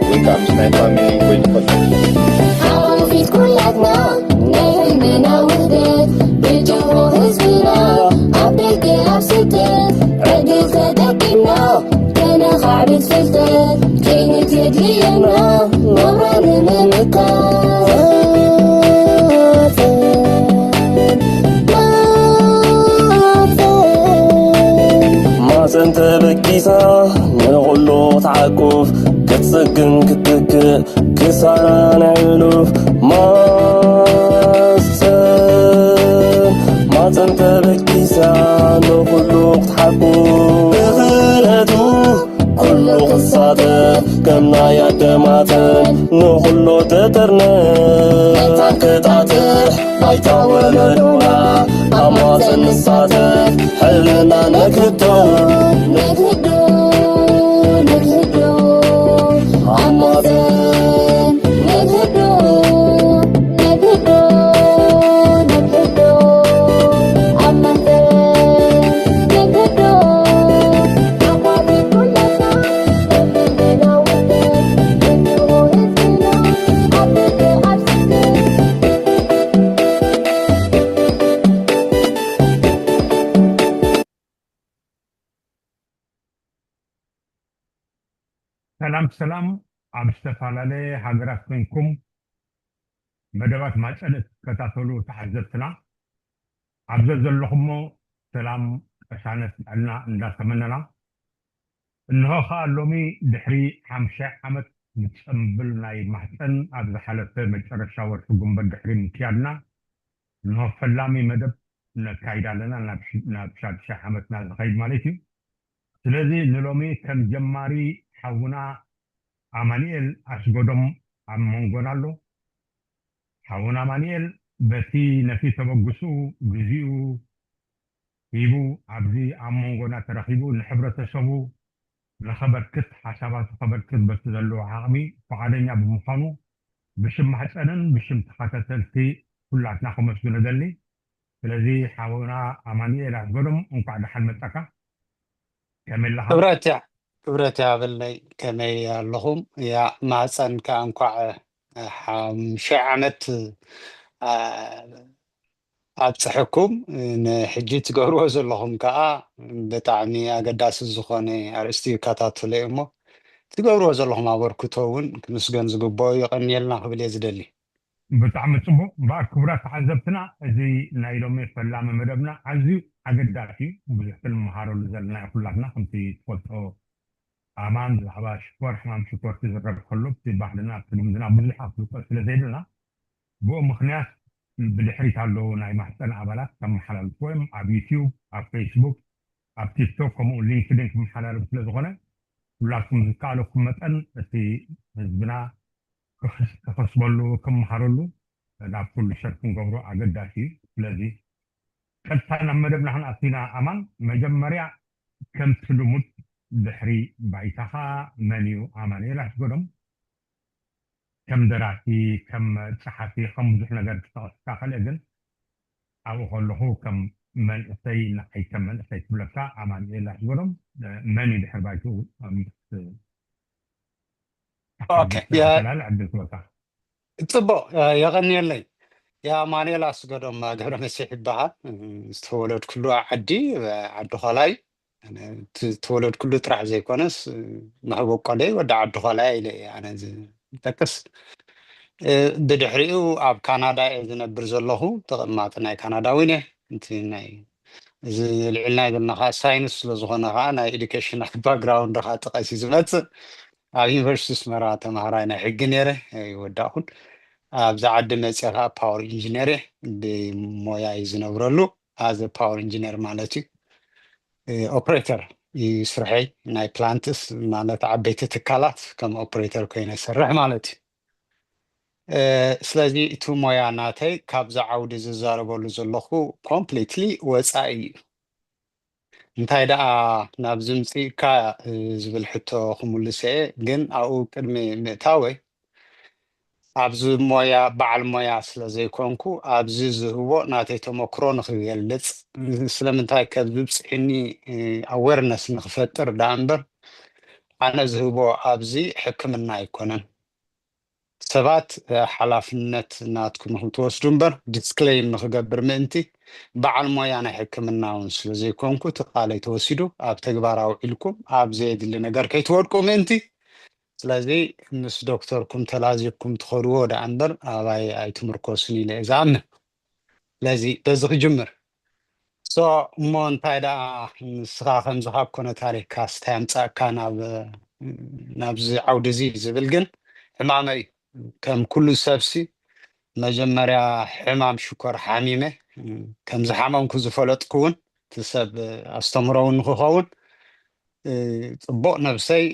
وينكم سنايفامي ويتفضل عرفت كلتنا نهمنا وحدت بالجمهور حزبنا عبيت عبستت عدل تدقنا كان خعبت فلتت كينت يدلينا نورنا ما سنت بكيسا نغلو تعكف كتسكن كتكئ كسران علوف ما سنت بكيسا نغلو تعكف بخلتو كل قصاته كمنا يدماتن نغلو تترنه نتاكتاته بايتا ولدونا أمازن الساته حلنا نكتو ሰላም ኣብ ዝተፈላለየ ሃገራት ኮይንኩም መደባት ማጨለት ከታተሉ ተሓዘብትና ኣብዚ ዘለኹሞ ሰላም ቅሳነት ጥዕና እንዳተመነና እንሆ ከዓ ሎሚ ድሕሪ 50 ዓመት ዝፅምብል ናይ ማሕፀን ኣብ ዝሓለፈ መጨረሻ ወርሒ ጉንበት ድሕሪ ምክያድና እንሆ ፈላሚ መደብ ነካይድ ኣለና ናብ 6 ዓመትና ዝኸይድ ማለት እዩ። ስለዚ ንሎሚ ከም ጀማሪ ሓውና አማኑኤል አስጎዶም ኣብ መንጎና ኣሎ። ሓውና አማኑኤል በቲ ነቲ ተበግሱ ግዚኡ ሂቡ ኣብዚ ኣብ መንጎና ተረኺቡ ንሕብረተሰቡ ንኸበርክት ሓሳባቱ ከበርክት በቲ ዘለዎ ዓቕሚ ፈቃደኛ ብምዃኑ ብሽም ማሕፀንን ብሽም ተኸታተልቲ ኩላትና ከመስግኖ ደሊ። ስለዚ ሓውና አማኑኤል አስጎዶም እንኳዕ ደሓን መፃካ። ከመይ ኣለኻ? ክብረት ያብልነይ ከመይ ኣለኹም? ያ ማህፀንካ እንኳዕ 50 ዓመት ኣብፅሕኩም ንሕጂ ትገብርዎ ዘለኹም ከዓ ብጣዕሚ ኣገዳሲ ዝኾነ ኣርእስቲ ይከታተሉ እሞ ትገብርዎ ዘለኹም ኣበርክቶ እውን ክምስገን ዝግብኦ ይቐኒየልና ክብል እየ ዝደሊ። ብጣዕሚ ፅቡቅ እምበር ክቡራት ተዓዘብትና እዚ ናይ ሎሚ ፈላሚ መደብና ኣዝዩ ኣገዳሲ ብዙሕ ክንመሃረሉ ዘለና ኩላትና ከምቲ ትፈልጦ ኣማን ብዛዕባ ሽኮር ሕማም ሽኮርቲ ዝረብ ከሎ እቲ ባህልና እቲ ልምድና ብዙሕ ኣፍልጦ ስለዘይብልና ብኡ ምክንያት ብድሕሪት ኣለዉ ናይ ማሕፀን ኣባላት ከመሓላልፉ እዮም ኣብ ዩቲዩብ ኣብ ፌስቡክ ኣብ ቲክቶክ ከምኡ ሊንክድን ክመሓላለፉ ስለዝኾነ ኩላኩም ዝከኣለኩም መጠን እቲ ህዝብና ክኸስበሉ ክመሃረሉ ናብ ኩሉ ሸር ክንገብሮ ኣገዳሲ እዩ። ስለዚ ቀጥታ ናብ መደብና ክንኣትና ኣማን መጀመርያ ከምቲ ልሙድ ድሕሪ ባይታኻ መን እዩ አማኑኤል አስጎዶም? ከም ደራሲ ከም ፀሓፊ ከም ብዙሕ ነገር ክተቐስካ ከልእ ግን ኣብኡ ከለኹ ከም መንእሰይ ንዓይ ከም መንእሰይ ትብለካ አማኑኤል አስጎዶም መን እዩ ድሕሪ ባይቱ ዕድል ትበልካ? ፅቡቅ የቐኒየለይ የአማኑኤል አስጎዶም ገብረ መሲሕ ይበሃል። ዝተወለድኩሉ ዓዲ ዓዲ ኸላይ ተወለድ ኩሉ ጥራሕ ዘይኮነስ ንክበቆለይ ወዲ ዓዲ ኸላይ ኢለ ኣነ ዝጠቅስ ብድሕሪኡ ኣብ ካናዳ እየ ዝነብር ዘለኹ ተቐማጢ ናይ ካናዳዊ እየ። እቲ ናይ እዚ ልዕልና ዘለናኻ ሳይንስ ስለዝኾነ ከዓ ናይ ኤዱኬሽናል ባክግራውንድ ካ ጠቐሲ ዝመፅእ ኣብ ዩኒቨርሲቲ ኣስመራ ተምሃራይ ናይ ሕጊ ነይረ ይወዳእኹን። ኣብዛ ዓዲ መፅአ ከዓ ፓወር ኢንጂነር እየ ብሞያ እዩ ዝነብረሉ ኣዘ ፓወር ኢንጂነር ማለት እዩ። ኦፕሬተር ይስርሐይ ናይ ፕላንትስ ማለት ዓበይቲ ትካላት ከም ኦፕሬተር ኮይነ ይሰርሕ ማለት እዩ። ስለዚ እቲ ሞያ ናተይ ካብዚ ዓውዲ ዝዛረበሉ ዘለኹ ኮምፕሊትሊ ወፃኢ እዩ። እንታይ ደኣ ናብ ዝምፅኢካ ዝብል ሕቶ ክምልስ እየ። ግን ኣብኡ ቅድሚ ምእታወይ ኣብዚ ሞያ በዓል ሞያ ስለ ዘይኮንኩ ኣብዚ ዝህቦ ናተይ ተመክሮ ንክገልፅ ስለምንታይ ከብፅሕኒ ኣዌርነስ ንክፈጥር ዳ እምበር ኣነ ዝህቦ ኣብዚ ሕክምና ኣይኮነን ሰባት ሓላፍነት ናትኩም ንክትወስዱ እምበር ዲስክሌም ንክገብር ምእንቲ በዓል ሞያ ናይ ሕክምና እውን ስለ ዘይኮንኩ እቲ ቃለይ ተወሲዱ ኣብ ተግባር ኣውዒልኩም ኣብ ዘየድሊ ነገር ከይትወድቁ ምእንቲ ስለዚ ምስ ዶክተርኩም ተላዚብኩም ትኸድዎ ዳ እምበር ኣባይ ኣይትምርኮስን ኢለ እየ ዝኣምን ስለዚ በዚ ክጅምር እሞ እንታይ ደኣ ንስኻ ከምዚ ካብ ኮነ ታሪክካ ስታይ ኣምፃእካ ናብዚ ዓውዲ እዚ ዝብል ግን ሕማመ እዩ ከም ኩሉ ሰብሲ መጀመርያ ሕማም ሽኮር ሓሚመ ከምዚ ሓመምኩ ዝፈለጥኩ እውን እቲ ሰብ ኣስተምሮ እውን ንክኸውን ፅቡቅ ነብሰይ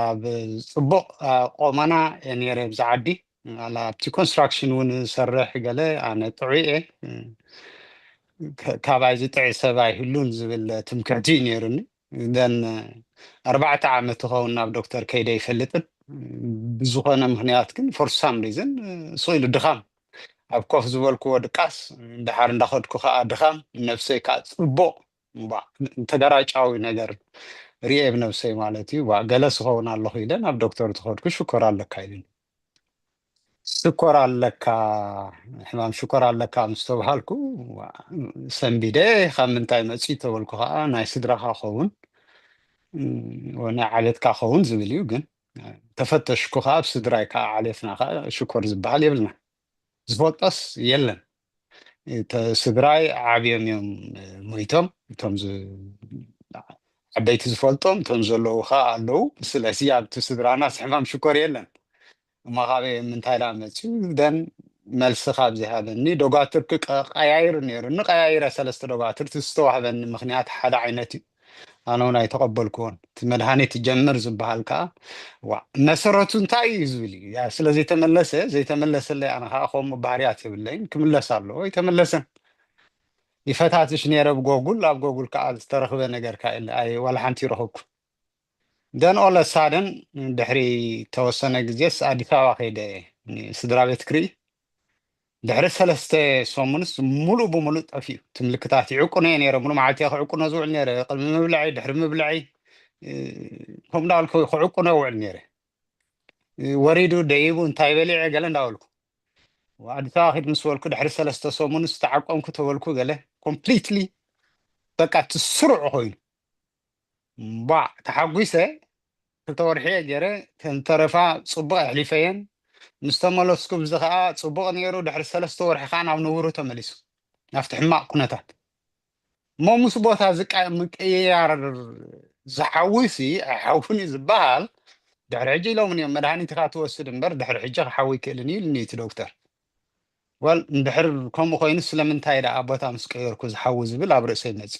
ኣብ ፅቡቅ ቆመና ነይረ ብዛ ዓዲ ኣብቲ ኮንስትራክሽን እውን ዝሰርሕ ገለ ኣነ ጥዑይ እየ ካብኣይ ዝጥዕይ ሰብ ኣይህሉን ዝብል ትምክሕቲ እዩ ነይሩኒ ደን 4 ዓመት ክኸውን ናብ ዶክተር ከይደ ይፈልጥን ብዝኾነ ምክንያት ግን ፎር ሳም ሪዝን ስኢሉ ድኻም ኣብ ኮፍ ዝበልክዎ ድቃስ እንድሓር እንዳኸድኩ ከዓ ድኻም ነብሰይ ከዓ ፅቡቅ ተገራጫዊ ነገር ርኤ ብነብሰይ ማለት እዩ ገለ ስኸውን ኣለኹ ኢለ ናብ ዶክተር ትኸድኩ ሽኮር ኣለካ ኢሉኒ ሽኮር ኣለካ ሕማም ሽኮር ኣለካ ምስ ተባሃልኩ ሰንቢደ ካብ ምንታይ መፂ ተበልኩ ከዓ ናይ ስድራካ ኸውን ናይ ዓሌትካ ኸውን ዝብል እዩ ግን ተፈተሽኩ ከዓ ኣብ ስድራይ ከዓ ዓሌትና ከዓ ሽኮር ዝበሃል የብልና ዝፈልጦስ የለን ስድራይ ዓብዮም እዮም ሞይቶም እቶም ዓበይቲ ዝፈልጦም እቶም ዘለዉ ከዓ ኣለዉ ስለዚ ኣብቲ ስድራናስ ሕማም ሽኮር የለን እሞ ካበይ ምንታይ ዳ መፅኡ ደን መልሲ ካብ ዝሃበኒ ዶጋትር ቀያይር ነይሩኒ ቀያይረ 3 ዶጋትር እቲ ዝተዋህበኒ ምክንያት ሓደ ዓይነት እዩ ኣነ እውን ኣይተቐበልክዎን እቲ መድሃኒት ጀምር ዝበሃል ከዓ መሰረቱ እንታይ እዩ ዝብል እዩ ዘይተመለሰለይ ኣነ ከዓ ከምኡ ባህርያት የብለይን ክምለስ ኣለዎ ይተመለሰን ይፈታትሽ ነይረ ብጎጉል ኣብ ጎጉል ከዓ ዝተረኽበ ነገር ዋላ ሓንቲ ይረኸብኩ ደን ኦል ሳደን ድሕሪ ተወሰነ ግዜስ ኣዲስ ኣበባ ከይደ ስድራ ቤት ክርኢ ድሕሪ 3 ሰሙንስ ሙሉእ ብሙሉእ ጠፊኡ እቲ ምልክታት ይዕቁነ እየ ነይረ ሙሉእ መዓልቲ ክዕቁነ ዝውዕል ነይረ ቅድሚ ምብላዒ ድሕሪ ምብላዒ ከምኡ እንዳበልኩ ክዕቁነ ውዕል ነይረ ወሪዱ ደይቡ እንታይ በሊዐ ገለ እንዳበልኩ ኣዲስ ኣበባ ኺድ ምስ በልኩ ድሕሪ 3 ሰሙንስ ተዓቆምኩ ተበልኩ ገለ ኮምፕሊትሊ በቃ ትስሩዕ ኮይኑ ተሓጒሰ ክልተ ወርሒ ገይረ ተንተረፋ ፅቡቅ ኣሕሊፈየን ምስ ተመለስኩ ብዚ ከዓ ፅቡቅ ነይሩ ድሕሪ 3 ወርሒ ከዓ ናብ ንቡሩ ተመሊሱ ናብቲ ሕማቅ ኩነታት እሞ ምስ ቦታ ምቅይያር ዝሓውሲ ኣይሓውን እዩ ዝበሃል ድሕሪ ሕጂ ኢሎምን እዮም መድሃኒትካ ትወስድ እምበር ድሕሪ ሕጂ ክሓዊ ይክእልን ኢሉኒ እቲ ዶክተር ወል እንድሕር ከምኡ ኮይኑ ስለምንታይ ደኣ ቦታ ምስ ቀየርኩ ዝሓዊ ዝብል ኣብ ርእሰይ መፂ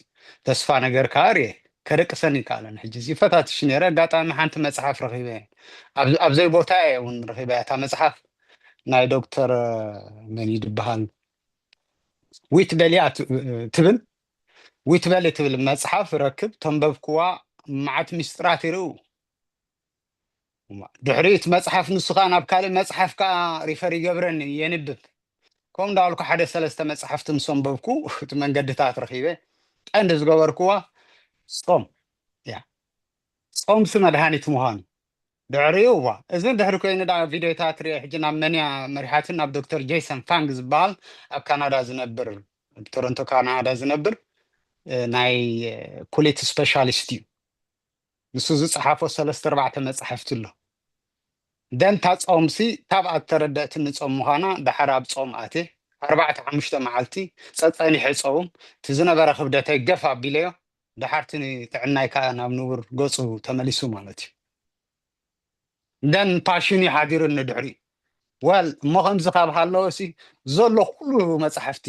ተስፋ ነገር ከዓ ርየ ከደቅሰኒ ይከኣለን ሕጂ እዚ ፈታትሽ ነይረ ኣጋጣሚ ሓንቲ መፅሓፍ ረኺበ ኣብዘይ ቦታ እየ እውን ረኺበ እታ መፅሓፍ ናይ ዶክተር መን ይድበሃል ዊትበሊ ትብል መፅሓፍ ረክብ ተንበብክዋ መዓት ምስጢራት ይርኡ ድሕሪ እቲ መፅሓፍ ንሱ ከዓ ናብ ካልእ መፅሓፍ ከዓ ሪፈር ይገብረኒ የንብብ ከምኡ እንዳበልኩ 1-3 መፅሓፍቲ ምስ ኣንበብኩ እቲ መንገድታት ረኺበ ቀንዲ ዝገበርክዋ ጾምሲ መድሃኒት ምዃኑ ድሕሪኡ እዚ ድሕሪ ኮይኑ ቪድዮታት ርአ ሕጂ ናብ መንያ መሪሓትን ናብ ዶክተር ጄሰን ፋንግ ዝበሃል ኣብ ካናዳ ዝነብር ቶሮንቶ ካናዳ ዝነብር ናይ ኮሌት ስፔሻሊስት እዩ ንሱ ዝፀሓፎ 3-4 መፅሓፍቲ ኣሎ ደንታ ጾምሲ ታብኣ ተረዳእቲ ንፆም ምዃና ድሓር ኣብ ጾም ኣቴ 4-5 መዓልቲ ፀፀኒሐ ፀውም እቲ ዝነበረ ክብደተይ ገፍ ኣቢለዮ ድሓርቲ ጥዕናይ ከዓ ናብ ንቡር ገፁ ተመሊሱ ማለት እዩ ደን ፓሽን ሓዲሩኒ ድሕሪ ወል እሞ ከምዚ ካብ ሃለወሲ ዘሎ ኩሉ መፅሓፍቲ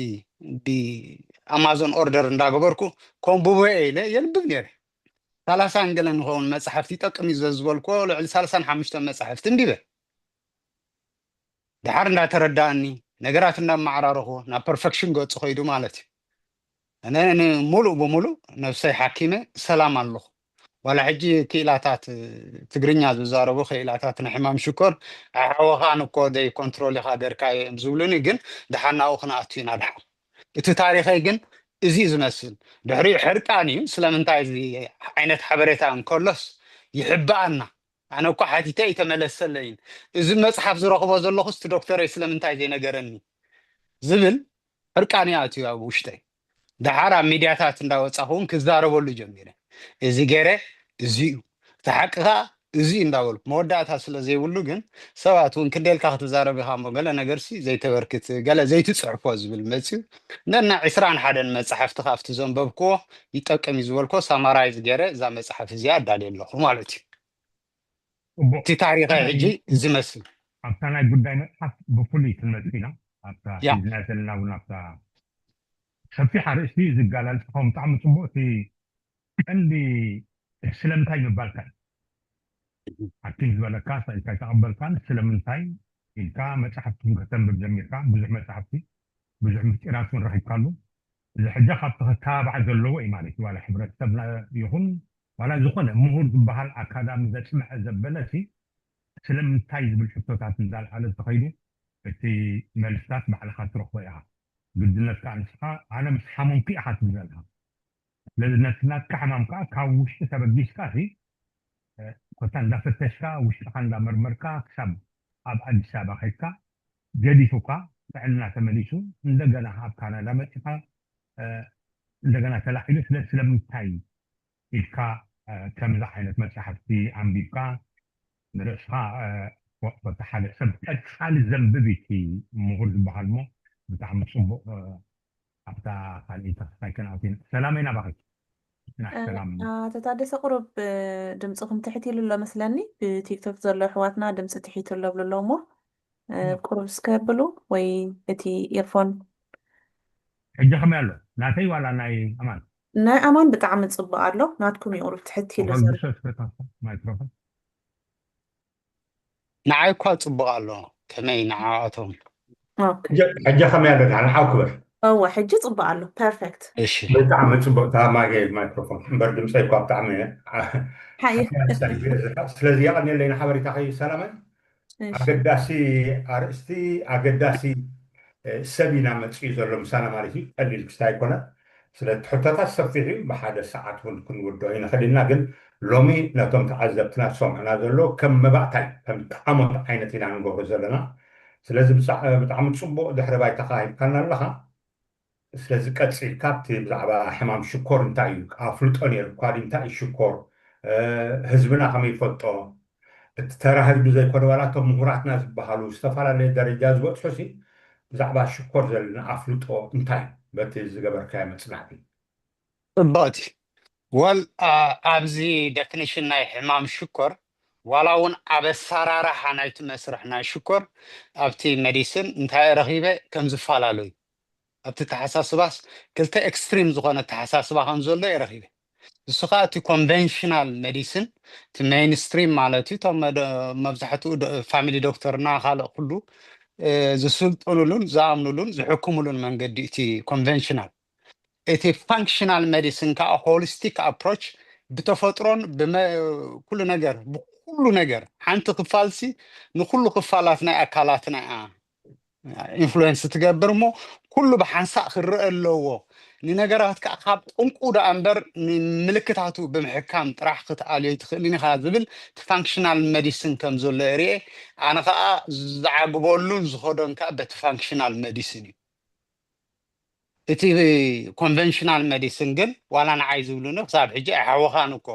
ብኣማዞን ኦርደር እንዳገበርኩ ከምብቦ ኢለ የንብብ ነይረ 30 ገለ ንኸውን መፅሓፍቲ ይጠቅም እዩ ዝበልክዎ ልዕሊ 35 መፅሓፍቲ እንዲበ ድሓር እንዳተረዳእኒ ነገራት እንዳማዕራርኽዎ ናብ ፐርፌክሽን ገፁ ከይዱ ማለት እዩ أنا ملو بملو نفسي حكيمة سلام الله ولا حجي كيلاتات تقرنيا زاربو خيلاتات نحمام شكر حوخان كودي كنترول خاغر كاي مزولني جن دحنا وخنا اتينا دح እቲ ታሪኸይ ግን እዚ ዝመስል ድሕሪኡ ሕርቃን እዩ ስለምንታይ እዚ ዓይነት ሓበሬታ እንከሎስ ይሕብኣና ኣነ እኳ ሓቲተ ይተመለሰለይን እዚ መፅሓፍ ዝረኽቦ ዘለኹ ስቲ ዶክተረይ ስለምንታይ ዘይነገረኒ ዝብል ሕርቃን እያ ኣትዩ ኣብ ውሽጠይ ድሓር ኣብ ሚድያታት እንዳወፃኹ እውን ክዛረበሉ ጀሚረ እዚ ገይረ እዚ እዩ እቲ ሓቂ ከዓ እዚ እንዳበሉ መወዳእታ ስለ ዘይብሉ ግን ሰባት እውን ክንደልካ ክትዛረብ ኢኻ እሞ ገለ ነገርሲ ዘይተበርክት ገለ ዘይትፅሕፎ ዝብል መፅዩ ነና 21 መፅሓፍቲ ካብቲ ዘንበብክዎ ይጠቅም እዩ ዝበልኮ ሳማራይዝ ገይረ እዛ መፅሓፍ እዚኣ ኣዳልየ ኣለኹ ማለት እዩ እቲ ታሪኻይ ሕጂ እዚ መስል ኣብታ ናይ ጉዳይ መፅሓፍ ብፍሉይ ክንመፅእ ኢና ኣብታ ሒዝና ዘለና እውን ኣብታ ሰፊሕ ኣርእስቲ ዝጋላልፅኾም ብጣዕሚ ፅቡቅ እቲ ቀንዲ ስለምንታይ ምባልካ ሓኪም ዝበለካ ሳኢልካ ተቐበልካን ስለምንታይ ኢልካ መፅሓፍትን ከተንብብ ጀሚርካ ብዙሕ መፅሓፍቲ ብዙሕ ምስጢራት እውን ረኺብካሉ እዚ ሕጂ ካብቲ ክተባባዕ ዘለዎ እዩ ማለት እዩ ዋላ ሕብረተሰብ ይኹን ዋላ ዝኾነ ምሁር ዝበሃል ኣካዳሚ ዘፅምዐ ዘበለ ስለምንታይ ዝብል ሕቶታት እንዳልዓለ ተኸይዱ እቲ መልስታት ባዕልኻ ትረኽቦ ኢኻ ግድነትካ ንስኻ ኣነ ምስ ሓመምኩ ኢኻ ትብለልካ ስለዚ ነቲ ናትካ ሕማም ከዓ ካብ ውሽጢ ተበጊስካ ኮታ እንዳፈተሽካ ውሽጥኻ እንዳመርመርካ ክሳብ ኣብ ኣዲስ ኣበባ ከይድካ ገዲፉካ ጥዕና ተመሊሱ እንደገና ኣብ ካናዳ መፂኻ እንደገና ተላዒሉ ስለምንታይ ኢልካ ከምዚ ዓይነት መፅሓፍቲ ኣንቢብካ ንርእስኻ ኮታ ሓደ ሰብ ቀፃሊ ዘንብብ እቲ ምሁር ዝበሃል ሞ ብጣዕሚ ፅቡቅ ኣብታ ካልእ ተክታይ ከንኣትና ሰላመይ ናባኸይ ሰላም ተታደሰ ቁሩብ ድምፅኹም ትሕት ኢሉ ኣሎ መስለኒ ብቲክቶክ ዘሎ ኣሕዋትና ድምፂ ትሒት ኣሎ ብሎ እሞ ቁሩብ ስከብሉ ወይ እቲ ኢርፎን ሕጂ ከመይ ኣሎ ናተይ ዋላ ናይ ኣማን ናይ ኣማን ብጣዕሚ ፅቡቅ ኣሎ ናትኩም እዩ ቁሩብ ትሕት ኢሉ ማይክሮፎን ንዓይ እኳ ፅቡቅ ኣሎ ከመይ ንዓኣቶም ሕጂ ከመይ ኣሎ ንዓው ክበር እወ ሕጂ ፅቡቅ ኣሎ ፐርፌክት እሺ ብጣዕሚ ፅቡቅ ታማገ ማይክሮፎን እምበር ድምፂ እኳ ብጣዕሚ ስለዚ የቐኒለይና ሓበሬታ ኸይ ሰላመይ ኣገዳሲ ኣርእስቲ ኣገዳሲ ሰብ ኢና መፅኡ ዘሎ ምሳና ማለት እዩ ቀሊል ክስታ ኣይኮነ ስለቲ ሕቶታት ሰፊሕ እዩ ብሓደ ሰዓት እውን ክንውድኦ ይንኽእል ኢና ግን ሎሚ ነቶም ተዓዘብትና ሰምዑና ዘሎ ከም መባእታይ ከም ጣዕሞት ዓይነት ኢና ንገብሮ ዘለና ስለዚ ብጣዕሚ ፅቡቅ ድሕሪ ባይታ ሂብካና ኣለኻ ስለዚ ቀፂልካ ኣብቲ ብዛዕባ ሕማም ሽኮር እንታይ እዩ ኣፍልጦ ነይሩ እኳ እንታይ እዩ ሽኮር ህዝብና ከመይ ይፈልጦ እቲ ተራ ህዝቢ ዘይኮነ ዋላ እቶም ምሁራትና ዝበሃሉ ዝተፈላለየ ደረጃ ዝበፅሑ ብዛዕባ ሽኮር ዘለና ኣፍልጦ እንታይ በቲ ዝገበርካዮ መፅናዕቲ ፅቡቕቲ ወል ኣብዚ ዴፊኒሽን ናይ ሕማም ሽኮር ዋላ እውን ኣብ ኣሰራርሓ ናይቲ መስርሕ ናይ ሽኮር ኣብቲ ሜዲስን እንታይ ረኺበ ከም ዝፈላለዩ ኣብቲ ተሓሳስባስ ክልተ ኤክስትሪም ዝኾነ ተሓሳስባ ከም ዘሎ የረኺበ ንሱ ከዓ እቲ ኮንቨንሽናል ሜዲስን እቲ ሜይንስትሪም ማለት እዩ እቶም መብዛሕትኡ ፋሚሊ ዶክተርና ካልእ ኩሉ ዝስልጥኑሉን ዝኣምኑሉን ዝሕክሙሉን መንገዲ እቲ ኮንቨንሽናል እቲ ፋንክሽናል ሜዲስን ከዓ ሆሊስቲክ ኣፕሮች ብተፈጥሮን ኩሉ ነገር ብኩሉ ነገር ሓንቲ ክፋልሲ ንኩሉ ክፋላት ናይ ኣካላትና ኢንፍሉዌንስ ትገብር እሞ ኩሉ ብሓንሳእ ክርአ ኣለዎ ንነገራት ከዓ ካብ ጥንቁ ዳ እምበር ንምልክታቱ ብምሕካም ጥራሕ ክትኣልዮ ትኽእልን ኢኻ ዝብል እቲ ፋንክሽናል ሜዲስን ከም ዘሎ የርኤ ኣነ ከዓ ዝዓግበሉን ዝኸዶን ከዓ በቲ ፋንክሽናል ሜዲስን እዩ እቲ ኮንቨንሽናል ሜዲስን ግን ዋላ ንዓይ ዝብሉኒ ክሳብ ሕጂ ኣይሓወኻን እኮ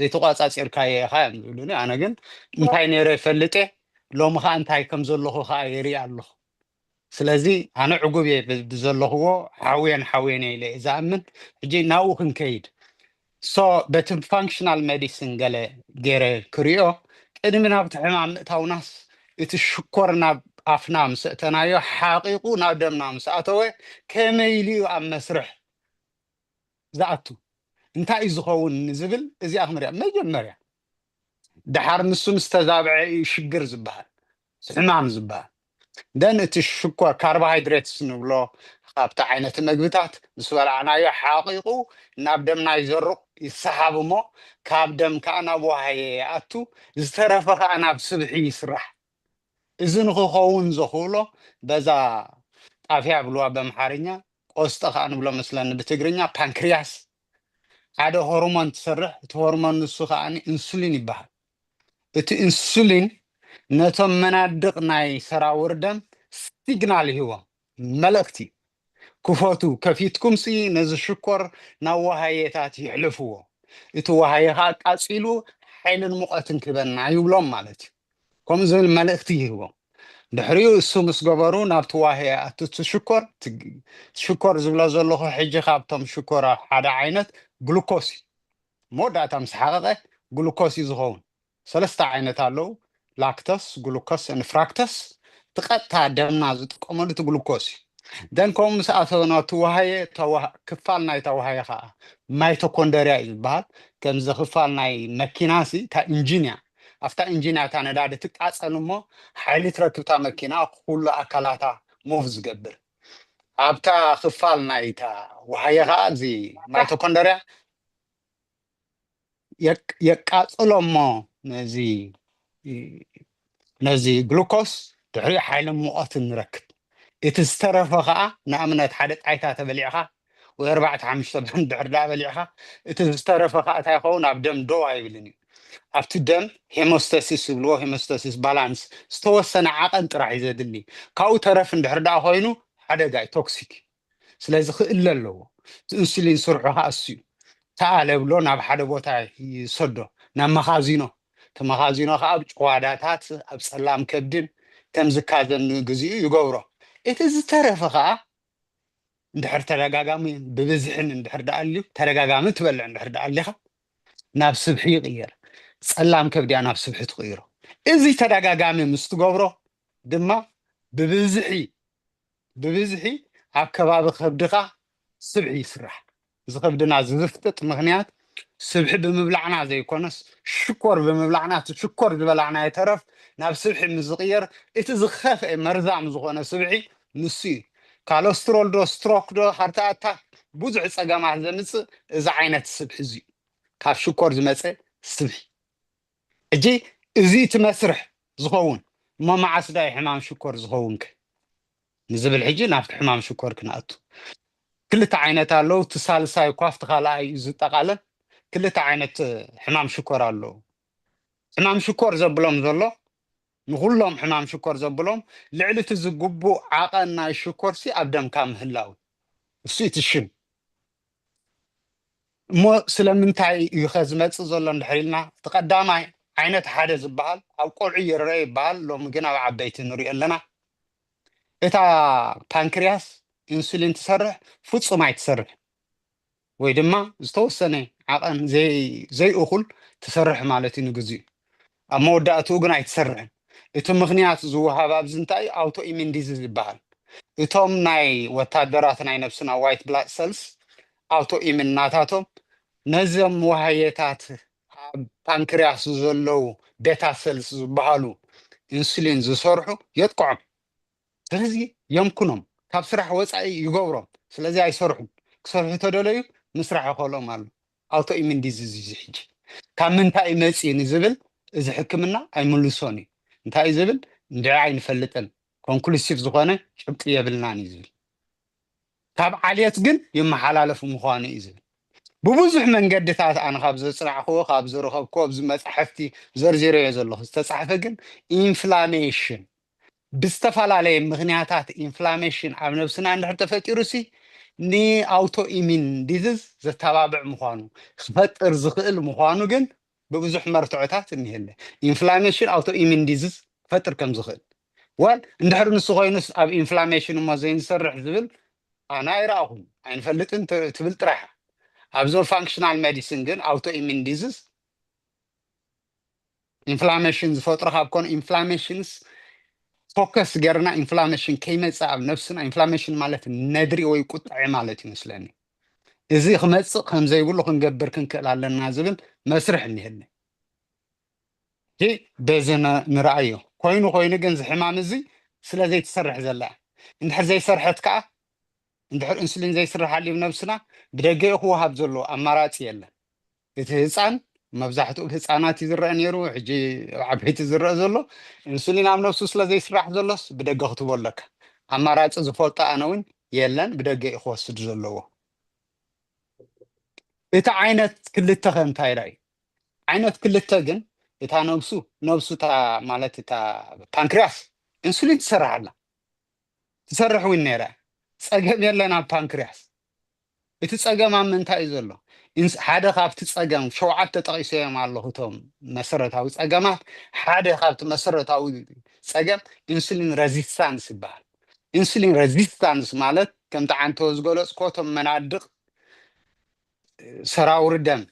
ዘይተቋፃፂርካየ ኢኻ እዮም ዝብሉኒ ኣነ ግን እንታይ ነይረ ይፈልጥ ሎሚ ከዓ እንታይ ከም ዘለኹ ከዓ የርኢ ኣለኹ ስለዚ ኣነ ዕጉብ እየ ብዘለኽዎ ሓውየን ኢለ ዝኣምን ሕጂ ናብኡ ክንከይድ ሶ በቲ ፋንክሽናል ሜዲስን ገለ ገይረ ክሪኦ ቅድሚ ናብቲ ሕማም ምእታውናስ እቲ ሽኮር ናብ ኣፍና ምስ እተናዮ ሓቂቁ ናብ ደምና ምስ ኣተወ ከመይ ኢሉ ኣብ መስርሕ ዝኣቱ እንታይ እዩ ዝኸውን ንዝብል እዚኣ ክንሪኣ መጀመርያ ድሓር ንሱ ምስ ተዛብዐ እዩ ሽግር ዝበሃል ሕማም ዝበሃል ደን እቲ ሽኮር ካርቦሃይድሬትስ ንብሎ ካብቲ ዓይነት ምግብታት ምስ በላዕናዮ ሓቂቁ ናብ ደምና ይዘርቕ ይሰሓብ እሞ ካብ ደም ከዓ ናብ ወሃየ ይኣቱ ዝተረፈ ከዓ ናብ ስብሒ ይስራሕ እዚ ንክኸውን ዘኽእሎ በዛ ጣፍያ ብልዋ በአምሓርኛ ቆስጠ ከዓ ንብሎ መስለኒ ብትግርኛ ፓንክሪያስ ሓደ ሆርሞን ትሰርሕ እቲ ሆርሞን ንሱ ከዓኒ ኢንሱሊን ይበሃል እቲ ኢንሱሊን ነቶም መናድቕ ናይ ሰራውር ደም ሲግናል ይህቦም መልእኽቲ ክፈቱ ከፊትኩም ሲ ነዚ ሽኮር ናብ ወሃየታት ይሕልፍዎ እቲ ወሃየ ከዓ ቃፂሉ ሓይልን ሙቐትን ክበና ይብሎም ማለት እዩ ከምኡ ዝብል መልእኽቲ ይህቦም ድሕሪኡ እሱ ምስ ገበሩ ናብቲ ወሃየ ኣትቲ ሽኮር ዝብሎ ዘለኹ ሕጂ ካብቶም ሽኮር ሓደ ዓይነት ግሉኮስ እዩ መወዳእታ ምስ ሓቐቐ ግሉኮስ እዩ ዝኸውን ሰለስተ ዓይነት ኣለው ላክተስ ግሉኮስ ፍራክተስ ትቐጥታ ደምና ዝጥቀመሉ እቲ ግሉኮስ እዩ ደን ከምኡ ምስ ኣተወና እቲ ወሃየ ክፋል ናይ ተወሃየ ከዓ ማይቶኮንደርያ እዩ ዝበሃል ከምዚ ክፋል ናይ መኪናሲ እታ ኢንጂንያ ኣብታ ኢንጂንያ እታ ነዳዲ ትቃፀል እሞ ሓይሊ ትረክብታ መኪና ኩሉ ኣካላታ ሞቭ ዝገብር ኣብታ ክፋል ናይታ ወሃየ ከዓ እዚ ማይቶኮንደርያ የቃፅሎ እሞ ነዚ ግሉኮስ ድሕሪ ሓይሊ ሙቐትን ንረክብ እቲ ዝተረፈ ከዓ ንኣብነት ሓደ ጣይታ ተበሊዕኻ ወይ 4-5 ብሕን ድሕር ዳ በሊዕኻ እቲ ዝተረፈ ከዓ እንታይ ይኸውን ኣብ ደም ዶ ኣይብልን እዩ ኣብቲ ደም ሄሞስታሲስ ዝብልዎ ሄሞስታሲስ ባላንስ ዝተወሰነ ዓቐን ጥራሕ እዩ ዘድሊ ካብኡ ተረፍ እንድሕር ዳ ኮይኑ ሓደጋ እዩ ቶክሲክ ስለዚ ክእለ ኣለዎ እቲ ኢንሱሊን ስርሑ ከዓ እሱ እዩ ተኣለ ብሎ ናብ ሓደ ቦታ ይሰዶ ናብ መኻዚኖ እቲ መኻዚኖ ከዓ ኣብ ጭዋዳታት ኣብ ፀላም ከብድን ከም ዝካዘን ግዜኡ ይገብሮ እቲ ዝተረፈ ከዓ እንድሕር ተደጋጋሚ ብብዝሕን እንድሕር ዳኣልዩ ተደጋጋሚ ትበልዕ እንድሕር ዳኣሊኻ ናብ ስብሒ ይቕየር ፀላም ከብድያ ናብ ስብሒ ትቕይሮ እዚ ተደጋጋሚ ምስ ትገብሮ ድማ ብብዝሒ ኣብ ከባቢ ከብድኻ ስብሒ ይስራሕ እዚ ከብድና ዝፍጥጥ ምክንያት ስብሒ ብምብላዕና ዘይኮነስ ሽኮር ብምብላዕና እቲ ሽኮር ዝበላዕና የተረፍ ናብ ስብሒ ምዝቕየር እቲ ዝኸፍአ መርዛም ዝኾነ ስብሒ ንሱ እዩ ካሎስትሮል ዶ ስትሮክ ዶ ሃርት ኣታክ ብዙሕ ፀገማት ዘምፅእ እዚ ዓይነት ስብሒ እዚ እዩ ካብ ሽኮር ዝመፀ ስብሒ እጂ እዚ እቲ መስርሕ ዝኸውን እሞ መዓስ ዳይ ሕማም ሽኮር ዝኸውንከ ንዝብል ሕጂ ናብቲ ሕማም ሽኮር ክንኣቱ ክልተ ዓይነት ኣለው እቲ ሳልሳይ እኳ ኣብቲ ካልኣይ እዩ ዝጠቃለል ክልተ ዓይነት ሕማም ሽኮር ኣለው ሕማም ሽኮር ዘብሎም ዘሎ ንኩሎም ሕማም ሽኮር ዘብሎም ልዕሊ እቲ ዝግቡእ ዓቐን ናይ ሽኮርሲ ኣብ ደምካ ምህላው እሱ እቲ ሽም እሞ ስለምንታይ እዩ ከዝመፅእ ዘሎ እንድሕር ኢልና እቲ ቀዳማይ ዓይነት ሓደ ዝበሃል ኣብ ቆልዑ ይርአ ይበሃል ሎሚ ግን ኣብ ዓበይቲ ንሪኦ ኣለና እታ ፓንክሪያስ ኢንሱሊን ትሰርሕ ፍፁም ኣይትሰርሕ ወይ ድማ ዝተወሰነ ዓቐን ዘይእኹል ትሰርሕ ማለት እዩ ንግዚኡ ኣብ መወዳእትኡ ግን ኣይትሰርሕን እቲ ምክንያት ዝወሃብ ኣብዚ እንታይ ኣውቶ ኢሚን ዲዚዝ ይበሃል እቶም ናይ ወታደራት ናይ ነብስና ዋይት ብላድ ሰልስ ኣውቶ ኢሚን ናታቶም ነዞም ወሃየታት ኣብ ፓንክሪያስ ዘለው ቤታ ሰልስ ዝበሃሉ ኢንሱሊን ዝሰርሑ የጥቅዖም ስለዚ የምኩኖም ካብ ስራሕ ወፃኢ ይገብሮም ስለዚ ኣይሰርሑን ክሰርሑ ተደለዩ ምስራሕ ይኸሎም ኣሎ ኣውቶ ኢሚን ዲዚዝ እዩ ሕጂ ካብ ምንታይ መፂ ንዝብል እዚ ሕክምና ኣይምልሶን እዩ እንታይ ዝብል እንድዒ ኣይንፈልጥን ኮንክሉሲቭ ዝኾነ ጭብጢ የብልናን እዩ ዝብል ካብ ዓልየት ግን ይመሓላለፍ ምዃኑ እዩ ዝብል ብብዙሕ መንገድታት ኣነ ካብ ዘፅናዕኽዎ ካብ ዝረኸብክዎ ኣብዚ መፅሓፍቲ ዘርዚረዮ ዘለኹ ዝተፃሕፈ ግን ኢንፍላሜሽን ብዝተፈላለየ ምክንያታት ኢንፍላሜሽን ኣብ ነብስና እንድሕር ተፈጢሩ ሲ ንኣውቶ ኢሚን ዲዚዝ ዘተባብዕ ምዃኑ ክፈጥር ዝኽእል ምዃኑ ግን ብብዙሕ መርትዖታት እኒሄለ ኢንፍላሜሽን ኣውቶ ኢሚን ዲዚዝ ክፈጥር ከም ዝኽእል ዋል እንድሕር ንሱ ኮይኑስ ኣብ ኢንፍላሜሽን እሞ ዘይንሰርሕ ዝብል ኣነ ኣይረኣኹን ኣይንፈልጥን ትብል ጥራሕ ኣብዞ ፋንክሽናል ሜዲሲን ግን ኣውቶ ኢሚን ዲዚዝ ኢንፍላሜሽን ዝፈጥሮ ካብ ኮኑ ኢንፍላሜሽንስ ፎከስ ገርና ኢንፍላሜሽን ከይመፅእ ኣብ ነብስና ኢንፍላሜሽን ማለት ነድሪ ወይ ቁጣዒ ማለት ይመስለኒ እዚ ክመፅእ ከምዘይብሉ ክንገብር ክንክእል ኣለና ዝብል መስርሕ እኒሄኒ በዚ ንረኣዮ ኮይኑ ግን እዚ ሕማም እዚ ስለዘይትሰርሕ ዘላ እንድሕር ዘይሰርሐት ከዓ እንድሕር ኢንሱሊን ዘይስራሓሉ ነብስና ብደገ ክወሃብ ዘሎ ኣማራፂ የለን እቲ ህፃን መብዛሕትኡ ህፃናት እዩ ዝረአ ነይሩ ሕጂ ዓበይቲ ዝረአ ዘሎ ኢንሱሊን ኣብ ነብሱ ስለ ዘይስራሕ ዘሎስ ብደገ ክትቦ ኣለካ ኣማራፂ ዝፈልጦ ኣነ እውን የለን ብደገ እዩ ክወስድ ዘለዎ እቲ ዓይነት ክልተ ኸ እንታይ ዳ እዩ ዓይነት ክልተ ግን እታ ነብሱ እታ ማለት እታ ፓንክሪያስ ኢንሱሊን ትሰርሕ ኣላ ትሰርሕ እውን ነይራ ፀገም የለን ኣብ ፓንክሪያስ እቲ ፀገም ኣብ ምንታይ እዩ ዘሎ ሓደ ካብቲ ፀገም ሸውዓተ ጠቂሶም ኣለኹ እቶም መሰረታዊ ፀገማት ሓደ ካብቲ መሰረታዊ ፀገም ኢንሱሊን ሬዚስታንስ ይበሃል ኢንሱሊን ሬዚስታንስ ማለት ከምቲ ዓንተ ዝገለፅኮ እቶም መናድቕ ሰራውሪ ደም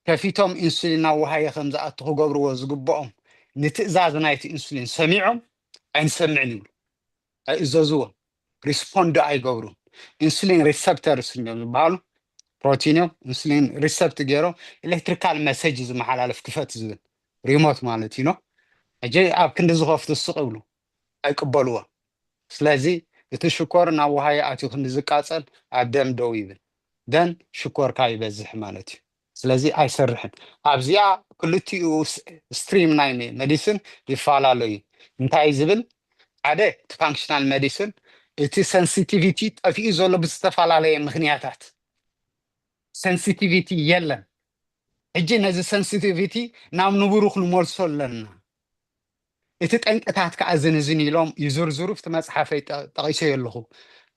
ከፊቶም ኢንሱሊን ኣወሃየ ከም ዝኣቱ ክገብርዎ ዝግብኦም ንትእዛዝ ናይቲ ኢንሱሊን ሰሚዖም ኣይንሰምዕን ይብሉ ኣይእዘዝዎም ሪስፖንድ ኣይገብሩን ኢንሱሊን ሪሰፕተርስ እዮም ዝበሃሉ ፕሮቲን እዮም ኢንሱሊን ሪሰፕት ገይሮም ኤሌክትሪካል መሰጅ ዝመሓላለፍ ክፈት ዝብል ሪሞት ማለት እዩ ሕጂ ኣብ ክንዲ ዝኸፍቱ ስቕ ይብሉ ኣይቅበልዎን ስለዚ እቲ ሽኮር ናብ ወሃየ ኣትዩ ክንዲ ዝቃፀል ኣብ ደም ደው ይብል ደን ሽኮርካ ይበዝሕ ማለት እዩ ስለዚ ኣይሰርሕን ኣብዚኣ ክልቲኡ ስትሪም ናይ ሜዲሲን ይፈላለዩ እንታይ ዝብል ሓደ እቲ ፋንክሽናል ሜዲሲን እቲ ሴንሲቲቪቲ ጠፊኡ ዘሎ ብዝተፈላለየ ምክንያታት ሴንሲቲቪቲ የለን ሕጂ ነዚ ሴንሲቲቪቲ ናብ ንቡሩኽ ንመልሶ ኣለና እቲ ጠንቅታት ከዓ ዝንዝን ኢሎም ይዝርዝሩ እቲ መፅሓፈይ ጠቂሰዮ ኣለኹ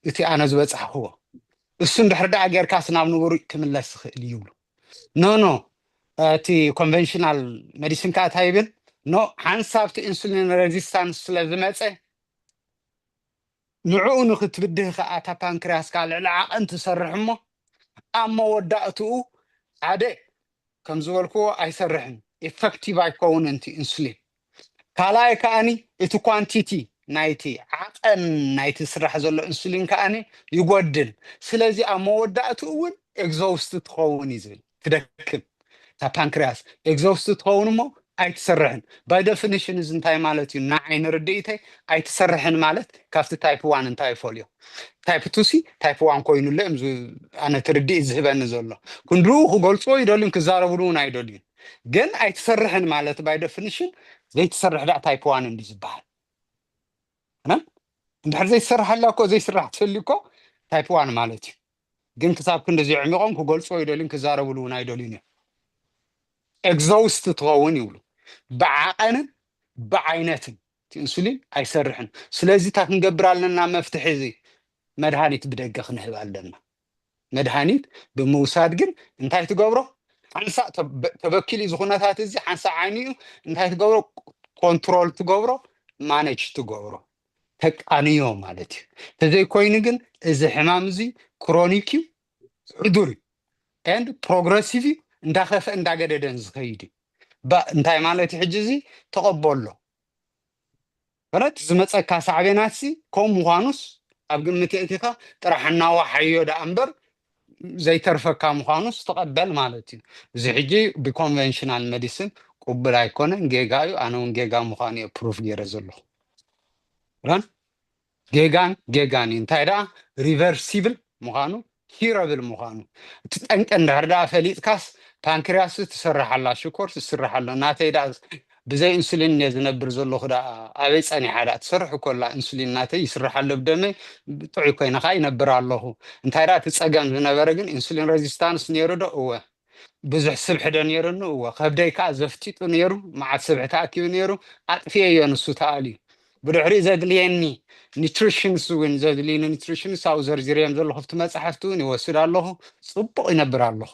እቲ ኣነ ዝበፅሕኽዎ እሱ እንድሕር ዳኣ ጌርካስ ናብ ንቡሩቕ ክምለስ ይኽእል ይብሉ ኖ እቲ ኮንቨንሽናል ሜዲሲን ከዓ እንታይ ይብል ኖ ሓንሳብቲ ኢንሱሊን ሬዚስታንስ ስለ ዝመፀ ንዕኡ ንክትብድህ ከዓ እታ ፓንክሪያስካ ልዕሊ ዓቐን ትሰርሕ እሞ ኣብ መወዳእትኡ ሓደ ከም ዝበልክዎ ኣይሰርሕን ኤፌክቲቭ ኣይከውን እቲ ኢንሱሊን ካልኣይ ከዓኒ እቲ ኳንቲቲ ናይቲ ዓቐን ናይቲ ስራሕ ዘሎ ኢንሱሊን ከዓኒ ይጎድል ስለዚ ኣብ መወዳእትኡ እውን ኤግዞውስት ትኸውን እዩ ዝብል ትደክም እታ ፓንክሪያስ ኤግዞውስት ትኸውን እሞ ኣይትሰርሕን ባይ ዴፊኒሽን እዚ እንታይ ማለት እዩ ንዓይ ንርድኢተይ ኣይትሰርሕን ማለት ካብቲ ታይፕ ዋን እንታይ ይፈልዮ ታይፕ ቱሲ ታይፕ ዋን ኮይኑለ ኣነ ትርድኢ ዝህበኒ ዘሎ ክንድኡ ክገልፅዎ ይደልዩን ክዛረብሉ እውን ኣይደልዩን ግን ኣይትሰርሕን ማለት ባይ ዴፊኒሽን ዘይትሰርሕ ዳእ ታይፕ ዋን እንዲ ዝበሃል እንድሕር ዘይትሰርሓላ እኮ ዘይስራሕ ትፈሊ እኮ ታይፕ ዋን ማለት እዩ ግን ክሳብ ክንደዚ ዕሚቖም ክገልፅዎ ይደልዩን ክዛረብሉ እውን ኣይደልዩን እዮም ኤግዞውስት ትኸውን ይብሉ ብዓቐንን ብዓይነትን እቲ ኢንሱሊን ኣይሰርሕን ስለዚ እታ ክንገብር ኣለና መፍትሒ እዚ መድሃኒት ብደገ ክንህብ ኣለና መድሃኒት ብምውሳድ ግን እንታይ ትገብሮ ሓንሳ ተበኪል እዚ ኩነታት እዚ ሓንሳ ዓይኒ እዩ እንታይ ትገብሮ ኮንትሮል ትገብሮ ማኔጅ ትገብሮ ተቃንዮ ማለት እዩ ተዘይኮይኑ ግን እዚ ሕማም እዚ ክሮኒክ እዩ ዕዱር እዩ ኤንድ ፕሮግረሲቭ እዩ እንዳኸፈ እንዳገደደን ዝኸይድ እዩ እንታይ ማለት እዩ ሕጂ እዚ ተቐበሎ ከረት ዝመፀካ ሳዕቤናት ከምኡ ምዃኑስ ኣብ ግምት እቲኻ ጥራሕ እናዋሓዮ ዳኣ እምበር ዘይተርፈካ ምዃኑስ ተቐበል ማለት እዩ እዚ ሕጂ ብኮንቨንሽናል ሜዲሲን ቅቡል ኣይኮነን ጌጋ እዩ ኣነ እውን ጌጋ ምዃኑ እየ ፕሩፍ ገይረ ዘለኹ ጌጋን እዩ እንታይ ደኣ ሪቨርሲብል ምዃኑ ሂረብል ምዃኑ እቲ ጠንቀ እንድሕር ዳኣ ፈሊጥካስ ፓንክሪያስ ትሰርሓላ ሽኮር ትስርሓሎ ናተይ ዳ ብዘይ ኢንሱሊን እየ ዝነብር ዘለኹ ዳ ኣበይ ፀኒሓ ዳ ትሰርሕ ኮላ ኢንሱሊን ናተይ ይስርሓሎ ብደመይ ጥዑይ ኮይነ ከዓ ይነብር ኣለኹ እንታይ ዳ እቲ ፀገም ዝነበረ ግን ኢንሱሊን ሬዚስታንስ ነይሩ ዶ እወ ብዙሕ ስብሒ ዶ ነይሩኒ እወ ከብደይ ከዓ ዘፍቲጡ ነይሩ መዓት ስብሒ ተኣኪቡ ነይሩ ኣጥፍየዮ ንሱ ተኣልዩ ብድሕሪ ዘድልየኒ ኒትሪሽንስ እውን ዘድልየኒ ኒትሪሽንስ ኣብኡ ዘርዚርዮም ዘለኹ ኣብቲ መፅሓፍቲ እውን ይወስድ ኣለኹ ፅቡቕ ይነብር ኣለኹ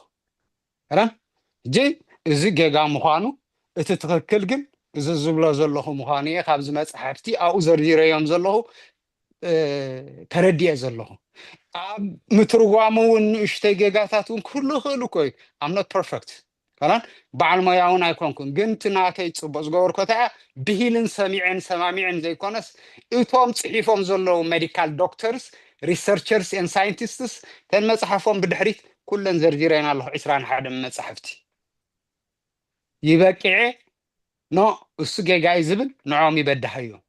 ሕጂ እዚ ጌጋ ምዃኑ እቲ ትኽክል ግን እዚ ዝብሎ ዘለኹ ምዃኑ እየ ካብዚ መፅሓፍቲ ኣብኡ ዘርዚረዮም ዘለኹ ተረዲየ ዘለኹ ኣብ ምትርጓሙ እውን ንእሽተይ ጌጋታት እውን ክህሉ ይኽእሉ እኮ እዩ ኣምኖት ፐርፌክት ከላን በዓል ሞያ እውን ኣይኮንኩን ግን እቲ ናተይ ፅቡቅ ዝገበርኮ እንታይ ብሂልን ሰማሚዕን ዘይኮነስ እቶም ፅሒፎም ዘለዉ ሜዲካል ዶክተርስ ሪሰርቸርስ ኤን ሳይንቲስትስ ተን መፅሓፎም ብድሕሪት ኩለን ዘርዚረና ኣለኹ 21 መፅሓፍቲ ይበቂዐ ኖ እሱ ጌጋይ ዝብል ንዖም ይበድሐ እዮም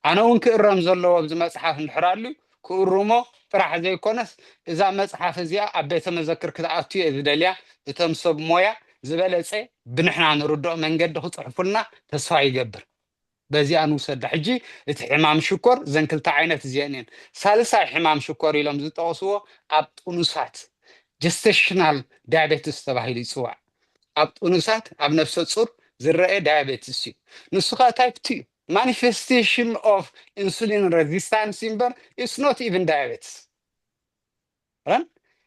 ኣነ እውን ክእረም ዘለዎ ኣብዚ መፅሓፍ እንድሕር ኣልዩ ክእርሞ ጥራሕ ዘይኮነስ እዛ መፅሓፍ እዚኣ ኣብ ቤተ መዘክር ክትኣትዩ እየ ዝደልያ እቶም ሰብ ሞያ ዝበለፀ ብንሕና ንርድኦ መንገዲ ክፅሕፉልና ተስፋ ይገብር በዚኣ ንውሰዳ ሕጂ እቲ ሕማም ሽኮር ዘን ክልተ ዓይነት እዚአን እየን ሳልሳይ ሕማም ሽኮር ኢሎም ዝጠቕስዎ ኣብ ጡኑሳት ጀስቴሽናል ዳያቤትስ ተባሂሉ ይፅዋዕ ኣብ ጡኑሳት ኣብ ነፍሰ ፁር ዝረአ ዳያቤትስ እዩ ንሱ ከዓ ታይፕ 2 manifestation of insulin resistance እምበር it's not even diabetes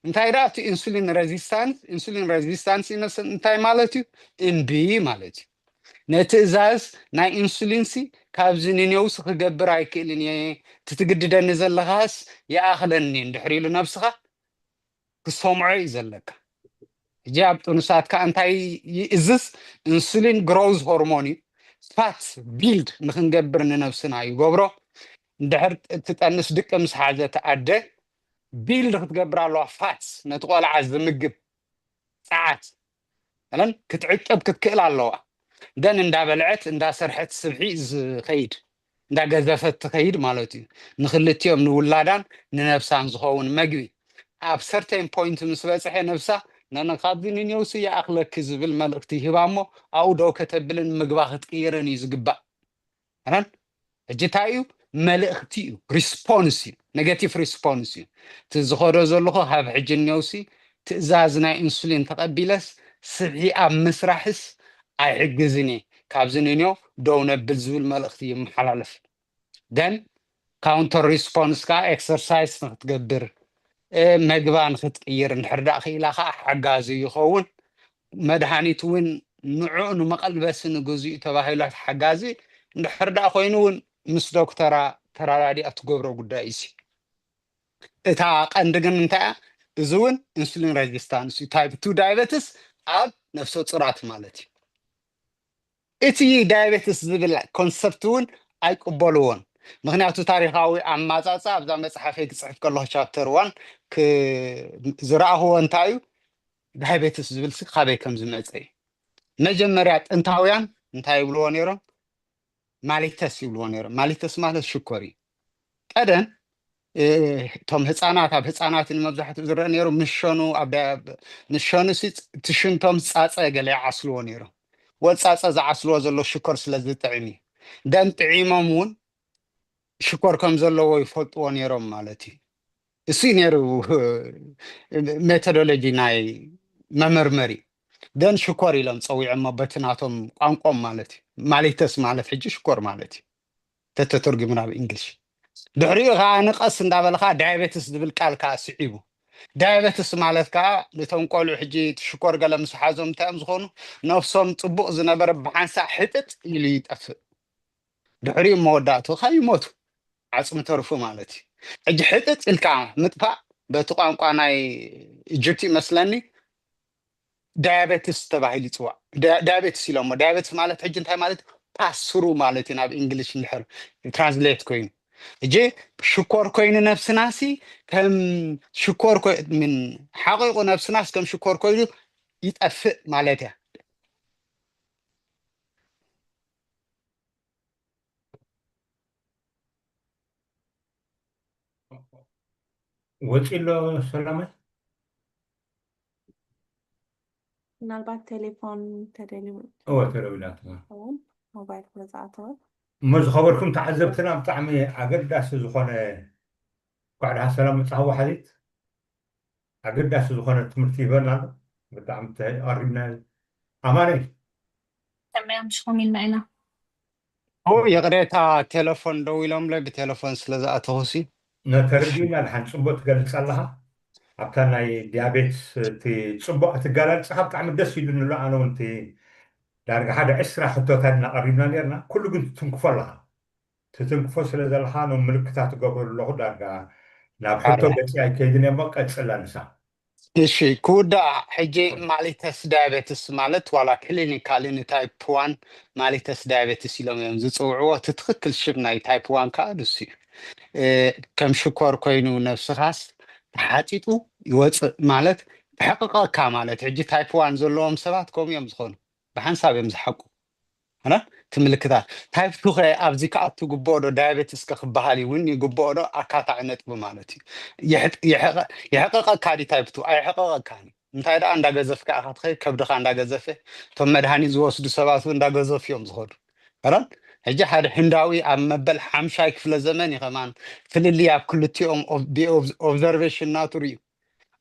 እንታይ ዳ እቲ ኢንሱሊን ሬዚስታንስ እንታይ ማለት እዩ እምቢ ማለት እዩ ነትእዛዝ ናይ ኢንሱሊንሲ ካብዚ ንኔውሲ ክገብር ኣይክእልን እየ ትትግድደኒ ዘለኻስ ይኣኽለኒ እንድሕር ኢሉ ነብስኻ ክሰምዖ እዩ ዘለካ ሕጂ ኣብ ጡኑሳት ከዓ እንታይ ይእዝዝ ኢንሱሊን ግሮውዝ ሆርሞን እዩ ፋት ቢልድ ንክንገብር ንነብስና ይገብሮ እንድሕር ትጠንስ ድቂ ምስ ሓዘት ኣደ ቢልድ ክትገብር ኣለዋ ፋትስ ነቲ ቆልዓ ዝምግብ ፀዓት ክትዕቀብ ክትክእል ኣለዋ ደን እንዳበልዐት እንዳሰርሐት ስብሒ ዝኸይድ እንዳገዘፈት ትኸይድ ማለት እዩ ንክልቲኦም ንውላዳን ንነብሳን ዝኸውን መግቢ ኣብ ሰርተን ፖይንት ምስ በፅሐ ነብሳ ነነካብዚ ንኔውሲ ይኣኽለኪ ዝብል መልእክቲ ይህባ እሞ ኣብኡ ደው ከተብልን ምግባ ክትቅይርን እዩ ዝግባእ ሕጂ እንታይ እዩ መልእክቲ እዩ ሪስፖንስ እዩ ኔጋቲቭ ሪስፖንስ እዩ እቲ ዝኸዶ ዘለኹ ካብ ሕጂ ኔውሲ ትእዛዝ ናይ ኢንሱሊን ተቐቢለስ ስብሒ ኣብ ምስራሕስ ኣይሕግዝን እየ ካብዚ ንኔው ደው ነብል ዝብል መልእክቲ ይመሓላለፍ ደን ካውንተር ሪስፖንስ ከዓ ኤክሰርሳይዝ ንክትገብር መግባ ንክትቅይር እንድሕር ዳእ ክኢላ ከዓ ሓጋዚ ይኸውን መድሃኒት እውን ንዑ ንመቐልበሲ ንግዝኡ ተባሂላት ሓጋዚ እንድሕር ዳእ ኮይኑ እውን ምስ ዶክተራ ተራዳዲኣ ትገብሮ ጉዳይ እዩ እታ ቀንዲ ግን እንታይ እያ እዚ እውን ኢንሱሊን ሬዚስታንስ እዩ ታይፕ 2 ዳያቤትስ ኣብ ነፍሰ ፁራት ማለት እዩ እቲ ዳያቤትስ ዝብል ኮንሰፕት እውን ኣይቅበልዎን ምክንያቱ ታሪካዊ ኣማፃፃ ኣብዛ መፅሓፈይ ክፅሕፍ ከለኹ ቻፕተር 1 ዝረኣኽዎ እንታይ እዩ ዳያቤትስ ዝብል ካበይ ከም ዝመፀ እዩ መጀመርያ ጥንታውያን እንታይ ይብልዎ ነይሮም ማሊተስ ይብልዎ ነይሮም ማሊተስ ማለት ሽኮር እዩ ቀደም እቶም ህፃናት ኣብ ህፃናት ንመብዛሕትኡ ዝረአ ነይሩ ምሸኑ ምሸኑ ትሽንቶም ፃፀ ገለ ይዓስልዎ ነይሮም ወፃፀ ዝዓስልዎ ዘሎ ሽኮር ስለ ዝጥዕም እዩ ደን ጥዒሞም እውን ሽኮር ከም ዘለዎ ይፈልጥዎ ነይሮም ማለት እዩ እሱ ነይሩ ሜቶዶሎጂ ናይ መመርመሪ ደን ሽኮር ኢሎም ፀዊዖሞ በቲ ናቶም ቋንቋም ማለት እዩ ማሊተስ ማለት ሕጂ ሽኮር ማለት እዩ ተተተርጉሙ ናብ እንግሊሽ ድሕሪኡ ከዓ ንቐስ እንዳበለካ ዳያቤትስ ዝብል ቃል ከዓ ስዒቡ ዳያቤትስ ማለት ከዓ ነቶም ቆልዑ ሕጂ ሽኮር ገለ ምስ ሓዞም እንታይ እዮም ዝኾኑ ነፍሶም ፅቡቕ ዝነበረ ብሓንሳእ ሕጥጥ ኢሉ ይጠፍእ ድሕሪኡ መወዳእቱ ከዓ ይሞቱ ዓፅሚ ተርፉ ማለት እዩ ሕጂ ሕጥጥ ኢልካ ምጥፋእ በቲ ቋንቋ ናይ ኢጅፕቲ ይመስለኒ ዳያቤትስ ተባሂሉ ይፅዋዕ ዳያቤትስ ኢሎሞ ዳያቤትስ ማለት ሕጂ እንታይ ማለት ፓስሩ ማለት እዩ ናብ እንግሊሽ እንድሕር ትራንስሌት ኮይኑ እጂ ሽኮር ኮይኑ ነፍስናሲ ከም ሽኮር ምን ሓቂቁ ነፍስናስ ከም ሽኮር ኮይኑ ይጠፍእ ማለት እያ ወፂሎ ሰላማይ ምናልባት ቴሌፎን ተደሊቡ ተደውላት ሞባይል ስለዝኣተወ መዝኸበርኩም ተዓዘብትና ብጣዕሚ ኣገዳሲ ዝኾነ ኳዕዳ ሰላም መፅሓፍ ወሓዚት ኣገዳሲ ዝኾነ ትምህርቲ ይበልና ኣሎ ብጣዕሚ ተቐሪብና ኣማነይ ከመይ ኣምሽኹም ኢልና ኢና የቕሬታ ቴሌፎን ደው ኢሎምለ ብቴሌፎን ስለዝኣተኹሲ ነተረዲእና ድሓን ፅቡቅ ትገልፅ ኣለኻ ኣብታ ናይ ዲያቤትስ እቲ ፅቡቅ እትገላልፅኻ ብጣዕሚ ደስ ኢሉኒ ኣሎ ኣነ እውን ዳርጋ ሓደ 20 ሕቶታት እናቐሪብና ነርና ኩሉ ግን ትትንክፎ ኣለኻ ትትንክፎ ስለ ዘለካ ኖም ምልክታት ትገብሩ ኣለኹ ዳርጋ ናብ ሕቶ ገፂ ኣይከይድን እሞ ቀፅላ ንሳ እሺ ክውዳእ ሕጂ ማሊተስ ዳያቤትስ ማለት ዋላ ክሊኒካሊ ንታይፕ 1 ማሊተስ ዳያቤትስ ኢሎም እዮም ዝፅውዕዎ እቲ ትክክል ሽም ናይ ታይፕ 1 ከዓ ንሱ እዩ ከም ሽኮር ኮይኑ ነብስኻስ ተሓጢጡ ይወፅእ ማለት ተሕቅቐካ ማለት ሕጂ ታይፕ 1 ዘለዎም ሰባት ከምኡ እዮም ዝኾኑ ብሓንሳብ እዮም ዝሓቁ تملكتها تايب 2 خي ابزي كاتو غبودو دايابيتس كخبحالي وين يغبودو اكاتا نطب مالتي يحقق كادي تايب 2 اي حقق كاني انتي دا اندا غزف كاخات خي كبدخ اندا غزفه توم مدهاني زوسدو سباتو اندا غزف يوم زخد هران هجي حد هنداوي ام مبل حمشاي كفل زمن يخمان فللي اب كلتيوم اوف بي اوبزرفيشن ناتوري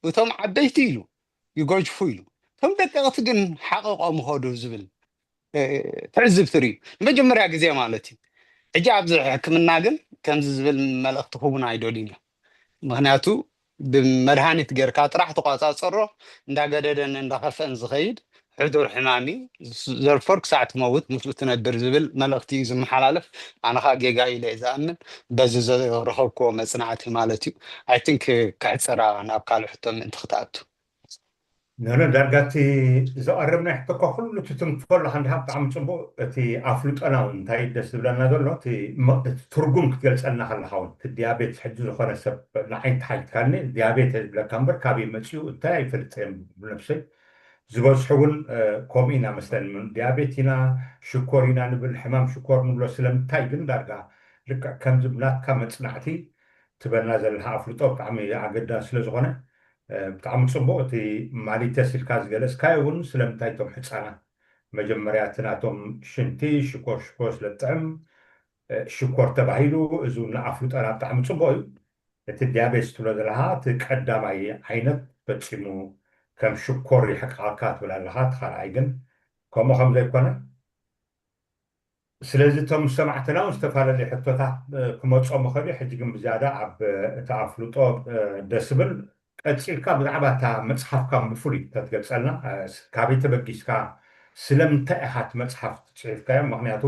وتم عبيتيلو يغوجفو يلو توم دققت ግን حققهم هودو زبل تعزب ثري مجمريا غزي مالتي اجي ابز حكمنا ግን كمز زبل ملقت خوبن አይዶሊኛ ምክንያቱ بمدهانيت ገርካ ጥራሕ ተቋጻጽሮ እንዳገደደን እንዳኸፈን ዝኸይድ حضور حمامي زرفورك ساعة موت مش تنبر زبل ملقتي زم حلالف أنا خاجي جاي لي زامن بس رخوكو مصنعتي مالتي I think كعسرة أنا بقال حتى من تختاتو نحن درجاتي إذا قربنا حتى كل تتنفر عندها طعم صبو تي أفلت أنا وانتهي دس بلنا دول تي ترجم كتير سألنا على هون الديابيت حجز خنا سب نحين تحت كاني الديابيت بلا كامبر كابي متشو انتهي في التيم بنفسه زبوس حول كومينا مثلا من ديابيتنا شكورنا نبل حمام شكور نبل سلام تايجن درجة لك كم زبنات كم تصنعتي تبنى زلها أفلت أو طعمي عقدا سلزغنا بتعم صبوتي مالي تسل كاز جلس كايون سلام تايتم حصانا مجمرياتنا توم شنتي شكور للطعم شكور تبعيلو ازونا عفلوت انا بتعم صبوي تديابيس تولدلها تقدامي عينت بتسمو كم شكور يحققات ولا لها تخالايغن كما خم زي كونه ስለዚ እቶም ሰማዕትና ዝተፈላለዩ ሕቶታት ክመፅኦም ይኽእሉ ሕጂ ግን ብዝያዳ ኣብ ተኣፍልጦ ደስ ዝብል ቀፂልካ ብዛዕባ እታ መፅሓፍካ ብፍሉይ ተትገልፀልና ካበይ ተበጊስካ ስለምንታይ ኢኻ እቲ መፅሓፍ ትፅሒፍካዮ ምክንያቱ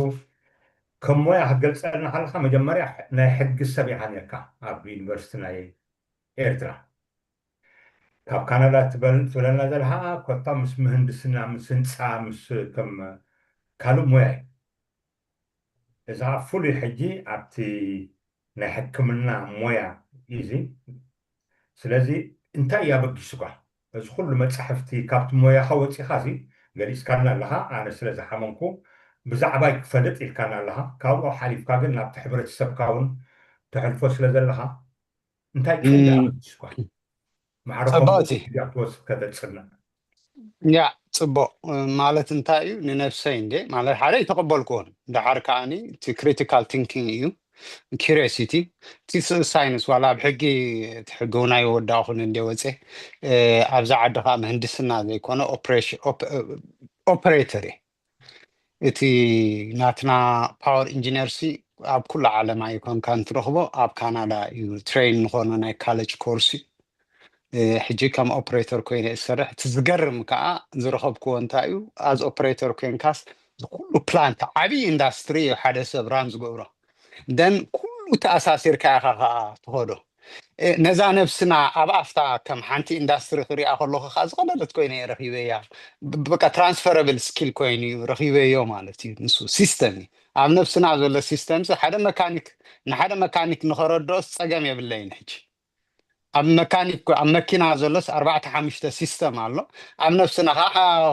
ከም ሞያ ክትገልፀልና ከለካ መጀመርያ ናይ ሕጊ ሰብ ኢኻ ነርካ ኣብ ዩኒቨርሲቲ ናይ ኤርትራ ካብ ካናዳ ትብለና ዘለካ ኮታ ምስ ምህንድስና ምስ ህንፃ ምስ ከም ካልእ ሞያ እዩ إذا فولي حجي عبتي نحكمنا مويا إيزي سلازي انت يا بقي سقع بس كل ما تحفتي كابت مويا حوتي خاسي قاليس كان لها أنا سلازي حمنكو بزعبايك فدت كان لها كاو حليف كاغن لاب تحبرت السبكاون تحلفو سلازي لها انت يا بقي سقع معرفة يعطوس كذا تسنى يا صبو مالت انتايو ننفسين دي مالت حالي تقبلكون ده حركاني تي critical thinking يو curiosity تي ساينس ولا بحقي تحقونا يوداخون اندي وزي ابزا عدخا مهندسنا زي كونه اوبريتوري اتي ناتنا باور انجينيرسي اب كل عالم يكون كان ترخبو اب كندا يو ترين نخونو ناي كولج كورسي حجي كم اوبريتور كوين يسرح تزقرم كا زرخبكو انتايو از اوبريتور كوين كاس كله بلانت عبي اندستري حدث برانز غورا دن كله تاساسير كا تهودو نزا نفسنا اب افتا كم حنتي اندستري خري اخلو خاز قلت كوين رخيبيا بقى ترانسفيربل سكيل كوين رخيبيا مالتي نسو سيستمي ام نفسنا زل سيستمز حدا ميكانيك نحدا ميكانيك نخردوس صقم يبلين حجي ام ميكانيك ام ماكينه زلس 4-5 سيستم الله ام نفسنا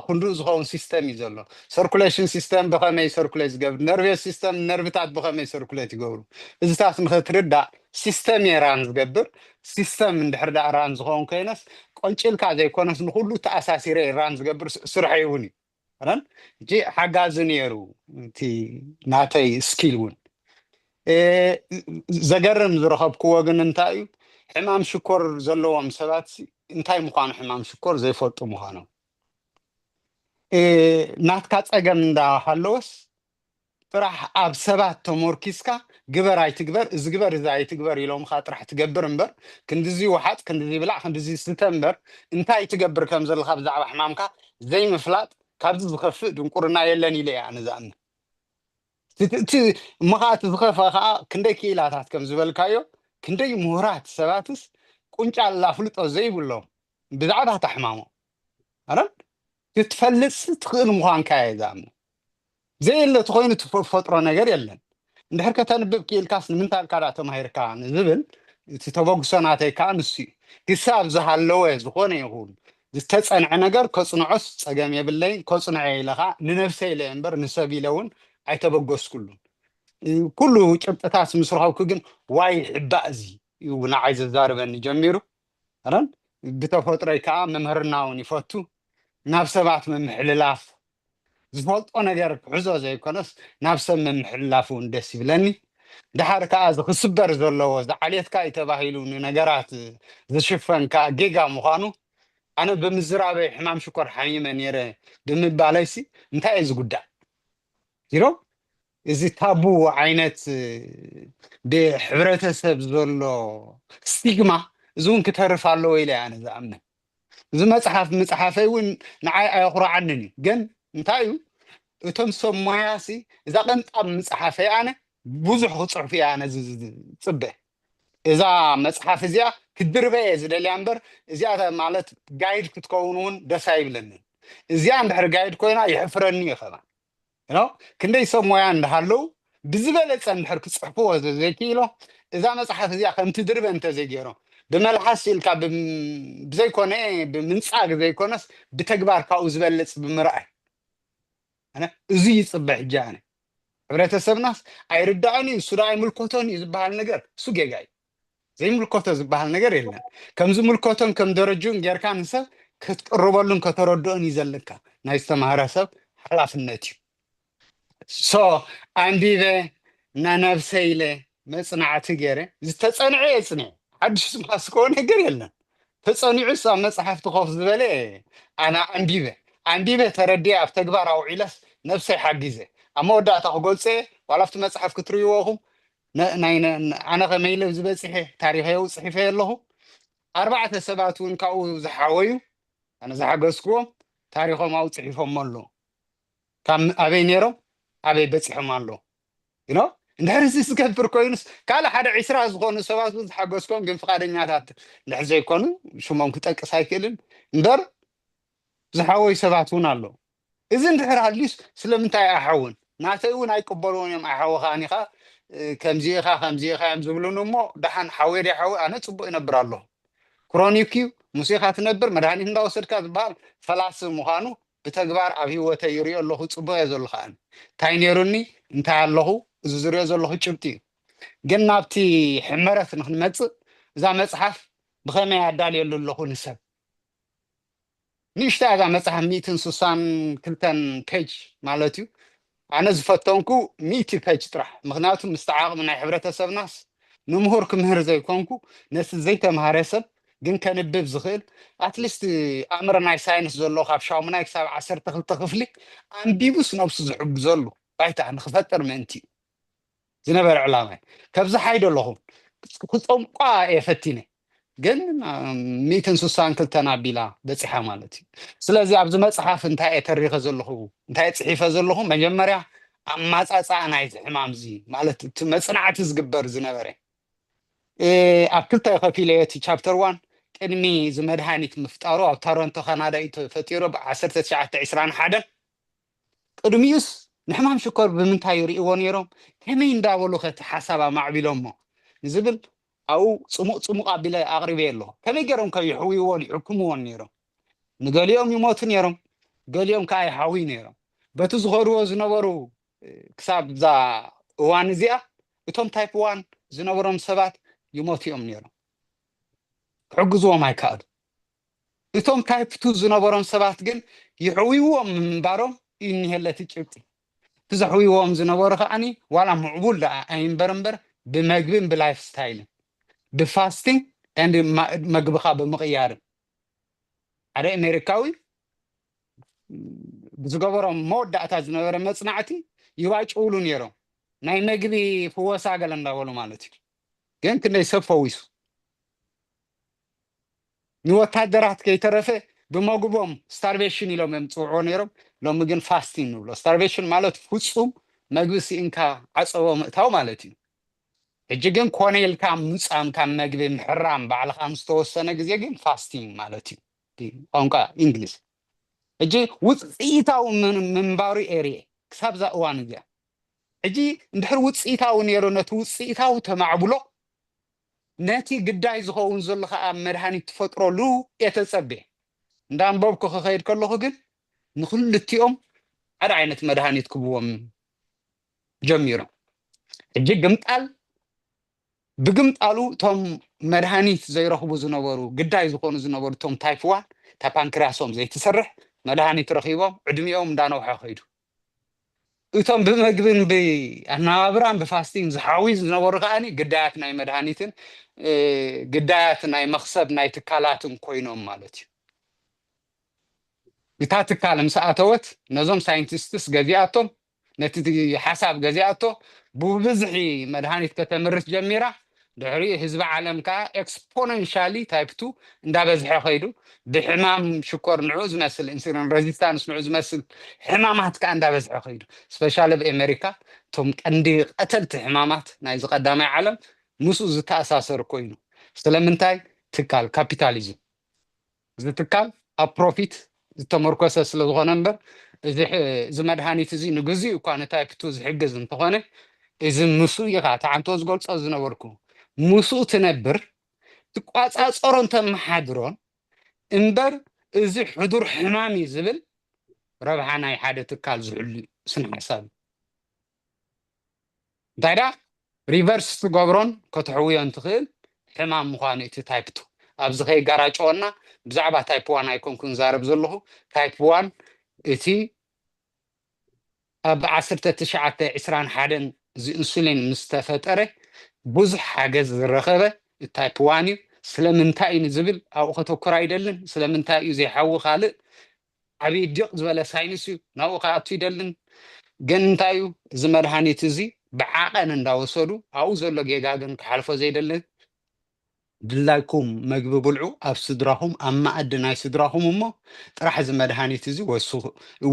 خندو زخون سيستم يزلو سيركوليشن سيستم بخمي سيركوليت قبل نيرفيس سيستم نيرفيتات بخمي سيركوليت قبل اذا تاس مختردا سيستم يرانز قبر سيستم اندحردا رانز خون كينس قنچلكا زي كونس نخلو تاساسيري رانز قبر سرح يوني ران جي حغازنيرو تي ناتاي سكيلون زغرم زرخبكو وغن انتايو حمام شكر زلوهم سبات انتاي مخان حمام شكر زي فوتو مخانو ناتكا صقم دا حلوس فرح اب سبات تموركيسكا غبر اي تغبر از غبر از اي تغبر يلوم خاطر حتغبر امبر كندزي وحات كندزي بلا كندزي ستمبر انتاي تغبر كم زلخا بزعبه حمامكا زي مفلاط كابز زخف دنقرنا يلن يلي انا زان تي مخات زخفا كندي كيلاتات كم زبلكايو كندي مهرات سباتس قنጫ لافلطو زي بلو بزعبه تحمامو أنا تتفلس تخيل مخان كايزام زي اللي تخوين تفطرو نجر يلن اندحر كتنبب كيلكاس من تالكاراتو مايركان زبل تتوغ سناتي كانسي حساب زحلوه زخونه يقول تتصنع نجر كصنعس صقام يبلين كصنع يلها لنفسي لامبر نسبي لون ኣይተበገስ ኩሉ ጭብጥታት ምስ ረኸብኩ ግን ዋይ ሕባእ እዚ እዩ ንዓይ ዘዛርበኒ ጀሚሩ ረን ብተፈጥሮይ ከዓ መምህርና እውን ይፈቱ ናብ ሰባት ምምሕልላፍ ዝፈልጦ ነገር ክሕዞ ዘይኮነስ ናብ ሰብ ምምሕልላፍ እውን ደስ ይብለኒ ድሓር ከዓ ዝክስበር ዘለዎ ዝዓልየትካ እዩ ተባሂሉ ንነገራት ዝሽፈን ከዓ ጌጋ ምዃኑ ኣነ ብምዝራበይ ሕማም ሽኮር ሓሚመ ነይረ ብምባለይሲ እንታይ እዩ ዝጉዳእ ዚሮ እዚ ታቡ ዓይነት ብሕብረተሰብ ዘሎ ስቲግማ እዚ እውን ክተርፍ ኣለዎ ኢለ ኣነ ዝኣምን እዚ መፅሓፍ ምፅሓፈይ እውን ንዓይ ኣየኹርዓንን እዩ ግን እንታይ እዩ እቶም ሰብ ሞያሲ እዛ ቀንጣብ ምፅሓፈይ ኣነ ብዙሕ ክፅሑፍ እያ ኣነ ዝፅበ እዛ መፅሓፍ እዚኣ ክድርበ እየ ዝደልያ እምበር እዚኣ ማለት ጋይድ ክትከውን እውን ደስ ኣይብለንን እዚኣ እንድሕር ጋይድ ኮይና ይሕፍረኒ ይኸባ ክንደይ ሰብ ሞያ እንዳሃለው ብዝበለፀ እንድሕር ክፅሕፍዎ ዘይክኢሎ እዛ መፅሓፍ እዚኣ ከምቲ ድርበ እንተዘይገይሮ ብመልሓስ ኢልካ ብዘይኮነ ብምንፃግ ዘይኮነስ ብተግባር ካብኡ ዝበልፅ ብምርኣይ እዚ ይፅበ ሕጂ ኣነ ሕብረተሰብናስ ኣይርዳእኒ እሱ ዳ ኣይምልከቶን እዩ ዝበሃል ነገር እሱ ጌጋ እዩ ዘይምልከቶ ዝበሃል ነገር የለን ከምዚ ምልከቶን ከም ደረጁን ጌርካ ንሰብ ክትቅርበሉን ከተረድኦን እዩ ዘለካ ናይ ዝተምሃረ ሰብ ሓላፍነት እዩ ሶ ኣንቢበ ናነብሰይ ኢለ መፅናዕቲ ገይረ ዝተፀንዐ የፅንዐ ሓድሽ ዝማስከዎ ነገር የለን ተፀኒዑስ ኣብ መፅሓፍቲ ኮፍ ዝበለ ኣነ ኣንቢበ ተረድየ ኣብ ተግባር ኣውዒለስ ነብሰይ ሓጊዘ ኣብ መወዳእታ ክገልፀ ዋላፍቲ መፅሓፍ ክትርእይዎኹም ኣነ ከመይለ ዝበፅሐ ታሪኸ ፅሒፈ ኣለኹ 4 ሰባት እውን ካብኡ ዝሓወዩ ኣነ ዝሓገዝክዎም ታሪኾም ኣብኡ ፅሒፎም ኣሎ ካብ ኣበይ ነይሮም ኣበይ በፂሖም ኣሎ እንድሕር እዚ ዝገብር ኮይኑስ ካልእ ሓደ 20 ዝኾኑ ሰባት ዝሓገዝኮም ግን ፍቃደኛታት ልሕዘ ዘይኮኑ ሽሞም ክጠቅስ ኣይክእልን እምበር ዝሓወዩ ሰባት እውን ኣሎ እዚ እንድሕር ሃልዩስ ስለምንታይ ኣይሓውን ናተይ እውን ኣይቅበልዎን እዮም ኣይሓወኻኒኻ ከምዚ ኢኻ እዮም ዝብሉን እሞ ድሓን ሓወ ደይሓወ ኣነ ፅቡቅ ይነብር ኣለኹ ክሮኒክ እዩ ሙሴኻ ትነብር መድሃኒት እንዳወሰድካ ዝበሃል ፈላሲ ምዃኑ ብተግባር ኣብ ሂወተይ ይሪኦ ኣለኹ ፅቡቅ እየ ዘሎ ከዓ እንታይ ነይሩኒ እንታይ ኣለኹ እዚ ዝሪኦ ዘለኹ ጭብጢ እዩ ግን ናብቲ ሕመረት ንክንመፅእ እዛ መፅሓፍ ብኸመይ ኣዳልየሉ ኣለኹ ንሰብ ንእሽታ እዛ መፅሓፍ 162 ፔጅ ማለት እዩ ኣነ ዝፈተንኩ 100 ፔጅ ጥራሕ ምክንያቱ ምስተዓቅሚ ናይ ሕብረተሰብናስ ንምሁር ክምህር ዘይኮንኩ ነቲ ዘይተምሃረ ሰብ ግን ከንብብ ዝኽእል ኣትሊስት ኣእምሮ ናይ ሳይንስ ዘሎ ካብ 8 ክሳብ 12 ክፍሊ ኣንቢቡስ ነብሱ ዝሕግዘሉ ባይታ ንክፈጥር ምእንቲ እዩ ዝነበረ ዕላማይ ከብዚ ሓይደ ኣለኹ ክፀምቋ እየ ፈቲነ ግን 162 ኣቢላ በፂሓ ማለት እዩ ስለዚ ኣብዚ መፅሓፍ እንታይ እየ ተሪኸ ዘለኹ እንታይ ፅሒፈ ዘለኹ መጀመርያ ኣማፃፃእ ናይ ሕማም እዚ ማለት እቲ መፅናዕቲ ዝግበር ዝነበረ ኣብ ክልተ ከፊለ እቲ ቻፕተር 1 ቅድሚ እዚ መድሃኒት ምፍጣሩ ኣብ ቶሮንቶ ካናዳ እዩ ተፈጢሩ ብ1921 ቅድሚዩስ ንሕማም ሽኮር ብምንታይ ይርእዎ ነይሮም ከመይ እንዳበሉ ከቲ ሓሳብ ኣማዕቢሎሞ ዝብል ኣብኡ ፅሙቅ ኣቢለ ኣቕሪበ ኣለኹ ከመይ ገይሮም ከይሕውይዎን ይሕክምዎን ነይሮም ንገሊኦም ይሞቱ ነይሮም ገሊኦም ከዓ ይሓውዩ ነይሮም በቲ ዝኸድዎ ዝነበሩ ክሳብ ዛ እዋን እዚኣ እቶም ታይፕ 1 ዝነበሮም ሰባት ይሞቱ እዮም ነይሮም ክሕግዝዎም ኣይከኣሉ እቶም ታይፕ 2 ዝነበሮም ሰባት ግን ይሕውይዎም ምንባሮም እዩ እኒሄለቲ ጭብጢ እቲ ዘሕውይዎም ዝነበሩ ከዓኒ ዋላ ምዕቡል ደኣ ኣይንበር ብምግብን ብላይፍ ስታይልን ብፋስቲንግ እንድ መግብኻ ብምቕያርን ሓደ ኣሜሪካዊ ብዝገበሮም መወዳእታ ዝነበረ መፅናዕቲ ይዋጭውሉ ነይሮም ናይ መግቢ ፍወሳ ገለ እንዳበሉ ማለት እዩ ግን ክንደይ ሰብ ፈዊሱ ንወታደራት ከይተረፈ ብመግቦም ስታርቬሽን ኢሎም የምፅውዕዎ ነይሮም ሎሚ ግን ፋስቲንግ ንብሎ ስታርቬሽን ማለት ፍፁም መግቢ ሲኢንካ ዓፀቦ ምእታው ማለት እዩ ሕጂ ግን ኮነ ኢልካ ምፃም ካብ መግቢ ምሕራም ባዕልካ ምስተወሰነ ግዜ ግን ፋስቲንግ ማለት እዩ ቋንቋ እንግሊዝ ሕጂ ውፅኢታዊ ምንባሩ ኤርየ ክሳብ ዛ እዋን እዚኣ ሕጂ እንድሕር ውፅኢታዊ ነይሩ ነቲ ውፅኢታዊ ተማዕብሎ ነቲ ግዳይ ዝኸውን ዘሎ ከዓ መድሃኒት ትፈጥረሉ የተፀብየ እንዳንበብኩ ክኸይድ ከለኹ ግን ንክልቲኦም ሓደ ዓይነት መድሃኒት ክብዎም ጀሚሮም ሕጂ ግምጣል ብግምጣሉ ቶም መድሃኒት ዘይረኽቡ ዝነበሩ ግዳይ ዝኾኑ ዝነበሩ ቶም ታይፕ 1 ታ ፓንክሪያሶም ዘይትሰርሕ መድሃኒት ረኺቦም ዕድሚኦም እንዳነውሐ ኸይዱ እቶም ብምግብን ብኣነባብራን ብፋስቲን ዝሓዊ ዝነበሩ ከዓኒ ግዳያት ናይ መድሃኒትን ግዳያት ናይ መኽሰብ ናይ ትካላትን ኮይኖም ማለት እዩ እታ ትካል ምስ ኣተወት ነዞም ሳይንቲስትስ ገዚኣቶም ነቲ ሓሳብ ገዚኣቶ ብብዝሒ መድሃኒት ከተምርት ጀሚራ ድሕሪ ህዝቢ ዓለም ከዓ ኤክስፖነንሻሊ ታይፕ 2 እንዳበዝሐ ኸይዱ ብሕማም ሽኮር ንዑ ዝመስል ኢንሱሊን ሬዚስታንስ ንዑ ዝመስል ሕማማት ከዓ እንዳበዝሐ ኸይዱ ስፔሻሊ ብኣሜሪካ ቶም ቀንዲ ቀተልቲ ሕማማት ናይ ዝቀዳማይ ዓለም ምስኡ ዝተኣሳሰር ኮይኑ ስለምንታይ ትካል ካፒታሊዝም እዚ ትካል ኣብ ፕሮፊት ዝተመርኮሰ ስለ ዝኾነ እምበር እዚ መድሃኒት እዚ ንግዚኡ እኳ ንታይፕ 2 ዝሕግዝ እንተኾነ እዚ ምስኡ ኢኻ ተዓንቶ ዝገልፆ ዝነበርኩ ምስኡ ትነብር ትቋፃፀሮን ተመሓድሮን እምበር እዚ ሕዱር ሕማም እዩ ዝብል ረብሓ ናይ ሓደ ትካል ዝሕሉ ስነ ሓሳብ እንታይ ዳ ሪቨርስ ትገብሮን ከተሕውዮን ትኽእል ሕማም ምዃኑ እቲ ታይፕ 2 ኣብዚ ከይጋራጮና ብዛዕባ ታይፕ 1 ኣይኮንኩን ዛረብ ዘለኹ ታይፕ 1 እቲ ኣብ 1921 እዚ ኢንሱሊን ምስ ተፈጠረ ብዙሕ ሓገዝ ዝረኸበ ታይፕ 1 እዩ ስለምንታይ እዩ ንዝብል ኣብኡ ከተኩር ኣይደልን ስለምንታይ እዩ ዘይሓዊ ካልእ ዓብዪ ድቕ ዝበለ ሳይንስ እዩ ናብኡ ከኣቱ ይደልን ግን እንታይ እዩ እዚ መድሃኒት እዚ ብዓቐን እንዳወሰዱ ኣብኡ ዘሎ ጌጋ ግን ክሓልፎ ዘይደልን ድላይኩም መግቢ ብልዑ ኣብ ስድራኹም ኣብ ማኣዲ ናይ ስድራኹም እሞ ጥራሕ እዚ መድሃኒት እዚ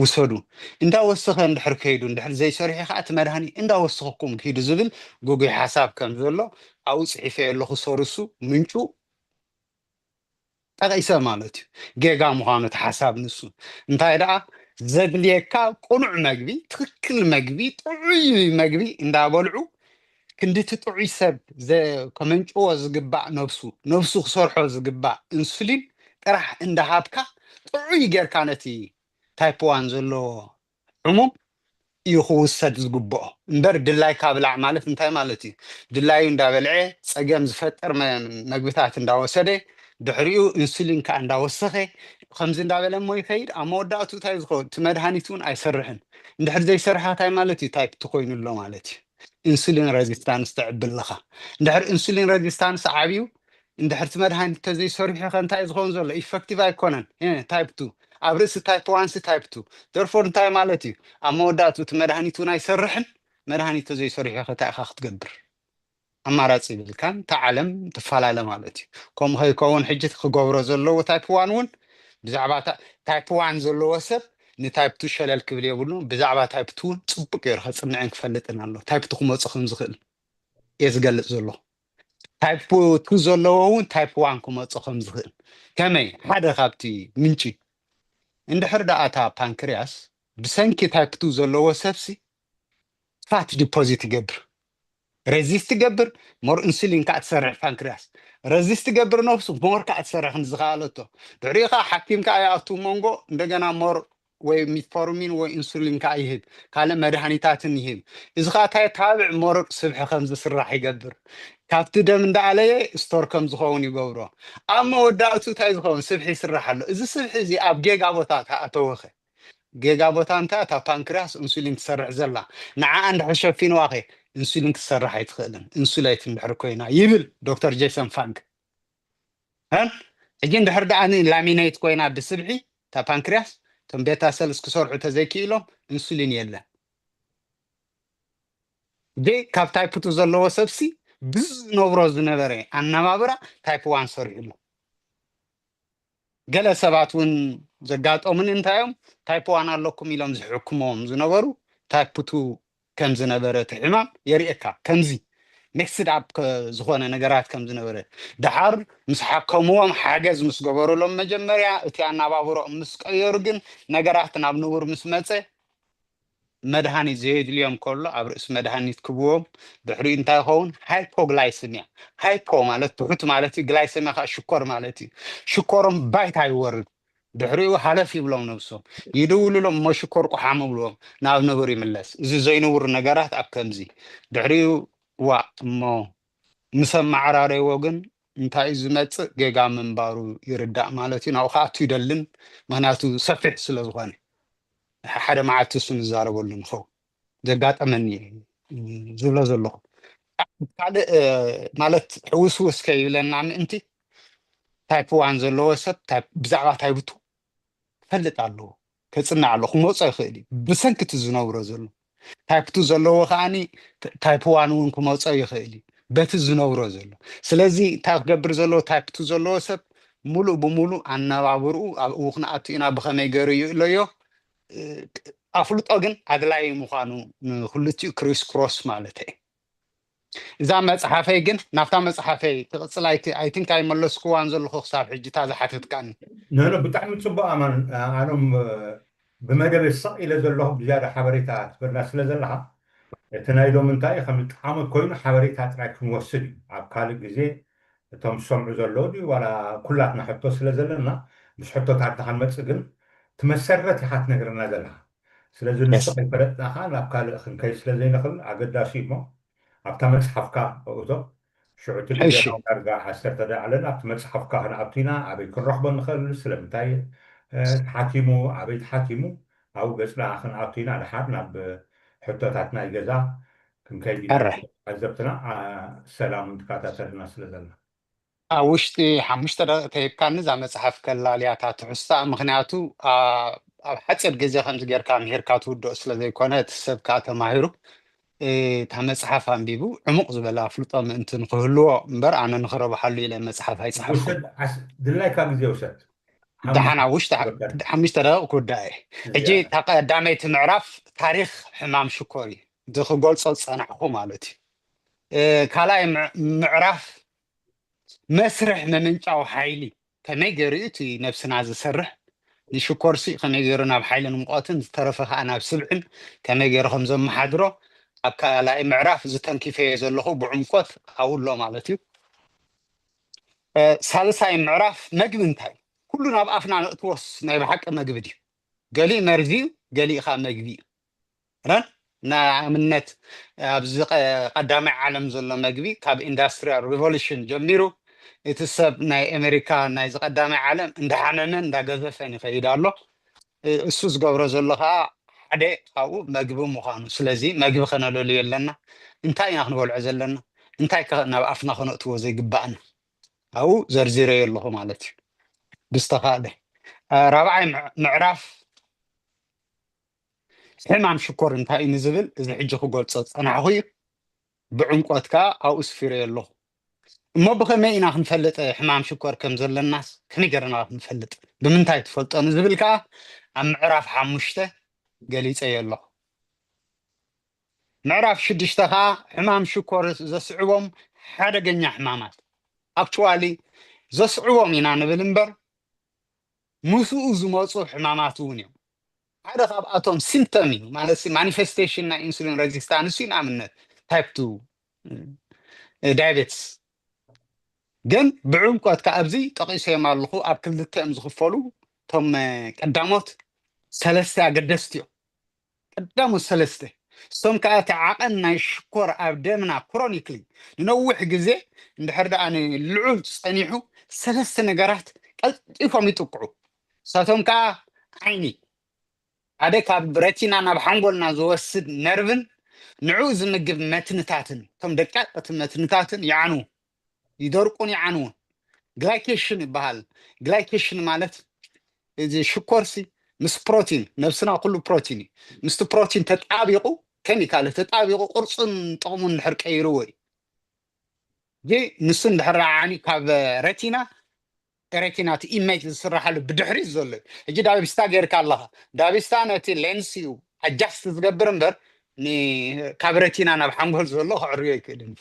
ውሰዱ እንዳወሰኸ እንድሕር ከይዱ እንድሕር ዘይሰሪሑ ከዓ እቲ መድሃኒት እንዳወሰኸኩም ከይዱ ዝብል ጉጉይ ሓሳብ ከም ዘሎ ኣብኡ ፅሒፈ ኣለኹ ሶርሱ ምንጩ ጠቒሰ ማለት እዩ ጌጋ ምዃኑ እቲ ሓሳብ ንሱ እንታይ ደኣ ዘድልየካ ቁኑዕ መግቢ ትክክል መግቢ ጥዑይ መግቢ እንዳበልዑ ክንዲ እቲ ጥዑይ ሰብ ከመንጭዎ ዝግባእ ነብሱ ክሰርሖ ዝግባእ ኢንሱሊን ጥራሕ እንዳሃብካ ጥዑይ ጌርካ ነቲ ታይፕ 1 ዘለዎ ሕሙም እዩ ክውሰድ ዝግብኦ እምበር ድላይ ካብላዕ ማለት እንታይ ማለት እዩ ድላዩ እንዳበልዐ ፀገም ዝፈጥር መግብታት እንዳወሰደ ድሕሪኡ ኢንሱሊን ከዓ እንዳወሰኸ ከምዚ እንዳበለ እሞ ይኸይድ ኣብ መወዳእቱ እንታይ ዝኸውን እቲ መድሃኒት እውን ኣይሰርሕን እንድሕር ዘይሰርሐ እንታይ ማለት እዩ ታይፕ 2 ኮይኑሎ ማለት እዩ ኢንሱሊን ሬዚስታንስ ተዕብለኻ እንድሕር ኢንሱሊን ሬዚስታንስ ዓብዩ እንድሕር እቲ መድሃኒት ተዘይሰሪሑ ኸ እንታይ ዝኸውን ዘሎ ኢፌክቲቭ ኣይኮነን ታይፕ 2 ኣብ ርእሲ ታይፕ 1 ታይፕ 2 ደርፎር እንታይ ማለት እዩ ኣብ መወዳእቱ እቲ መድሃኒት እውን ኣይሰርሕን መድሃኒት ተዘይሰሪሑ ኸ እንታይ ኢኻ ክትገብር ኣማራፂ ይብልካን እታ ዓለም ትፈላለ ማለት እዩ ከምኡ ከይከውን ሕጂ ክገብሮ ዘለዎ ታይፕ 1 እውን ብዛዕባ ታይፕ 1 ዘለዎ ሰብ ንታይፕ 2 ሸለል ክብል የብሉ ብዛዕባ ታይፕ 2 ፅቡቅ ገይሩ ከፅንዕን ክፈልጥን ኣሎ ታይፕ 2 ክመፅእ ከም ዝኽእል እየ ዝገልፅ ዘሎ ታይፕ 2 ዘለዎ እውን ታይፕ 1 ክመፅእ ከም ዝኽእል ከመይ ሓደ ካብቲ ምንጪ እንድሕር ደኣ እታ ፓንክሪያስ ብሰንኪ ታይፕ 2 ዘለዎ ሰብሲ ፋት ዲፖዚት ይገብር ሬዚስት ይገብር ሞር ኢንሱሊን ከዓ ትሰርሕ ፓንክሪያስ ሬዚስት ይገብር ነፍሱ ሞር ከዓ ትሰርሕ ንዝኸኣለቶ ድሕሪኡ ከዓ ሓኪም ከዓ ይኣቱ መንጎ እንደገና ሞር ወይ ሚትፎርሚን ወይ ኢንሱሊን ከዓ ይህብ ካልእ መድሃኒታትን ይህብ እዚ ከዓ እንታይ ታብዕ ሞሩቅ ስብሒ ከም ዝስራሕ ይገብር ካብቲ ደም እንዳኣለየ ስቶር ከም ዝኸውን ይገብሮ ኣብ መወዳእቱ እንታይ ዝኸውን ስብሒ ይስራሕ ኣሎ እዚ ስብሒ እዚ ኣብ ጌጋ ቦታ ተኣተወኸ ጌጋ ቦታ እንታይ እታ ፓንክሪያስ ኢንሱሊን ትሰርሕ ዘላ ንዓኣ እንድሕር ሸፊንዋ ኸ ኢንሱሊን ክትሰርሕ ኣይትኽእልን ኢንሱሌት እንድሕር ኮይና ይብል ዶክተር ጄሰን ፋንግ ሕጂ እንድሕር ደኣ ላሚኔት ኮይና ብስብሒ እታ ፓንክሪያስ ቶም ቤታ ሰልስ ክሰርሑ ተዘይክኢሎም ኢንሱሊን የለን ካብ ታይፕ 2 ዘለዎ ሰብሲ ብዝነብሮ ዝነበረ ኣነባብራ ታይፕ 1 ሰሪሕሉ ገለ ሰባት እውን ዘጋጠሙን እንታዮም ታይፕ 1 ኣለኩም ኢሎም ዝሕክሞም ዝነበሩ ታይፕ 2 ከም ዝነበረ እቲ ሕማም የርእየካ ከምዚ ሚክስድ ኣፕ ዝኾነ ነገራት ከም ዝነበረ ድሓር ምስ ሓከምዎም ሓገዝ ምስ ገበሩሎም መጀመርያ እቲ ኣነባብሮኦም ምስ ቀየሩ ግን ነገራት ናብ ንቡር ምስ መፀ መድሃኒት ዘየድልዮም ከሎ ኣብ ርእሲ መድሃኒት ክብዎም ድሕሪኡ እንታይ ይኸውን ሃይፖግላይሰሚያ ሃይፖ ማለት ትሑት ማለት እዩ ግላይሰሚያ ከዓ ሽኮር ማለት እዩ ሽኮሮም ባይታ ይወርድ ድሕሪኡ ሓለፍ ይብሎም ነብሶም ይድውልሎም መሽኮርቁ ሓሙ ብሎም ናብ ነብሩ ይምለስ እዚ ዘይነብሩ ነገራት ኣብ ከምዚ ድሕሪኡ ዋ እሞ ምስ ኣመዓራረይዎ ግን እንታይ እዩ ዝመፅእ ጌጋ ምንባሩ ይርዳእ ማለት እዩ ናብኡ ከዓ ኣቱ ይደልን ምክንያቱ ሰፊሕ ስለ ዝኾነ ሓደ መዓልቲ እሱ ንዛረበሉ ንኸው ዘጋጠመኒ ዝብሎ ዘለኹ ካልእ ማለት ሕውስውስ ከይብለና ምእንቲ ታይፕ ዋን ዘለዎ ሰብ ብዛዕባ ታይፕቱ ክፈልጥ ኣለዎ ከፅንዕ ኣለዎ ክመፅኦ ይኽእል እዩ ብሰንኪቲ ዝነብሮ ዘሎ ታይፕቱ ዘለዎ ከዓኒ ታይፕ ዋን እውን ክመፅኦ ይኽእል እዩ በቲ ዝነብሮ ዘሎ ስለዚ እንታይ ክገብር ዘለዎ ታይፕቱ ዘለዎ ሰብ ሙሉእ ብሙሉእ ኣነባብርኡ ኣብኡ ክንኣቱ ኢና ብኸመይ ገይሩ እዩ ኢለዮ ኣፍልጦ ግን ኣድላይ ምዃኑ ንክልቲኡ ክሪስ ክሮስ ማለት እየ እዛ መፅሓፈይ ግን ናብታ መፅሓፈይ ትቕፅል ኣይቲንክ ኣይመለስክዋን ዘለኹ ክሳብ ሕጂ እታ ዝሓተትካኒ ንሕነ ብጣዕሚ ፅቡቅ ኣማን ኣኖም ብመደብ ስቕ ኢለ ዘለኹ ብዝያዳ ሓበሬታ ትበልና ስለ ዘለካ እቲ ናይ ሎም እንታይ ከም ጣዕሚ ኮይኑ ሓበሬታ ጥራይ ክንወስድ እዩ ኣብ ካልእ ግዜ እቶም ዝሰምዑ ዘለዉ ድዩ ዋላ ኩላትና ሕቶ ስለ ዘለና ምስ ሕቶታት ክንመፅእ ግን ትመሰረት ኢኻ ትነግረና ዘለካ ስለዚ ንሱ ከይፈለጥና ከዓ ናብ ካልእ ክንከይድ ስለ ዘይንኽእል ኣገዳሲ እዩ እሞ ኣብታ መፅሓፍካ እቶ ሽዑቲ ግዜ ዳርጋ 10 ዳ ኣለና ኣብቲ መፅሓፍካ ክንኣቱ ኢና ኣበይ ክንረኽቦ ንኽእል ስለምንታይ ተሓቲሙ ኣበይ ተሓቲሙ ኣብኡ ገፅና ክንኣቱ ኢና ድሓር ናብ ሕቶታት ናይ ገዛ ክንከይድ ኢና ዓዘብትና ሰላሙን ትከታተልና ስለ ዘለና ኣብ ውሽጢ 5 ደቂቃ ተሂብካኒ እዛ መፅሓፍ ከላልያታ ትሕዝታ ምክንያቱ ኣብ ሓፂር ግዜ ከምዚ ጌርካ ምሄርካ ትውድኦ ስለ ዘይኮነ እቲ ሰብ ከዓ ተማሂሩ እታ መፅሓፍ ኣንቢቡ ዕሙቕ ዝበለ ኣፍልጦ ምእንቲ ንክህልዎ እምበር ኣነ ንክረብሓሉ ኢለ መፅሓፍ ኣይፀሓፍኩ ድላይካ ግዜ ውሰድ ደሓና ውሽጢ 5 ደቂቕ ክውዳእ እየ ሕጂ እታ ቀዳመይቲ ምዕራፍ ታሪክ ሕማም ሽኮር እዩ ዝክገልፆ ዝፀናዕኩ ማለት እዩ ካልኣይ ምዕራፍ መስርሕ ምምንጫው ሓይሊ ከመይ ገይሩ እቲ ነብስና ዝሰርሕ ንሽኮርሲ ከመይ ገይሩ ናብ ሓይልን ሙቐትን ዝተረፈ ከዓ ናብ ስብዕን ከመይ ገይሩ ከም ዘመሓድሮ ኣብ ካልኣይ ምዕራፍ ዝተንኪፈዮ ዘለኹ ብዕምቆት ኣብሎ ማለት እዩ ሳልሳይ ምዕራፍ መግቢ እንታይ ኩሉ ናብ ኣፍና ንእትወስ ናይ ብሓቂ መግቢ ድዩ ገሊእ መርዚ እዩ ገሊእ ከዓ መግቢ እዩ ረን ንኣብነት ኣብዚ ቀዳማይ ዓለም ዘሎ መግቢ ካብ ኢንዳስትሪያል ሪቮሉሽን ጀሚሩ እቲ ሰብ ናይ ኣሜሪካ ናይ ዝቀዳማይ ዓለም እንዳሓነነን እንዳገዘፈን ይኸይድ ኣሎ እሱ ዝገብሮ ዘሎ ከዓ ሓደ ካብኡ መግቢ ምዃኑ ስለዚ መግቢ ከነለልዩ ኣለና እንታይ ኢና ክንበልዖ ዘለና እንታይ ናብ ኣፍና ክነእትዎ ዘይግባእና ኣብኡ ዘርዚረዮ ኣለኹ ማለት እዩ ብዝተኻእለ ራብዓይ ምዕራፍ ሕማም ሽኮር እንታይ እዩ ንዝብል እዚ ሕጂ ክገልፆ ፀናሕኹ እዩ ብዕምቆት ከዓ ኣብኡ ስፊረዮ ኣለኹ እሞ ብከመይ ኢና ክንፈልጥ ሕማም ሽኮር ከም ዘለናስ ከመይ ገርና ክንፈልጥ ብምንታይ ትፈልጦ ንዝብል ከዓ ኣብ ምዕራፍ 5 ገሊፀዮ ኣለኹ ምዕራፍ 6 ከዓ ሕማም ሽኮር ዘስዕቦም ሓደገኛ ሕማማት ኣክቹዋሊ ዘስዕቦም ኢና ንብል እምበር ምስኡ ዝመፁ ሕማማት እውን እዮም ሓደ ካብኣቶም ሲምፕተም እዩ ማለት ማኒፌስቴሽን ናይ ኢንሱሊን ሬዚስታንስ እዩ ንኣብነት ታይፕ 2 ዳያቤትስ ግን ብዕምቆት ከዓ ኣብዚ ጠቂሰዮም ኣለኹ ኣብ ክልተ እዮም ዝኽፈሉ እቶም ቀዳሞት 3 ኣገደስቲ እዮም ቀዳሞት 3 እሶም ከዓ እቲ ዓቐን ናይ ሽኮር ኣብ ደምና ክሮኒክሊ ንነዊሕ ግዜ እንድሕር ደኣ ንልዑል ፀኒሑ 3 ነገራት ቀልጢፎም ይጥቅዑ እሳቶም ከዓ ዓይኒ ሓደ ካብ ረቲና ናብ ሓንጎልና ዝወስድ ነርቭን ንዑ ዝምግብ መትንታትን እቶም ደቃቀቲ መትንታትን ይዓንው ይደርቁን ይዓንውን ግላይኬሽን ይበሃል ግላይኬሽን ማለት እዚ ሽኮርሲ ምስ ፕሮቲን ነብስና ኩሉ ፕሮቲን እዩ ምስቲ ፕሮቲን ተጣቢቑ ኬሚካል ተጣቢቑ ቅርፁን ጥቕሙን እንድሕር ቀይርዎ እዩ ንሱ እንድሕር ዓኒ ካብ ረቲና እቲ ኢሜጅ ዝስራሓሉ ብድሕሪት ዘሎ ሕጂ ዳቤስታ ጌርካ ኣለኻ ዳቤስታ ነቲ ሌንስ እዩ ኣጃስት ዝገብር እምበር ካብ ረቲና ናብ ሓንጎል ዘሎ ክዕርዮ ይክእልን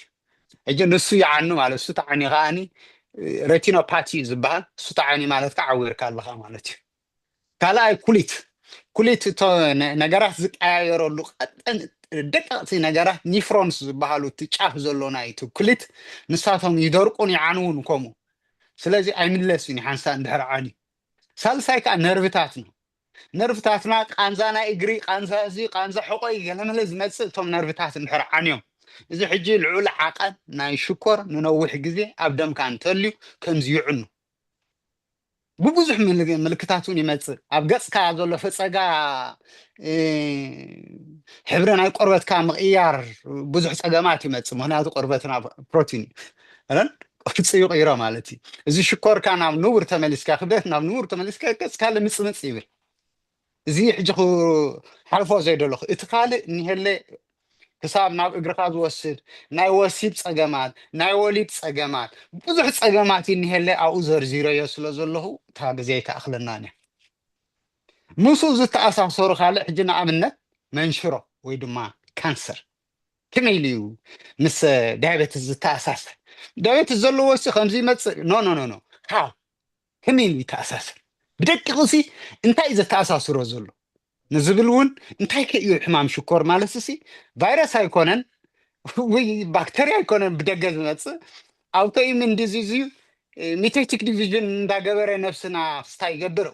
ሕጂ ንሱ ይዓኑ ማለት እሱ ተዓኒ ከዓኒ ሬቲኖፓቲ ዝበሃል እሱ ተዓኒ ማለት ከዓ ዓዊርካ ኣለኻ ማለት እዩ ካልኣይ ኩሊት እቶ ነገራት ዝቀያየረሉ ቀጠን ደቀቕቲ ነገራት ኒፍሮንስ ዝበሃሉ እቲ ጫፍ ዘሎና እቲ ኩሊት ንሳቶም ይደርቁን ይዓንውን ከምኡ ስለዚ ኣይምለስን ሓንሳ እንድሕር ዓኒ ሳልሳይ ከዓ ነርቭታትና ነርቭታትና ቃንዛ ናይ እግሪ ቃንዛ እዚ ቃንዛ ሕቆይ ገለመለ ዝመፅእ እቶም ነርቭታት እንድሕር ዓንዮም እዚ ሕጂ ልዑል ዓቐን ናይ ሽኮር ንነዊሕ ግዜ ኣብ ደምካ እንተልዩ ከምዚ ይዕኑ ብብዙሕ ምልክታት እውን ይመፅእ ኣብ ገፅካ ዘሎ ፈፀጋ ሕብሪ ናይ ቆርበትካ ምቕያር ብዙሕ ፀገማት ይመፅእ ምክንያቱ ቆርበትና ፕሮቲን እዩ ቅርፂ ይቕይሮ ማለት እዩ እዚ ሽኮርካ ናብ ንቡር ተመሊስካ ክብደት ናብ ንቡር ተመሊስካ ገፅካ ልምፅምፅ ይብል እዚ ሕጂ ሓልፎ ዘይደለኹ እቲ ካልእ እኒሄለ ክሳብ ናብ እግርካ ዝወስድ ናይ ወሲብ ፀገማት ናይ ወሊድ ፀገማት ብዙሕ ፀገማት እኒሄለ ኣብኡ ዘርዚረዮ ስለ ዘለኹ እታ ግዜ ተኣኽለናኒ ምስኡ ዝተኣሳሰሩ ካልእ ሕጂ ንኣብነት መንሽሮ ወይ ድማ ካንሰር ከመይ ኢሉ እዩ ምስ ዳያቤትስ ዝተኣሳሰር ዳያቤትስ ዘለዎ ሲ ከምዚ ይመፅእ ኖ ሃው ከመይ ኢሉ ይተኣሳሰር ብደቂቕ ሲ እንታይ እዩ ዘተኣሳስሮ ዘሎ ንዝብል እውን እንታይ ከ እዩ ሕማም ሽኮር ማለት ሲ ቫይረስ ኣይኮነን ወይ ባክተርያ ኣይኮነን ብደገ ዝመፅእ ኣውቶኢሚን ዲዚዝ እዩ ሜቴቲክ ዲቪዥን እንዳገበረ ነፍስና ስታይ ይገብር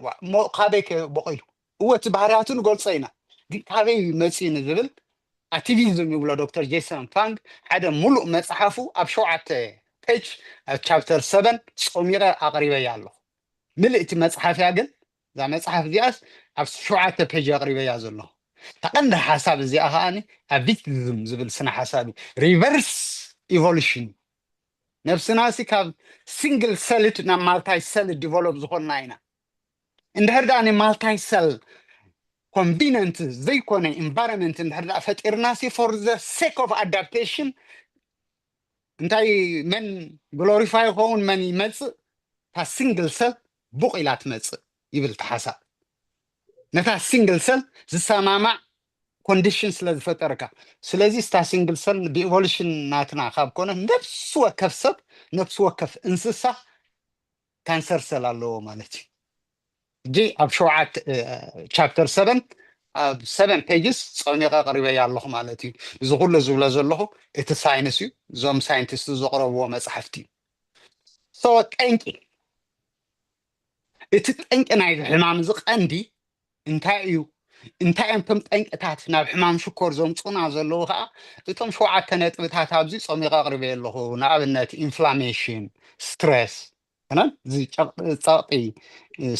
ካበይ በቂሉ እወ እቲ ባህርያቱ ንገልፆ ኢና ግን ካበይ መፅኡ ንዝብል ኣክቲቪዝም ይብሎ ዶክተር ጄሰን ፋንግ ሓደ ሙሉእ መፅሓፉ ኣብ 7 ፔጅ ኣብ ቻፕተር 7 ፀሚቐ ኣቕሪበያ ኣለኹ ምልእ እቲ መፅሓፍ እያ ግን እዛ መፅሓፍ እዚኣስ ኣብ 7 ፔጅ ኣቕሪበያ ዘለኹ ተቐንዲ ሓሳብ እዚኣ ከዓኒ ኣቪክቲዝም ዝብል ስነ ሓሳብ ሪቨርስ ኢቮሉሽን ነፍስና ሲ ካብ ሲንግል ሰልድ ናብ ማልታይ ሰል ዲቨሎፕ ዝኾንና ኢና እንድሕር ዳ ማልታይ ሰል ኮምቢነንት ዘይኮነ ኢንቫይሮንመንት እንድሕር ዳ ፈጢርና ሲ ፎር ዘ ሴክ ኦፍ ኣዳፕቴሽን እንታይ መን ግሎሪፋይ ይኸውን መን ይመፅእ እታ ሲንግል ሰል ቡቕ ኢላ ትመፅእ ይብል ተሓሳብ ነታ ሲንግል ሰል ዝሰማማዕ ኮንዲሽን ስለ ዝፈጠርካ ስለዚ ስታ ሲንግል ሰል ብኢቮሉሽን ናትና ካብ ኮነ ነፍሲ ወከፍ ሰብ ነፍሲ ወከፍ እንስሳ ካንሰር ሰል ኣለዎ ማለት እዩ እጂ ኣብ 7 ቻፕተር 7 ኣብ 7 ፔጅስ ፀሚቐ ኣቕሪበያ ኣለኹ ማለት እዩ እዚ ኩሉ ዝብሎ ዘለኹ እቲ ሳይንስ እዩ እዞም ሳይንቲስት ዘቕረብዎ መፅሓፍቲ እዩ ሶ ጠንቂ እቲ ጠንቂ ናይ ሕማም እዚ ቀንዲ እንታይ እዩ እንታይ እዮም እቶም ጠንቅታት ናብ ሕማም ሽኮር ዘምፁና ዘለዉ ከዓ እቶም 7 ነጥብታት ኣብዚ ፀሚቐ ኣቕሪበየ ኣለኹ ንኣብነት ኢንፍላሜሽን ስትረስ እዚ ፀቕጢ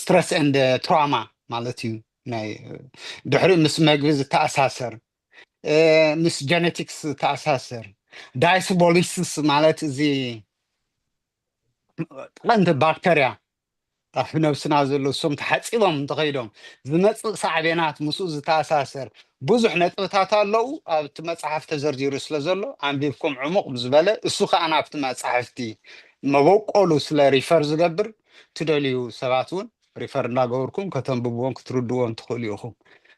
ስትረስ ኤንድ ትራውማ ማለት እዩ ናይ ድሕሪ ምስ መግቢ ዝተኣሳሰር ምስ ጀነቲክስ ዝተኣሳሰር ዳይስቦሊሲስ ማለት እዚ ጠቐንዲ ባክተርያ ኣብ ነብስና ዘሎ እሶም ተሓፂቦም እንተኸይዶም ዝመፅእ ሳዕቤናት ምስኡ ዝተኣሳሰር ብዙሕ ነጥብታት ኣለዉ ኣብቲ መፅሓፍ ተዘርዚሩ ስለ ዘሎ ኣንቢብኩም ዕሙቕ ብዝበለ እሱ ከዓ ናብቲ መፅሓፍቲ መበቆሉ ስለ ሪፈር ዝገብር ትደልዩ ሰባት እውን ሪፈር እናገበርኩም ከተንብብዎም ክትርድዎም ትኽእሉ ኢኹም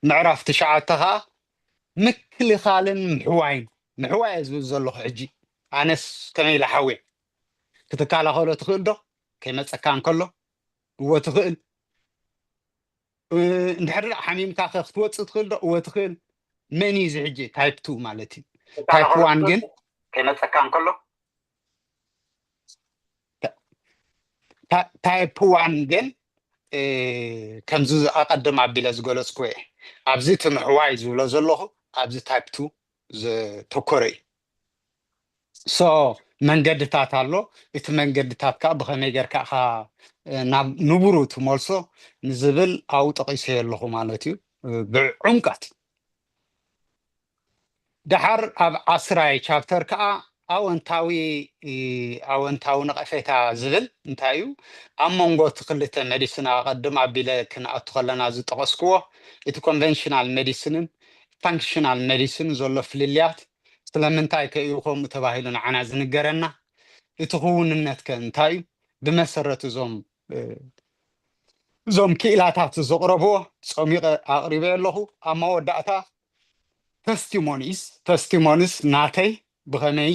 ምዕራፍ 9 ከዓ ምክልኻልን ምሕዋይን ምሕዋይ ዝብል ዘለኹ ሕጂ ኣነስ ከመይ ኢለ ሓዌ ክትከላኸሎ ትኽእል ዶ ከይመፀካ እንከሎ እወ ትኽእል እንድሕር ሓሚምካ ኸ ክትወፅእ ትኽእል ዶ እወ ትኽእል መን እዩ እዚ ሕጂ ታይፕ 2 ማለት እዩ ታይፕ 1 ግን ከይመፀካ እንከሎ ታይፕ 1 ግን ከምዚ ኣቐድም ኣቢለ ዝገለፅኩ እየ ኣብዚ እቲ ምሕዋይ ዝብሎ ዘለኹ ኣብዚ ታይፕ 2 ዘተኮረ እዩ ሶ መንገድታት ኣሎ እቲ መንገድታት ከዓ ብኸመይ ጌርካ ኢኻ ናብ ንቡሩ ትመልሶ ንዝብል ኣብኡ ጠቒሰ ኣለኹ ማለት እዩ ብዕምቀት ድሓር ኣብ 10 ቻፕተር ከዓ ኣወንታዊ ነቐፌታ ዝብል እንታይ እዩ ኣብ መንጎ እቲ ክልተ ሜዲስን ኣቐድም ኣቢለ ክንኣቱ ከለና ዝጠቐስክዎ እቲ ኮንቨንሽናል ሜዲስንን ፋንክሽናል ሜዲስን ዘሎ ፍልልያት ስለምንታይ ከእዩ ከምኡ ተባሂሉ ንዓና ዝንገረና እቲ ክውንነት ከ እንታይ እዩ ብመሰረት እዞም ክኢላታት ዘቕረብዎ ፀሚቐ ኣቕሪበ ኣለኹ ኣብ መወዳእታ ተስቲሞኒስ ናተይ ብኸመይ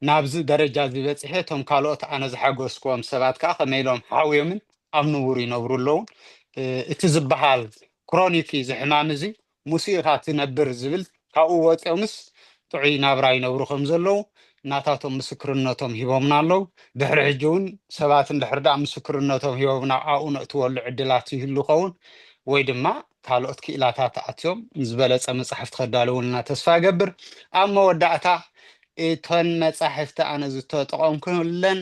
ናብዚ ደረጃ ዝበፅሐ እቶም ካልኦት ኣነ ዝሓገዝክዎም ሰባት ከዓ ከመይ ኢሎም ሓውዮምን ኣብ ንቡር ይነብሩ ኣለውን እቲ ዝበሃል ክሮኒክ ዝሕማም እዚ ሙሲኢኻ ትነብር ዝብል ካብኡ ወፂኦምስ ጥዑይ ናብራ ይነብሩ ከም ዘለዉ ናታቶም ምስክርነቶም ሂቦምና ኣለዉ ድሕሪ ሕጂ እውን ሰባት እንድሕር ዳ ምስክርነቶም ሂቦምና ኣብኡ ነእትወሉ ዕድላት ይህሉ ይኸውን ወይ ድማ ካልኦት ክኢላታት ኣትዮም ዝበለፀ መፅሓፍቲ ከዳልውልና ተስፋ ገብር ኣብ መወዳእታ እተን መፃሕፍቲ ኣነ ዝተጠቐምኩለን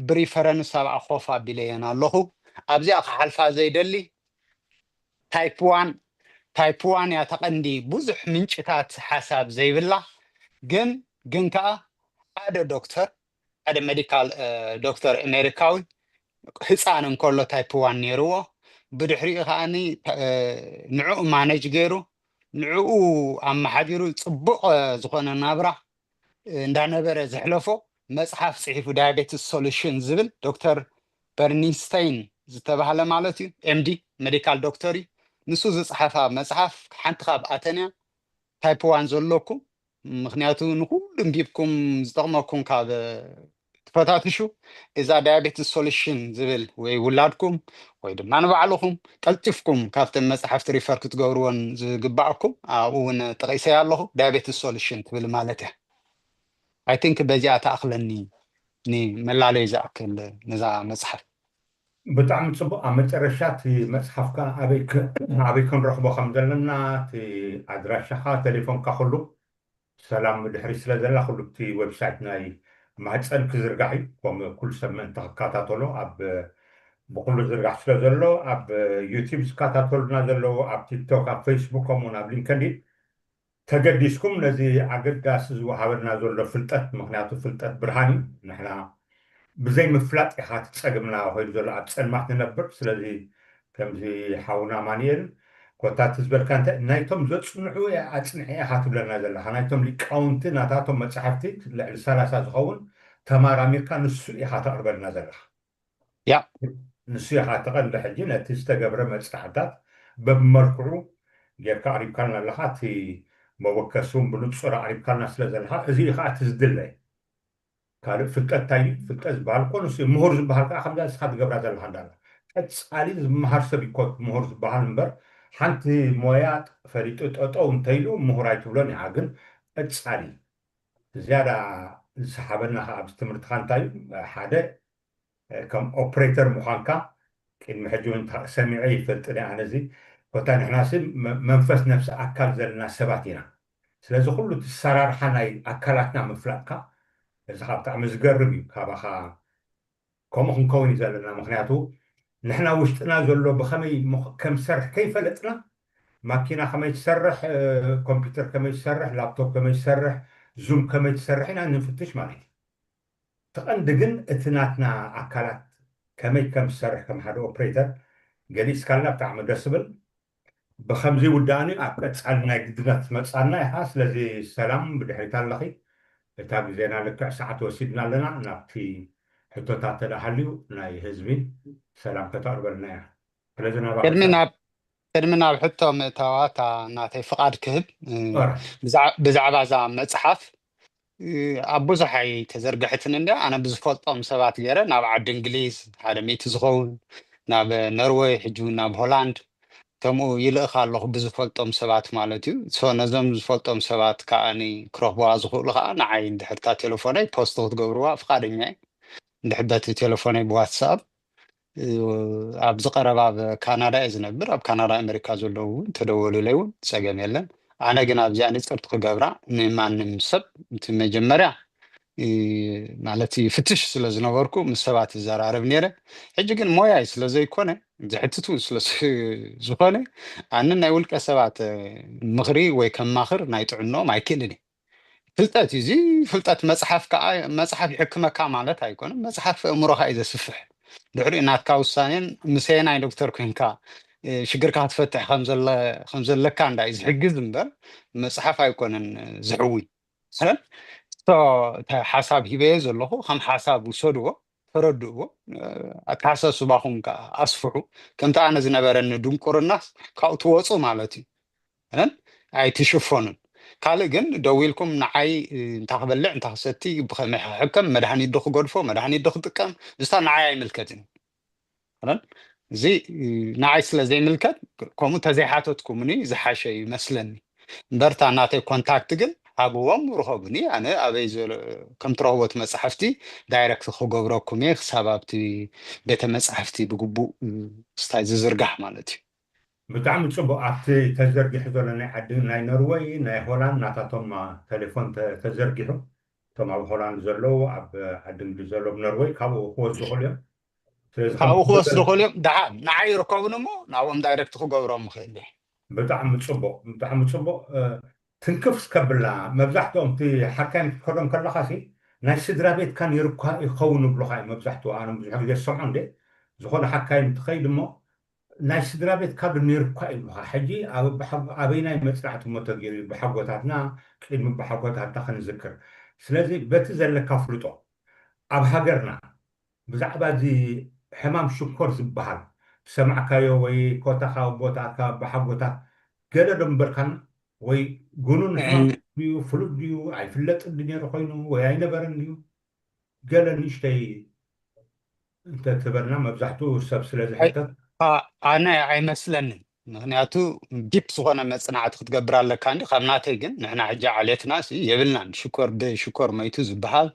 ብሪፈረንስ ኣብ ኣኾፍ ኣቢለየን ኣለኹ ኣብዚኣ ክሓልፋ ዘይደሊ ታይፕ ዋን እያ ተቐንዲ ብዙሕ ምንጭታት ሓሳብ ዘይብላ ግን ከዓ ሓደ ዶክተር ሓደ ሜዲካል ዶክተር ኣሜሪካዊ ህፃን እንከሎ ታይፕ ዋን ነይርዎ ብድሕሪኡ ከዓኒ ንዕኡ ማነጅ ገይሩ ንዕኡ ኣመሓዲሩ ፅቡቕ ዝኾነ ናብራ እንዳነበረ ዘሕለፎ መፅሓፍ ፅሒፉ ዳያቤትስ ሶሉሽን ዝብል ዶክተር በርኒስታይን ዝተባሃለ ማለት እዩ ኤምዲ ሜዲካል ዶክተር እዩ ንሱ ዝፅሓፋ መፅሓፍ ሓንቲ ካብኣተን እያ ታይፕ ዋን ዘለኩም ምክንያቱ ንኩሉ እንቢብኩም ዝጠቕመኩም ካብ ትፈታትሹ እዛ ዳያቤትስ ሶሉሽን ዝብል ወይ ውላድኩም ወይ ድማ ንባዕልኩም ቀልጢፍኩም ካብተን መፅሓፍቲ ሪፈር ክትገብርዎን ዝግባአኩም ኣብኡ እውን ጠቂሰያ ኣለኹ ዳያቤትስ ሶሉሽን ትብል ማለት እያ ኣይ ቲንክ በዚኣ ተኣኽለኒ ንመላለዩ ዝኣክል ነዛ መፅሓፍ ብጣዕሚ ፅቡቅ ኣብ መጨረሻ እቲ መፅሓፍካ ኣበይ ክንረኽቦ ከም ዘለና እቲ ኣድራሻኻ ቴሌፎንካ ኩሉ ሰላም ድሕሪ ስለ ዘላ ኩሉ እቲ ዌብሳይት ናይ ማህፀን ክዝርጋሕ እዩ ከምኡ ኩሉ ሰብ ምእንቲ ክከታተሎ ብኩሉ ዝርጋሕ ስለ ዘሎ ኣብ ዩቲብ ዝከታተሉና ዘለዉ ኣብ ቲክቶክ ኣብ ፌስቡክ ከምኡውን ኣብ ሊንከዲን ተገዲስኩም ነዚ ኣገዳሲ ዝወሃበና ዘሎ ፍልጠት ምክንያቱ ፍልጠት ብርሃን እዩ ንሕና ብዘይ ምፍላጥ ኢኻ ትፀግምና ኮይዱ ዘሎ ኣብ ፀልማት ንነብር ስለዚ ከምዚ ሓውና ማንኤል ኮታት ዝበልካ እንታይ ናይቶም ዘፅንዑ ኣፅንዐ ኢኻ ትብለና ዘለካ ናይቶም ሊቃውንቲ ናታቶም መፅሓፍቲ ልዕሊ 30 ዝኸውን ተማራሚርካ ንሱ ኢኻ ተቕርበልና ዘለካ ንሱ ኢኻ ተቐንዲ ሕጂ ነቲ ዝተገብረ መፅናዕታት በብመልክዑ ጌርካ ኣቅሪብካልና ኣለካ እቲ መወከሲ እውን ብንፁር ኣቅሪብካልና ስለ ዘለካ እዚ ከዓ እቲ ዝድለየ ካልእ ፍልጠት እንታይ እዩ ፍልጠት ዝበሃል ኮ ንሱ ምሁር ዝበሃል ከዓ ከምዛ ንስካ ትገብራ ዘለካ እንዳላ ቀፃሊ ዝመሃር ሰብ ይኮን ምሁር ዝበሃል እምበር ሓንቲ ሞያ ፈሊጡ ጠጠው እንተይሉ ምሁር ኣይትብሎን ኢኻ ግን ቀፃሊ ዝያዳ ዝሰሓበና ከዓ ኣብዚ ትምህርትካ እንታይ እዩ ሓደ ከም ኦፕሬተር ምዃንካ ቅድሚ ሕጂ እውን ሰሚዐ ይፈልጥን እየ ኣነ እዚ ኮታ ንሕናሲ መንፈስ ነፍሲ ኣካል ዘለና ሰባት ኢና ስለዚ ኩሉ እቲ ሰራርሓ ናይ ኣካላትና ምፍላጥካ እዚ ከዓ ብጣዕሚ ዝገርም እዩ ካባኻ ከምኡ ክንከውን እዩ ዘለና ምክንያቱ ንሕና ውሽጥና ዘሎ ብከመይ ከም ዝሰርሕ ከይፈለጥና ማኪና ከመይ ትሰርሕ ኮምፒተር ከመይ ትሰርሕ ላፕቶፕ ከመይ ትሰርሕ ዙም ከመይ ትሰርሕ ኢና ንፍትሽ ማለት እዩ ተቐንዲ ግን እቲ ናትና ኣካላት ከመይ ከም ዝሰርሕ ከም ሓደ ኦፕሬተር ገሊፅካልና ብጣዕሚ ደስ ዝብል ብከምዚ ውዳእኒ ኣብ ቀፃሊ ናይ ግድነት መፃና ኢኻ ስለዚ ሰላም ብድሕሪት ኣለኺ እታ ግዜና ልክዕ ሰዓት ወሲድና ኣለና ናብቲ ሕቶታት ተዳሃልዩ ናይ ህዝቢ ሰላም ከተቕርበልና እያ ስለዚ ቅድሚ ናብ ሕቶ ምእታዋት ናተይ ፍቓድ ክህብ ብዛዕባ እዛ መፅሓፍ ኣብ ብዙሕ ተዘርግሕትን እንድያ ኣነ ብዝፈልጦም ሰባት ገይረ ናብ ዓዲ እንግሊዝ ሓደ ሚእቲ ዝኸውን ናብ ኖርዌይ ሕጂ ናብ ሆላንድ ከምኡ ይልእኻ ኣለኹ ብዝፈልጦም ሰባት ማለት እዩ ነዞም ዝፈልጦም ሰባት ከዓኒ ክረኽብዋ ዝኽእሉ ከዓ ንዓይ እንድሕርታ ቴሌፎነይ ፖስት ክትገብርዋ ፍቓደኛ እየ እንድሕር በቲ ቴሌፎነይ ብዋትስኣፕ ኣብ ዝቐረባ ኣብ ካናዳ እየ ዝነብር ኣብ ካናዳ ኣሜሪካ ዘለዉ እውን ተደወሉለይ እውን ፀገም የለን ኣነ ግን ኣብዚኣ ንፅርቲ ክገብራ ንማንም ሰብ እቲ መጀመርያ ማለት ፍትሽ ስለ ዝነበርኩ ምስ ሰባት ዝዘራርብ ነይረ ሕጂ ግን ሞያይ ስለ ዘይኮነ ዝሕትቱ ስለ ዝኾነ ኣነ ናይ ውልቀ ሰባት ምኽሪ ወይ ከማኽር ናይ ጥዕኖም ኣይክእልን እየ ፍልጠት እዩ እዚ ፍልጠት መፅሓፍ ከዓ መፅሓፍ ይሕክመካ ማለት ኣይኮነን መፅሓፍ እምሮካ እዩ ዘስፍሕ ድሕሪኡ ናትካ ውሳኔን ምሰየ ናይ ዶክተር ኮንካ ሽግርካ ክትፈትሕ ከም ዘለካ እንዳይ ዝሕግዝ እምበር መፅሓፍ ኣይኮነን ዝሕዊ ሓሳብ ሂበየ ዘለኹ ከም ሓሳብ ውሰድዎ ተረድእዎ ኣተሓሳስባኹም ከዓ ኣስፍሑ ከምቲ ኣነ ዝነበረኒ ድንቁርናስ ካብኡ ትወፁ ማለት እዩ ኣይትሽፈኑን ካልእ ግን ደው ኢልኩም ንዓይ እንታይ ክበልዕ እንታይ ክሰቲ ብከመይ ክሕከም መድሃኒት ዶ ክገድፎ መድሃኒት ዶ ክጥቀም ዝታ ንዓይ ኣይምልከትን እዚ ንዓይ ስለ ዘይምልከት ከምኡ ተዘይሓተትኩምኒ ዝሓሸ ይመስለኒ እምበርታ ናተይ ኮንታክት ግን ሃብዎም ረኸቡኒ ኣነ ኣበይ ከም ትረኽቦት መፅሓፍቲ ዳይረክት ክገብረኩም እየ ክሳብ ኣብቲ ቤተ መፅሓፍቲ ብግቡእ ስታይ ዝዝርጋሕ ማለት እዩ ብጣዕሚ ፅቡቅ ኣብቲ ተዘርጊሑ ዘሎ ናይ ዓዲ ናይ ኖርዌይ ናይ ሆላንድ ናታቶም ቴሌፎን ተዘርጊሑ እቶም ኣብ ሆላንድ ዘለዉ ኣብ ዓዲ እንግሊዝ ዘሎ ብኖርዌይ ካብኡ ክወስዱ ይኽእሉ እዮም ስለዚ ካብኡ ክወስዱ ይኽእሉ እዮም ድሓ ንዓይ ይርከቡን እሞ ናብኦም ዳይረክት ክገብሮም ይኽእል እየ ብጣዕሚ ፅቡቅ ትንክፍ ስከብላ መብዛሕትኦም እቲ ሓካይም ክትከዶም ከለካ ናይ ስድራ ቤትካ ነይሩካ ይኸውን ይብሉካ እዩ መብዛሕትኡ ኣነ ብዙሕ ግዜ ዝሰምዖ እንዴ ዝኾነ ሓካይም ትኸይድ እሞ ናይ ስድራ ቤትካ ነይሩካ ይብሉካ ሕጂ ኣበይናይ መፅናዕቲ ሞ ተገይሩ ብሓጎታትና ቅድሚ ብሓጎታትና ክንዝክር ስለዚ በቲ ዘለካ ፍልጦ ኣብ ሃገርና ብዛዕባ እዚ ሕማም ሽኮር ዝበሃል ሰማዕካዮ ወይ ኮታካ ቦታካ ብሓጎታት ገለ ዶ እምበርካና ወይ ጉኑን ሕማም ድዩ ፍሉጥ ድዩ ኣይፍለጥን ነይሩ ኮይኑ ወይ ኣይነበረን ድዩ ገለ ንእሽተይ እንተትበልና መብዛሕትኡ ሰብ ስለ ዝሕተት ኣነ ኣይመስለንን ምክንያቱ ዲፕ ዝኾነ መፅናዕቲ ክትገብር ኣለካ እንዲ ካብ ናተይ ግን ንሕና ሕጂ ዓሌትና የብልናን ሽኮር ብሽኮር መይቱ ዝበሃል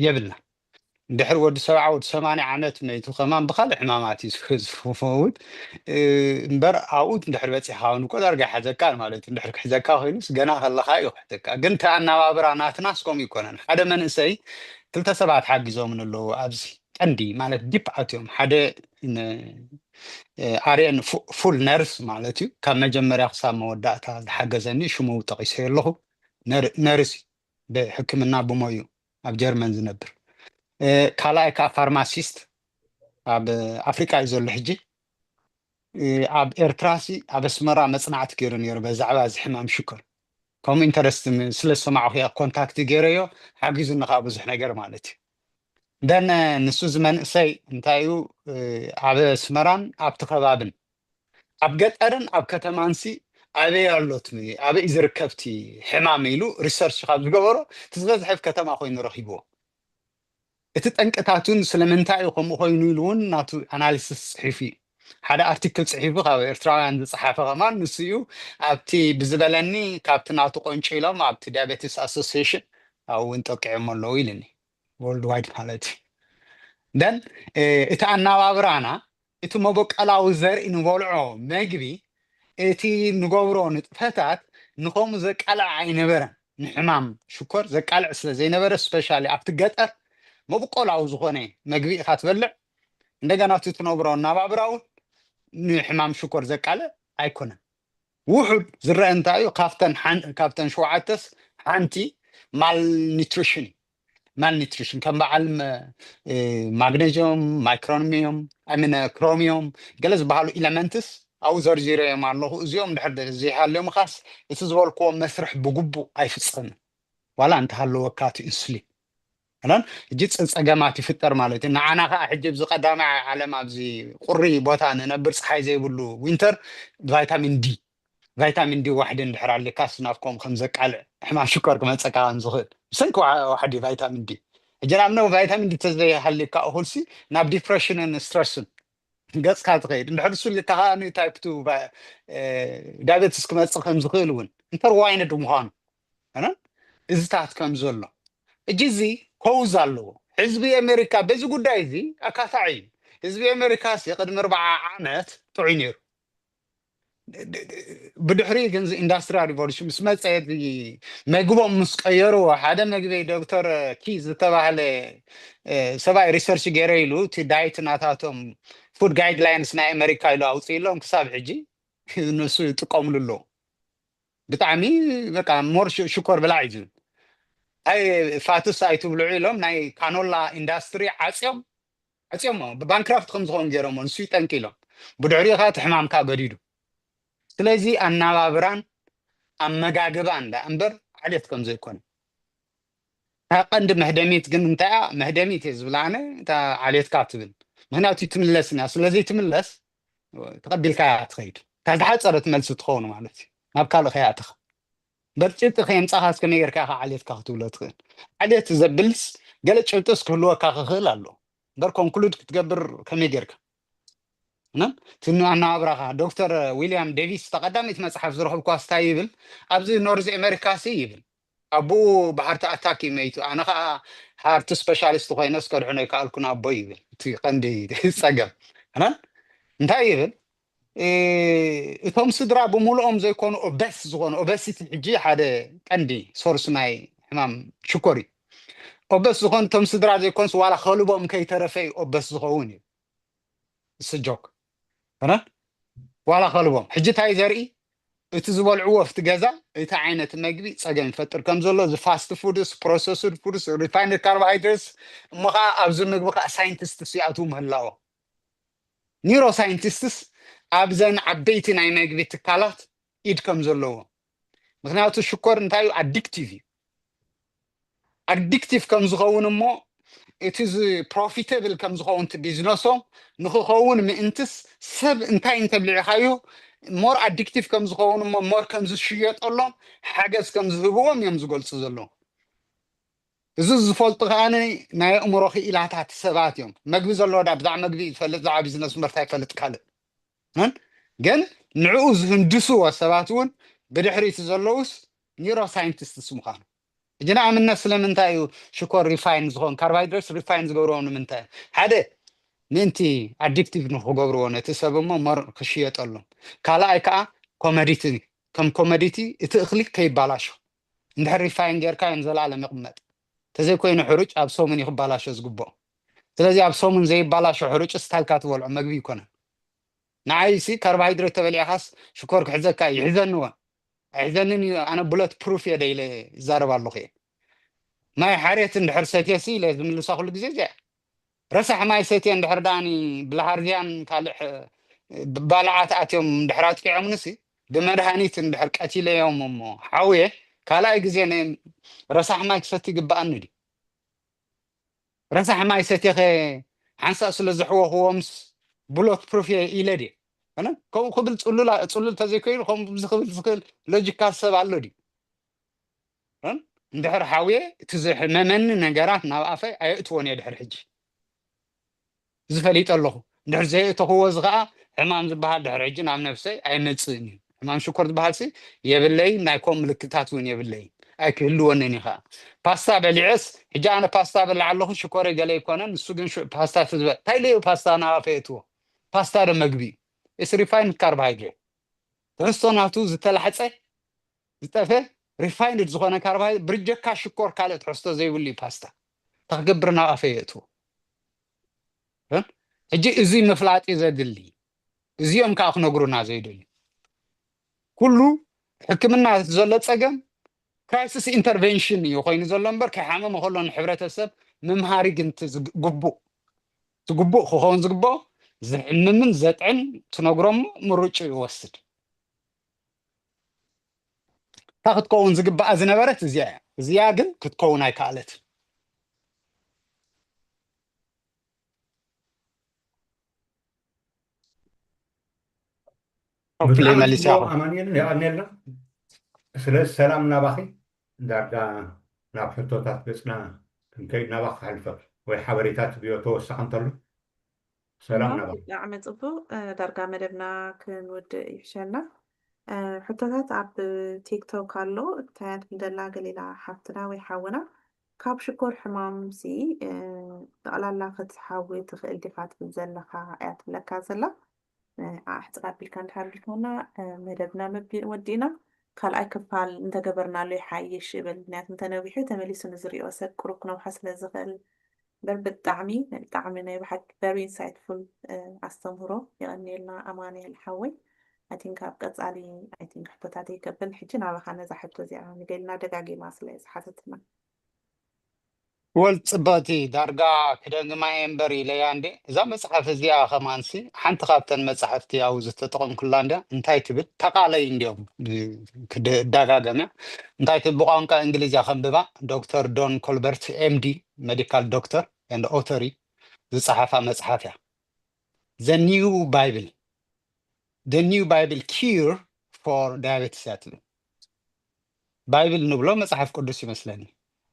የብልና ድሕሪ ወዲ 70 ወዲ 80 ዓመት መይቱ ከማን ብካልእ ሕማማት እዩ ዝፍውት እምበር ኣብኡ እንድሕር በፂሕካ እውን እኮ ዳርጋ ይሓዘካ ማለት እዩ እንድሕር ክሕዘካ ኮይኑስ ገና ከለካ እዩ ክሕዘካ ግን እቲ ኣነባብራ ናትናስ ከምኡ ይኮነን ሓደ መንእሰይ ክልተ ሰባት ሓጊዞምን ኣለዉ ኣብዚ ቀንዲ ማለት ዲፕ ኣትዮም ሓደ ኣርኤን ፉል ነርስ ማለት እዩ ካብ መጀመርያ ክሳብ መወዳእታ ዝሓገዘኒ ሽሙ ጠቂሰዮ ኣለኹ ነርስ ብሕክምና ብሞዩ ኣብ ጀርመን ዝነብር ካልኣይ ከዓ ፋርማሲስት ኣብ ኣፍሪቃ እዩ ዘሎ ሕጂ ኣብ ኤርትራሲ ኣብ ኣስመራ መፅናዕቲ ገይሩ ነይሩ በዛዕባ እዚ ሕማም ሽኮር ከምኡ ኢንተረስት ስለ ዝሰማዑ ኮንታክቲ ገይረዮ ሓጊዙኒ ከዓ ብዙሕ ነገር ማለት እዩ ደን ንሱ ዝመንእሰይ እንታይ እዩ ኣብ ኣስመራን ኣብቲ ከባብን ኣብ ገጠርን ኣብ ከተማንሲ ኣበይ ኣሎት ኣበይ ዝርከብቲ ሕማም ኢሉ ሪሰርች ካብ ዝገበሮ እቲ ዝበዝሐ ከተማ ኮይኑ ረኪብዎ እቲ ጠንቅታቱን ስለምንታይ እዩ ከምኡ ኮይኑ ኢሉ እውን ናቱ ኣናሊሲስ ፅሒፉ እዩ ሓደ ኣርቲክል ፅሒፉ ካብ ኤርትራውያን ዝፀሓፈ ከማን ንሱ እዩ ኣብቲ ብዝበለኒ ካብቲ ናቱ ቆንጮ ኢሎም ኣብቲ ዲያቤቲስ ኣሶሲዬሽን ኣብኡ እውን ጠቂዖም ኣለዉ ኢልኒ ወርልድ ዋይድ ማለት እዩ ደን እቲ ኣነባብራና እቲ መበቀላዊ ዘርኢ ንበልዖ መግቢ እቲ ንገብሮ ንጥፈታት ንከምኡ ዘቃልዕ ኣይነበረን ንሕማም ሽኮር ዘቃልዕ ስለ ዘይነበረ ስፔሻሊ ኣብቲ ገጠር መበቆላዊ ዝኾነ መግቢ ኢኻ ትበልዕ እንደገና እቲ ትነብሮ ኣነባብራ እውን ንሕማም ሽኮር ዘቃልዕ ኣይኮነን ውሑድ ዝረአ እንታይ እዩ ካብተን ሸውዓተስ ሓንቲ ማልኒትሪሽን ከም በዓል ማግኔዥዮም ማይክሮሚዮም ኣሚነ ክሮሚዮም ገለ ዝበሃሉ ኤሌመንትስ ኣብኡ ዘርዚረዮም ኣለኹ እዚኦም ድሕር ዘይሃልዮም ካስ እቲ ዝበልክዎ መስርሕ ብግቡእ ኣይፍፀምን ዋላ እንተሃለወካ እቲ ኢንሱሊን أنا جيت أجمعت في التر مالتي أنا أحجب زي قدام على ما بزي قري بوتان أنا برس حي زي بقولو وينتر فيتامين دي واحد اللي اللي كاس نافكم خمسة على إحنا شكر كمان سكان زغير سنكو واحد فيتامين دي جرامنا فيتامين دي تزري حلي كأهولسي ناب ديبريشن and stress قص كات غير نحرسو اللي تهاني تايب 2 دايبيتس كمان سكان زغير لون إنتر واين دمهان أنا إذا تحت كم زلنا جزي كوزالو حزبي أمريكا بزو قدايزي أكاثعين حزبي أمريكا سيقدم 4 عامات تعينير بدحري كنز اندستريال ريفولوشن سمعت سيد ما يقوم مسقيرو هذا ما يقول دكتور كيز تبع له سبع ريسيرش جيريلو تي دايت ناتاتهم فود جايد لاينز نا أمريكا لو أوصيلهم كساب حجي نسو تقوم له بتعمي بقى مور شكر بلاعجن هاي فاتو سايتو بلعيلهم ناي كانولا اندستري عصيهم ببانكرافت خمسون جيرهم نسو تنكيلهم بدحري خات حمام كا قديدو ስለዚህ አናባብራን አመጋገባ እንደ አንበር ዓሌት ከም ዘይኮነ ታቀንድ መህደሚት ግን እንታይ መህደሚት ዝብላነ ታ ዓሌትካ ትብል ምክንያቱ ትምለስና ስለዚህ ትምለስ ተቀቢልካ ትኸይድ ታዝሓፀረት መልስ ትኾኑ ማለት እዩ ናብ ካልእ ኸያትኻ በርጭት ኸምፃኻስ ከመየርካ ዓሌትካ ክትብሎ ትኽእል ዓሌት ዘብልስ ገለ ጭብጥስ ክህልወካ ክኽእል ኣሎ በር ኮንክሉድ ክትገብር ከመይ ጌርካ نعم تنو أنا أبرها دكتور ويليام ديفيس تقدمت مصحف زرخ كواستا يبل أبزي نورز أمريكا سيبل أبو بحرت أتاكي ميتو أنا خا هارت سبيشاليست خوي ناس كرهنا يكالكون أبوي تي قندي سجم أنا نتايل إتهم سدرا بمولهم زي يكونوا أوبس زغون أوبسيتي حجي حدا قندي سورس ماي حمام شكري أوبس زغون تهم سدرا زي يكون سوالا خلوبهم كي ترفي أوبس زغوني سجوك أنا ولا خلوبهم حجي تاي زرقي إتزبالعوا في تجازا إتعينة مجبي سجن فتر كم زلوا ز fast foods processed foods refined carbohydrates مخا أبزن مخا scientists سيأتوم هلاو نيرو scientists أبزن عبيتين أي مجبي تكالات إيد كم زلوا مثلا الشكر نتايو addictive كم زخون مو it is profitable كم زخون تبيزنسهم نخون من انتس سب انتاين تبلع خايو more addictive كم زخون more كم زشيات الله حاجز كم زهبوهم يم زقول سزلهم زوز فولت غاني ما أمرخي إلى تحت سبعة يوم مجبز الله ده بدع مجبي فلت دع بيزنس مرتاح فلت كله هن جن نعوز هندسوا سبعتون بدحري تزلوس نيرو ساينتست اسمه جنا عملنا سلام انتايو شكور ريفاين زغون كاربوهيدراتس ريفاين زغورون منتا هذا ننتي ادكتيف نخو غبرون تسبمو مر خشيت الله كالا ايكا كوموديتي كم كوموديتي اتخلي كيبالاشو ندحر ريفاين غير كاين زلالم يقمط تزي كوين حروج اب سومن يخبالاشو زغبو ስለዚህ ኣብ ሶሙን ዘይባላሽ ሕሩጭ ስታልካ ትበልዑ መግቢ ይኮነ ንዓይሲ ካርቦሃይድሬት ተበሊዓኻስ ሽኮር ክሕዘካ ይሕዘንዎ አይዘንን አነ ቡለት ፕሩፍ የደይለ ይዛረባለሁ ኸ ማይ ሓሬት እንድሕር ሰትየሲ ለዝም ልሳ ኩሉ ግዜ ዚያ ረሳሕ ማይ ሰትየ እንድሕር ዳኒ ብላሃርዚያን ካልሕ ባልዓት ኣትዮም እንድሕር ኣጥቂዖምንሲ ብመድሃኒት እንድሕር ቀቲለዮም እሞ ሓውየ ካልኣይ ግዜ ረሳሕ ማይ ክሰቲ ይግባአኒ ዲ ረሳሕ ማይ ሰትየ ኸ ሓንሳ ስለ ዝሕወኽዎምስ ቡለት ፕሩፍ ኢለ ዲ أنا كم قبل تقول تذكير كم بزخل لوجيكا سبعة لودي هن ندحر حاوية تزح ممن نجارات نوافع أيتوني دحر حج زفليت الله ندحر زي تهوز غا حمام زبها دحر حج نعم نفسي أي نتصيني حمام شكر بحالسي يبلي نايكم لكتاتون يبلي أكل لونني خا باستا بالعس حجا أنا باستا بالعله شكر جالي يكونن السجن شو باستا تزبط تايلي باستا نوافعتو باستا رمجبي is refined carbohydrate رستوناتو زتلحصه زتفه refined زخونه carbohydrate برجكا شكور كاله تحسته زي ولي باستا تخبرنا افيتو ها اجي ازي مفلاطي زدلي ازيوم كاخ نغرونا زيدلي كله حكمنا زله صقم كرايسيس انترفنشن يخوين زله امبر كحامه خلون حبرتسب ممهاري كنت تغبو خون زغبو زعممن زطعن تنغرم مرچ يوسد تاخد كون زغبا ازنبرت زيا ግን ክትከውን አይካለት هوبلي ماليسيا امانيل يانيلنا سلا السلام نباخي داردا نابحتوتات بسنا كنكيد نباخ حلفك وي حبريتات بيوتو سخنتلو سلام نباخ عم تصبو دارقا مدبنا كنود يفشلنا حتوتات عب تيك توك قالو تايات مدلا قليلا حفتنا ويحاونا كاب شكور حمام سي تقلال لا فتحاوي تخيل دفعات بنزلخا ايات ملكا زلا احتقابل كانت حالكونا مدبنا ودينا قال اي كفال انت قبرنا له يحيش بالبنات متنوبيحي تمليسو نزري وسك كروكنا وحسن الزغل برب الدعمي الدعمنا بحق very insightful استمرو يعني لنا اماني الحوي I think أبقى علي I think حطتاتي قبل حجنا بخانا زحبتو زيادة نقلنا دقاقي ما سلايز حاتتنا والصباتي دارغا كدنج ما امبري لياندي اذا مصحف زيا خمانسي حنت خابتن مصحفتي او زتطقم كلاندا انتاي تبت تقالي انديوم داغاغنا انتاي تبقانكا انجليزيا خنببا دكتور دون كولبرت ام دي ميديكال دكتور اند اوثوري زصحفا مصحفيا The New Bible Cure for Diabetes بايبل نبلو مصحف قدس يመስለኒ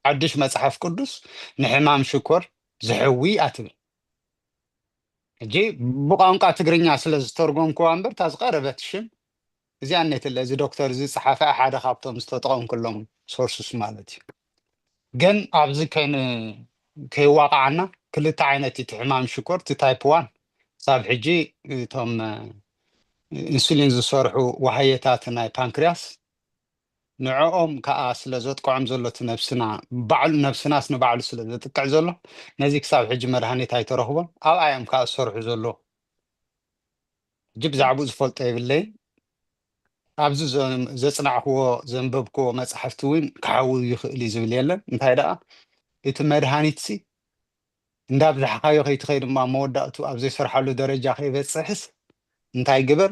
عدش مصحف قدس نحمام شكر زحوي أتبل جي بقانقا تقرنيا سلز ترقوم كوانبر تازقاربتشن زي عنيت اللي زي دكتور زي صحافة أحد خابتهم استطقون كلهم ሶርስስ ማለት እዩ ግን ኣብዚ ከይዋቃዓና ክልተ ዓይነት እቲ ሕማም ሽኮር እቲ ታይፕ 1 ሳብ ሕጂ እቶም ኢንሱሊን ዝሰርሑ ወሃየታት ናይ ፓንክሪያስ ንዕኦም ከዓ ስለ ዘጥቅዖም ዘሎ እቲ ነብስና ባዕሉ ነብስናስ ንባዕሉ ስለ ዘጥቅዕ ዘሎ ነዚ ክሳብ ሕጂ መድሃኒት ኣይተረኽቦን ኣብ ኣዮም ከዓ ዝሰርሑ ዘሎ ሕጂ ብዛዕባኡ ዝፈልጦ የብለይ ኣብዚ ዘፅናዕክዎ ዘንበብክዎ መፅሓፍቲ እውን ክሓው ይኽእል እዩ ዝብል የለን እንታይ ደኣ እቲ መድሃኒት ሲ እንዳብዛሕካዮ ከይትኸይ ድማ መወዳእቱ ኣብ ዘይሰርሓሉ ደረጃ ከይበፅሕስ እንታይ ግበር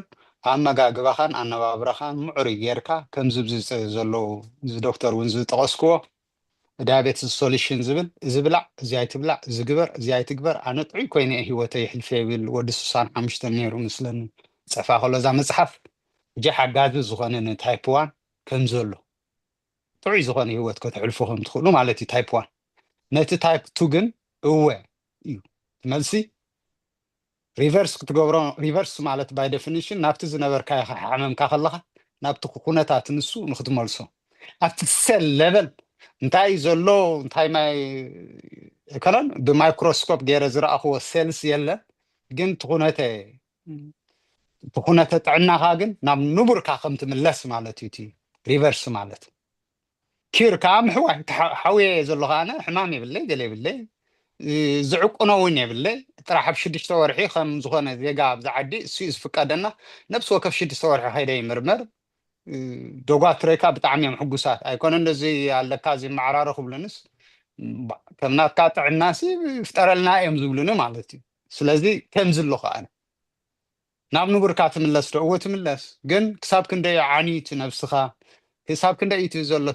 ኣመጋግባኻን ኣነባብራኻን ምዑር ጌርካ ከምዚ ዘለው ዶክተር እውን ዝጠቐስክዎ ዳያቤትስ ሶሉሽን ዝብል እዚ ብላዕ እዚ ኣይትብላዕ እዚ ግበር እዚ ኣይትግበር ኣነ ጥዑይ ኮይነ ሂወተይ ይሕልፈ ይብል ወዲ 65 ነይሩ ምስለኒ ፀፋ ከሎ እዛ መፅሓፍ ሕጂ ሓጋዚ ዝኾነ ንታይፕ 1 ከም ዘሎ ጥዑይ ዝኾነ ሂወት ከተሕልፉ ከም ትኽእሉ ማለት እዩ ታይፕ 1 ነቲ ታይፕ 2 ግን እወ እዩ መልሲ ሪቨርስ ክትገብሮ ሪቨርስ ማለት ባይ ዴፊኒሽን ናብቲ ዝነበርካ ሓመምካ ከለካ ናብቲ ኩነታት ንሱ ንክትመልሶ ኣብቲ ሴል ሌቨል እንታይ ዘሎ እንታይ ማይ ከላን ብማይክሮስኮፕ ገይረ ዝረኣኽዎ ሴልስ የለን ግን ትኩነተ ጥዕናኻ ግን ናብ ንቡርካ ከም ትምለስ ማለት እዩ እቲ ሪቨርስ ማለት ኪር ከዓ ምሕዋይ ሓውየ ዘለካ ኣነ ሕማም የብለይ ገለ የብለይ ዝዕቁኖ እውን የብለይ ጥራሕ ኣብ 6 ወርሒ ከም ዝኾነ ዜጋ ኣብዛ ዓዲ እሱ ዝፍቀደና ነብሲ ወከፍ 6 ወርሒ ከይደ ይምርመር ደጓትረይካ ብጣዕሚ እዮም ሕጉሳት ኣይኮነ እንደዚ ኣለካ እዚ መዓራረ ክብሉንስ ከም ናትካ ጥዕናሲ ፍጠረልና እዮም ዝብሉኒ ማለት እዩ ስለዚ ከምዚ ኣለኹ ኣነ ናብ ንቡርካ ትምለስ ዶ እወ ትምለስ ግን ክሳብ ክንደይ ዓኒት ነብስኻ ክሳብ ክንደይ እቲ ዘሎ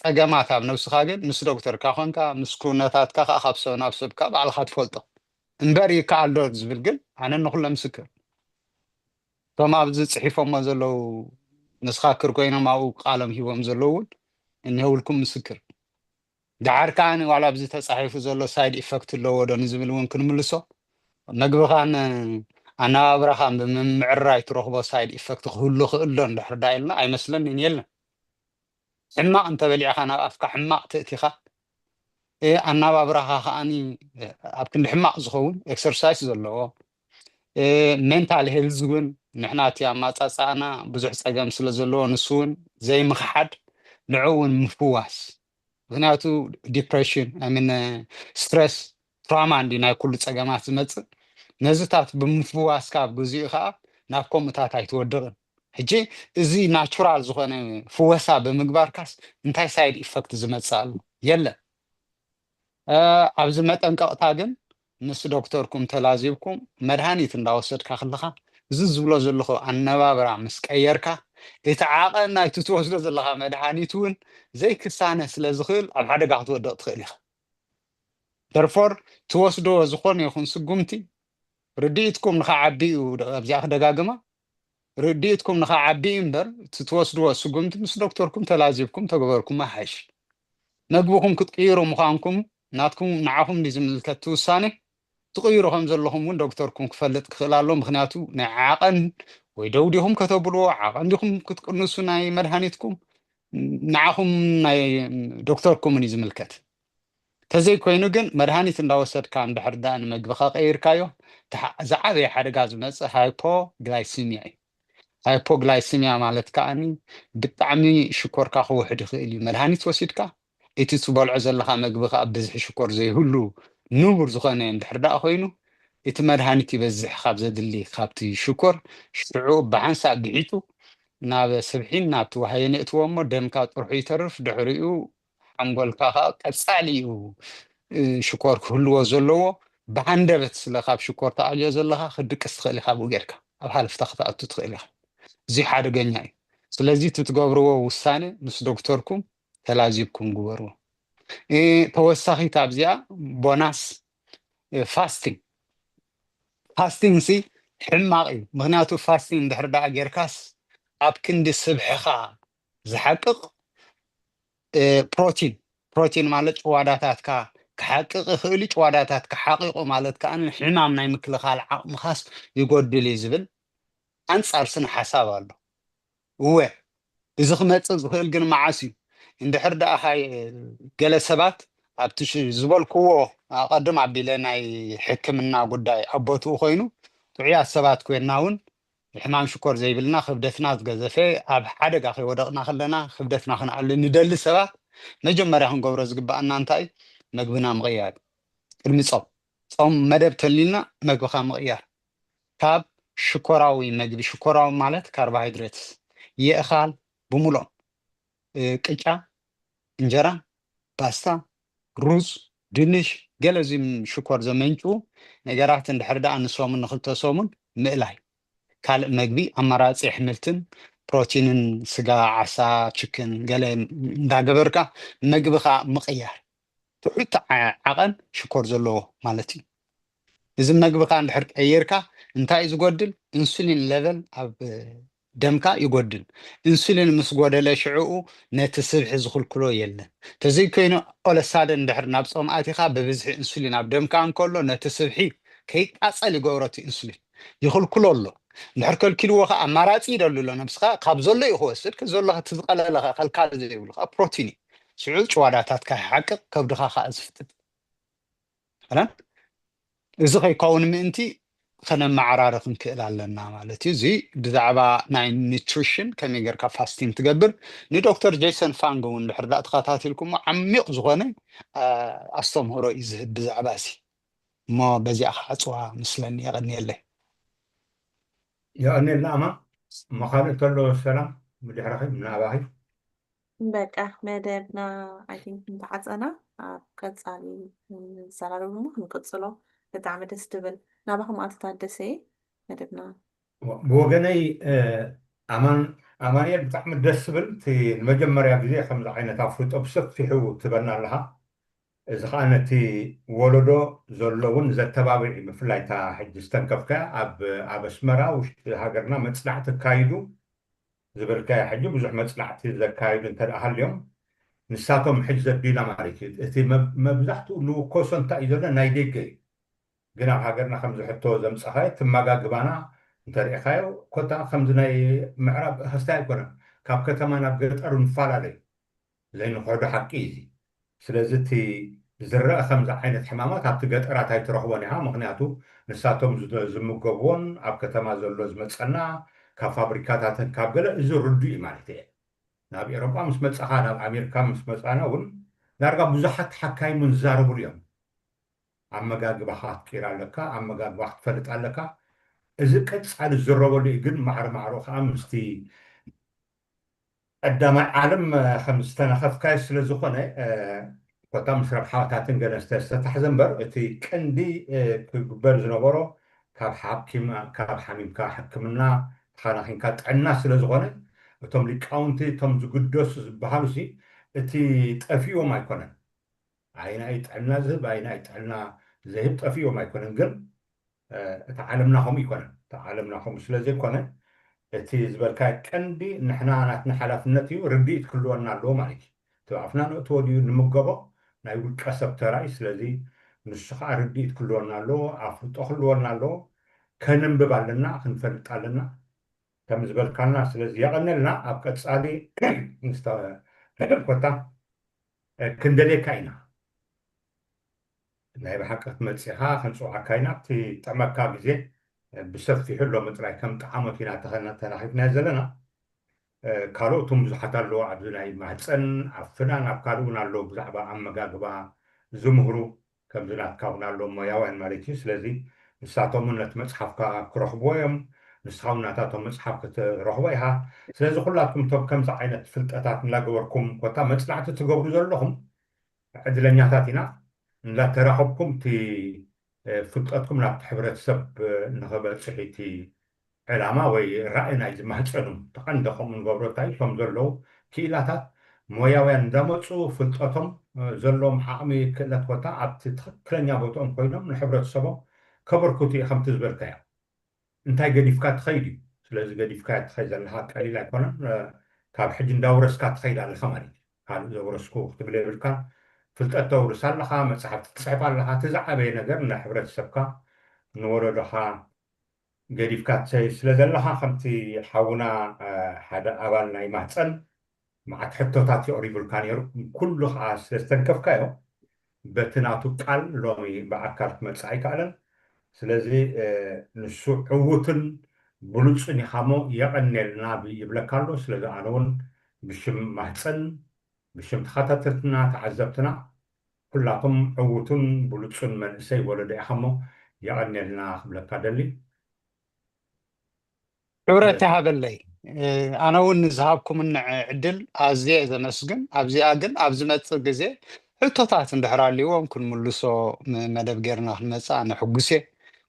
ፀገማት ኣብ ነብስኻ ግን ምስ ዶክተርካ ኮንካ ምስ ኩነታትካ ከዓ ካብ ሰብ ናብ ሰብካ ባዕልካ ትፈልጦ እምበር ይከኣል ዶ ዝብል ግን ኣነ ንኩሎም ምስክር እቶም ኣብዚ ፅሒፎሞ ዘለው ንስኻክር ኮይኖም ኣብኡ ቃሎም ሂቦም ዘለው እውን እኒሄውልኩም ምስክር ዳዓር ከዓኒ ዋላ ኣብዚ ተፃሒፉ ዘሎ ሳይድ ኢፌክት ኣለዎ ዶ ንዝብል እውን ክንምልሶ መግብኻን ኣነባብራኻን ብምምዕራይ ትረኽቦ ሳይድ ኢፌክት ክህሉ ክእል ዶ እንድሕር ዳ ኢልና ኣይመስለኒን የለን ሕማቕ እንተበሊዕኻ ናብ ኣፍካ ሕማቕ ትእቲኻ ኣነባብራኻ ከዓኒ ኣብ ክንዲ ሕማቕ ዝኸውን ኤክሰርሳይዝ ዘለዎ ሜንታል ሄልዝ እውን ንሕና እቲ ኣማፃፃእና ብዙሕ ፀገም ስለ ዘለዎ ንሱ እውን ዘይምክሓድ ንዑ እውን ምፍዋስ ምክንያቱ ዲፕሬሽን ኣሚን ስትረስ ትራማ እንዲ ናይ ኩሉ ፀገማት ዝመፅእ ነዚታት ብምፍዋስካ ኣብ ግዜኡ ከዓ ናብ ከምኡታት ኣይትወድቕን ሕጂ እዚ ናቹራል ዝኾነ ፍወሳ ብምግባርካስ እንታይ ሳይድ ኢፌክት ዝመፅእ ኣሎ የለን ኣብዚ መጠንቀቕታ ግን ምስ ዶክተርኩም ተላዚብኩም መድሃኒት እንዳወሰድካ ከለካ እዚ ዝብሎ ዘለኹ ኣነባብራ ምስ ቀየርካ እቲ ዓቐን ናይቲ ትወስዶ ዘለካ መድሃኒት እውን ዘይክሳነ ስለ ዝኽእል ኣብ ሓደጋ ክትወድቕ ትኽእል ኢኻ ደርፎር ትወስዶ ዝኾነ ይኹን ስጉምቲ ርድኢትኩም ንኸዓቢኡ ኣብዚኣ ክደጋግማ ርድኢትኩም ንኸዓቢኡ እምበር እቲ ትወስድዎ ስጉምቲ ምስ ዶክተርኩም ተላዚብኩም ተገበርኩም ሓይሽ መግብኹም ክትቅይሩ ምዃንኩም ናትኩም ንዓኹም ዝምልከት ውሳኔ ትቕይሩ ከም ዘለኹም እውን ዶክተርኩም ክፈልጥ ክኽእል ኣሎ ምክንያቱ ናይ ዓቐን ወይ ደውዲኹም ከተብልዎ ዓቐን ዲኹም ክትቅንሱ ናይ መድሃኒትኩም ንዓኹም ናይ ዶክተርኩምን እዩ ዝምልከት ተዘይኮይኑ ግን መድሃኒት እንዳወሰድካ እንድሕር ዳ ንመግብኻ ቀይርካዮ ዝዓበየ ሓደጋ ዝመፅእ ሃይፖግላይሲሚያ እዩ ሃይፖግላይሲሚያ ማለት ከዓኒ ብጣዕሚ ሽኮርካ ክውሕድ ይኽእል እዩ መድሃኒት ወሲድካ እቲ ትበልዖ ዘለካ መግቢ ከዓ ብዝሒ ሽኮር ዘይህሉ ንቡር ዝኾነ እንድሕር ዳ ኮይኑ እቲ መድሃኒት ይበዝሕ ካብ ዘድሊ ካብቲ ሽኮር ሽዑ ብሓንሳ ግዒጡ ናብ ስብሒን ናብቲ ወሃየን የእትዎ እሞ ደምካ ጥርሑ ይተርፍ ድሕሪኡ ሓንጎልካ ከዓ ቀፃሊ እዩ ሽኮር ክህልዎ ዘለዎ ብሃንደበት ስለ ካብ ሽኮር ተኣልዮ ዘለካ ክድቅስ ትኽእል ኢኻ ብኡ ጌርካ ኣብ ሓለፍታ ክትኣቱ ትኽእል ኢኻ እዚ ሓደገኛ እዩ ስለዚ እቲ ትገብርዎ ውሳነ ምስ ዶክተርኩም ተላዚብኩም ግበርዎ ተወሳኺት ኣብዚኣ ቦናስ ፋስቲንግ ሲ ሕማቕ እዩ ምክንያቱ ፋስቲንግ እንድሕር ዳ ጌርካስ ኣብ ክንዲ ስብሕኻ ዝሓቅቕ ፕሮቲን ማለት ጭዋዳታትካ ክሓቅቕ ይኽእል ጭዋዳታትካ ሓቂቑ ማለት ከዓ ሕማም ናይ ምክልኻል ዓቕምኻስ ይጎድል እዩ ዝብል ኣንፃር ስነ ሓሳብ ኣሎ እወ እዚ ክመፅእ ዝኽእል ግን መዓስ እዩ እንድሕር ደኣ ገለ ሰባት ኣብቲ ዝበልክዎ ኣቐድም ኣቢለ ናይ ሕክምና ጉዳይ ኣቦትኡ ኮይኑ ጥዑያት ሰባት ኮይና እውን ሕማም ሽኮር ዘይብልና ክብደትና ዝገዘፈ ኣብ ሓደጋ ከይወደቕና ከለና ክብደትና ክንዓሊ ንደሊ ሰባት መጀመርያ ክንገብሮ ዝግባአና እንታይ መግብና ምቕያር ቅድሚ ፆም መደብ ተሊልና መግብኻ ምቕያር ካብ ሽኮራዊ መግቢ ሽኮራዊ ማለት ካርቦሃይድሬትስ የእኻል ብምሎኦም ቅጫ እንጀራ ፓስታ ሩዝ ድንሽ ገለ እዚ ሽኮር ዘመንጩ ነገራት እንድሕር ደኣ ንሶሙን ንክልተ ሶሙን ምእላይ ካልእ መግቢ ኣማራፂ ኣሕምልትን ፕሮቲንን ስጋ ዓሳ ችክን ገለ እንዳገበርካ መግብኻ ምቕያር ትሑት ዓቐን ሽኮር ዘለዎ ማለት እዩ እዚ መግብኻ እንድሕር ቀይርካ እንታይ እዩ ዝጎድል ኢንሱሊን ሌቨል ኣብ ደምካ ይጎድል ኢንሱሊን ምስ ጎደለ ሽዑኡ ነቲ ስብሒ ዝኽልክሎ የለን ተዘይ ኮይኑ ኦለሳደ እንድሕር ናብ ፆም ኣቲኻ ብብዝሒ ኢንሱሊን ኣብ ደምካ እንከሎ ነቲ ስብሒ ከይቃፀል ይገብሮ እቲ ኢንሱሊን ይኽልክሎ ኣሎ እንድሕር ከልኪልዎ ከዓ ኣማራፂ ይደሉ ኣሎ ነብስኻ ካብ ዘሎ እዩ ክወስድ ከዘሎካ እቲ ዝቐለለኻ ከልካል ዘይብሉካ ፕሮቲን እዩ ሽዑ ጭዋዳታትካ ይሓቅቕ ከብድኻ ከዓ ዝፍጥጥ ኣላን እዚ ከይከውን ምእንቲ ከነመዓራርኽ ንክእል ኣለና ማለት እዩ እዚ ብዛዕባ ናይ ኒትሪሽን ከመይ ጌርካ ፋስቲንግ ትገብር ንዶክተር ጄሰን ፋንግ እውን ድሕር ዳእ ተኸታቲልኩሞ ዓሚቕ ዝኾነ ኣስተምህሮ እዩ ዝህብ ብዛዕባ እዚ እሞ በዚኣ ከዓ ፅዋ ምስለኒ የቐኒየለይ يقني أما مخالط له السلام مدحرخي من أباهي በቃ መደብና ኣይ ቲንክ እንተዓፀና ኣብ ቀፃሊ ሰራርቡ ክንቅፅሎ ብጣዕሚ ደስ ትብል ናባኹም ኣተታደሰ መደብና ብወገነይ ኣማንኤል ብጣዕሚ ደስ ዝብል እቲ ንመጀመርያ ግዜ ከምዚ ዓይነት ኣፍልጦ ብሰፊሑ ትበና ኣለካ እዚ ከዓ ነቲ ወለዶ ዘሎ እውን ዘተባብዕ ብፍላይ እታ ሕጂ ዝተንከፍካ ኣብ ኣስመራ ውሽጢ ሃገርና መፅናዕቲ ተካይዱ ዝበልካዮ ሕጂ ብዙሕ መፅናዕቲ ዘካይዱ እንተደኣ ሃልዮም ንሳቶም ሕጂ ዘቢና ማለት እዩ እቲ መብዛሕትኡ ልውኮሶ እንታይ እዩ ዘሎ ናይ ደገ እዩ ግን ኣብ ሃገርና ከምዚ ሕቶ ዘምፀኻዮ ትመጋግባና እንተሪእኻዮ ኮታ ከምዚ ናይ ምዕራብ ከስታይ ኣይኮነን ካብ ከተማ ናብ ገጠር ንፈላለዩ ዘይንክሕዶ ሓቂ እዩ ስለዚ እቲ ዝረአ ከምዚ ዓይነት ሕማማት ኣብቲ ገጠራት ኣይትረኽቦን ኢኻ ምክንያቱ ንሳቶም ዝምገብዎን ኣብ ከተማ ዘሎ ዝመፀና ካብ ፋብሪካታትን ካብ ገለ እዚ ርዱእ እዩ ማለት እየ ናብ ኤሮጳ ምስ መፅኻ ናብ ኣሜሪካ ምስ መፃና እውን ዳርጋ ብዙሓት ሓካይሙን ዝዛረብሉ እዮም ኣመጋግባኻ ክትቀይር ኣለካ ኣመጋግባ ክትፈልጥ ኣለካ እዚ ቀፃሊ ዝረበሉ እዩ ግን ማዕረ ማዕሮ ከዓ ምስቲ ቀዳማይ ዓለም ከም ዝተነኸፍካዮ ስለ ዝኾነ ኮታ ምስ ረብሓታትን ገለ ዝተተሓዘ እምበር እቲ ቀንዲ ክግበር ዝነበሮ ካብ ሓሚምካ ሕክምና ተኸናኺንካ ጥዕና ስለ ዝኾነ እቶም ሊቃውንቲ እቶም ዝግደሱ ዝበሃሉ እቲ ጠፊኦም ኣይኮነን ዓይናይ ጥዕና ዝህብ ዓይናይ ጥዕና ዘይህብ ጠፊኦም ኣይኮነን ግን እቲ ዓለምናኸም ይኮነን እቲ ዓለምናኸም ስለዘይኮነ እቲ ዝበልካ ቀንዲ ንሕና ናትና ሓላፍነት እዩ ርድኢት ክህልወና ኣለዎ ማለት እዩ ተባዕፍና ንእትዎ ድዩ ንምገቦ ናይ ውልቀ ሰብ ተራይ ስለዚ ንሱ ከዓ ርድኢት ክህልወና ኣለዎ ኣፍልጦ ክህልወና ኣለዎ ከንንብብ ኣለና ክንፈልጥ ኣለና ከም ዝበልካልና ስለዚ የቐነልና ኣብ ቀፃሊ ኮታ ክንደልየካ ኢና ናይ ብሓቀት መፂኻ ክንፅዋዓካ ኢና እቲ ጥዕመካ ግዜ ብሰፊሑ ሎሚ ጥራይ ከም ጣዕሞት ኢና ተናኺፍናዮ ዘለና ካልኦቱም ብዙሓት ኣለዎ ኣብዚ ናይ ማህፀን ኣብ ፍናን ኣብ ካልእ እውን ኣለዎ ብዛዕባ ኣመጋግባ ዝምህሩ ከምዚ ናትካ እውን ኣለዎ ሞያውያን ማለት እዩ ስለዚ ንሳቶም ነቲ መፅሓፍካ ክረኽብዎ እዮም ንስኻ እውን ናታቶም መፅሓፍ ክትረኽቦ ኢኻ ስለዚ ኩላትኩም ቶም ከምዚ ዓይነት ፍልጠታት እናገበርኩም ኮታ መፅናዕቲ ትገብሩ ዘለኹም ዕድለኛታት ኢና እንዳተራኸብኩም እቲ ፍልጠትኩም ናብቲ ሕብረተሰብ ንኽበፅሕ እቲ ዕላማ ወይ ራእይ ናይ ዝማህፀኑ ተቐንደኹም ንገብሮ እንታይ እቶም ዘለዉ ክኢላታት ሞያውያን እንዳመፁ ፍልጠቶም ዘለዎም ዓቕሚ ክእለት ኮታ ኣብቲ ትክክለኛ ቦትኦም ኮይኖም ንሕብረተሰቦም ከበርክቱ እየ ከምቲ ዝበልካዮ እንታይ ገዲፍካ ትኸይድ እዩ ስለዚ ገዲፍካ ትኸይድ ዘለካ ቀሊል ኣይኮነን ካብ ሕጂ እንዳውረስካ ትኸይድ ኣለካ ማለት እዩ ካልእ ዘውረስኩ ክትብል የብልካ ፍልጠት ተውርስ ኣለካ መፅሓፍቲ ትፅሕፍ ኣለካ እቲ ዝዓበየ ነገር ንሕብረተሰብካ ንወለዶካ ገዲፍካ ትሰይ ስለ ዘለካ ከምቲ ሓውና ሓደ ኣባል ናይ ማህፀን معت حتوتات يقريب الكانيرو كل خاص استنكف كايو بتناتو قال لومي بأكارت مصاي كالن سلازي نسو عوتن بلوصني خامو يقنلنا يبلكالو سلازي انون بشم محصن بشم تخطتنا تعذبتنا كلكم عوتن بلوصن منسي ولدي خامو يقنلنا بلكادلي حورتي هابلي أنا ونزهابكم إن عدل أزياء إذا مسجن أبزي أجن أبزي ما تصدق حتى اندحر اللي هو ممكن ملصو مدب غيرنا خمسة أنا حجسي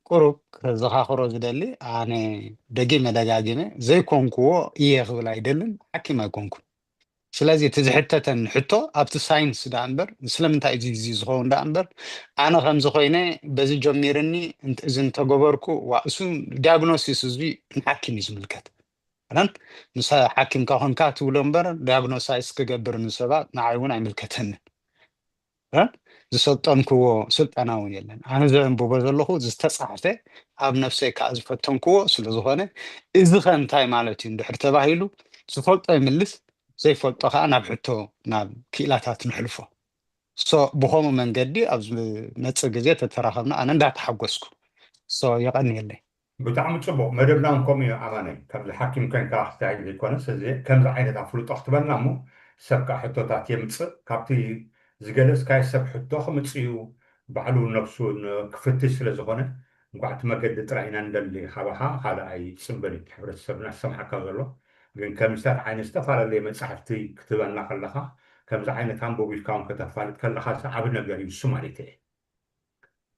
قروك زخاخرو زدلي أنا دقي مدقاقيني زي كونكو إيه خبلا يدلن حكي ما كونكو سلازي تزحتة حتى أبت ساينس دا أمبر سلم تايزي زخون دا أمبر أنا خمس خويني بزي جميرني انت إذن تقبركو وأسون دياغنوسيس زي نحكي نزملكت رن نسا حاكم كهون كاتو لمبر دياغنوسايس كجبر نسبات نعيون عملكتن رن زسلطنكو سلطناون يلن أنا زين بوبزلخو زستصحفه أب نفسي كأزفتنكو سلزخونه إذا خن تاي مالتين دحر تباهيلو زفلط يملس زي فلطخ أنا بحطو ناب كيلاتات نحلفو بخوم من قدي أبز متصل جزية تتراخبنا أنا دا تحقسكو يغني يلي بتعمل صبو مدبنا نكمي أماني قبل الحكيم كان كاحتاج ليكون سزي كم زعينة تفلو تختبرنا مو سبك حتى تاتي متص كابتي زجلس كاي سب حتى خمتصيو بعلو نفسو كفتش لزغنة وقعت ما قد ترعينا ندلي خبها هذا أي سنبري حبر السبنا السمحة كغلو لكن كم سات عين استفار اللي من صحفتي كتبنا خلها كم زعينة تنبو بيكام كتفالت كلها سعبنا قريب سماريتي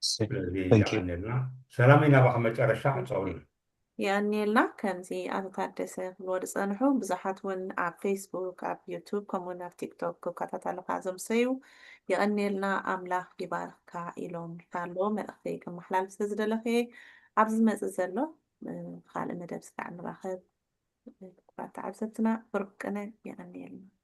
Thank you. سلامينا بخمج أرشاع تصورنا يأنيلنا كمزي أنا تادسة الورد صنحو بزحاتون على فيسبوك على يوتيوب كمون على تيك توك وكاتاتا لقازم سيو يأنيلنا أملا يباركا إلون تالو مأخي كمحلال سزدلخي عبز مززلو خالي مدبس كعن راخب تعبزتنا بركنا يأنيلنا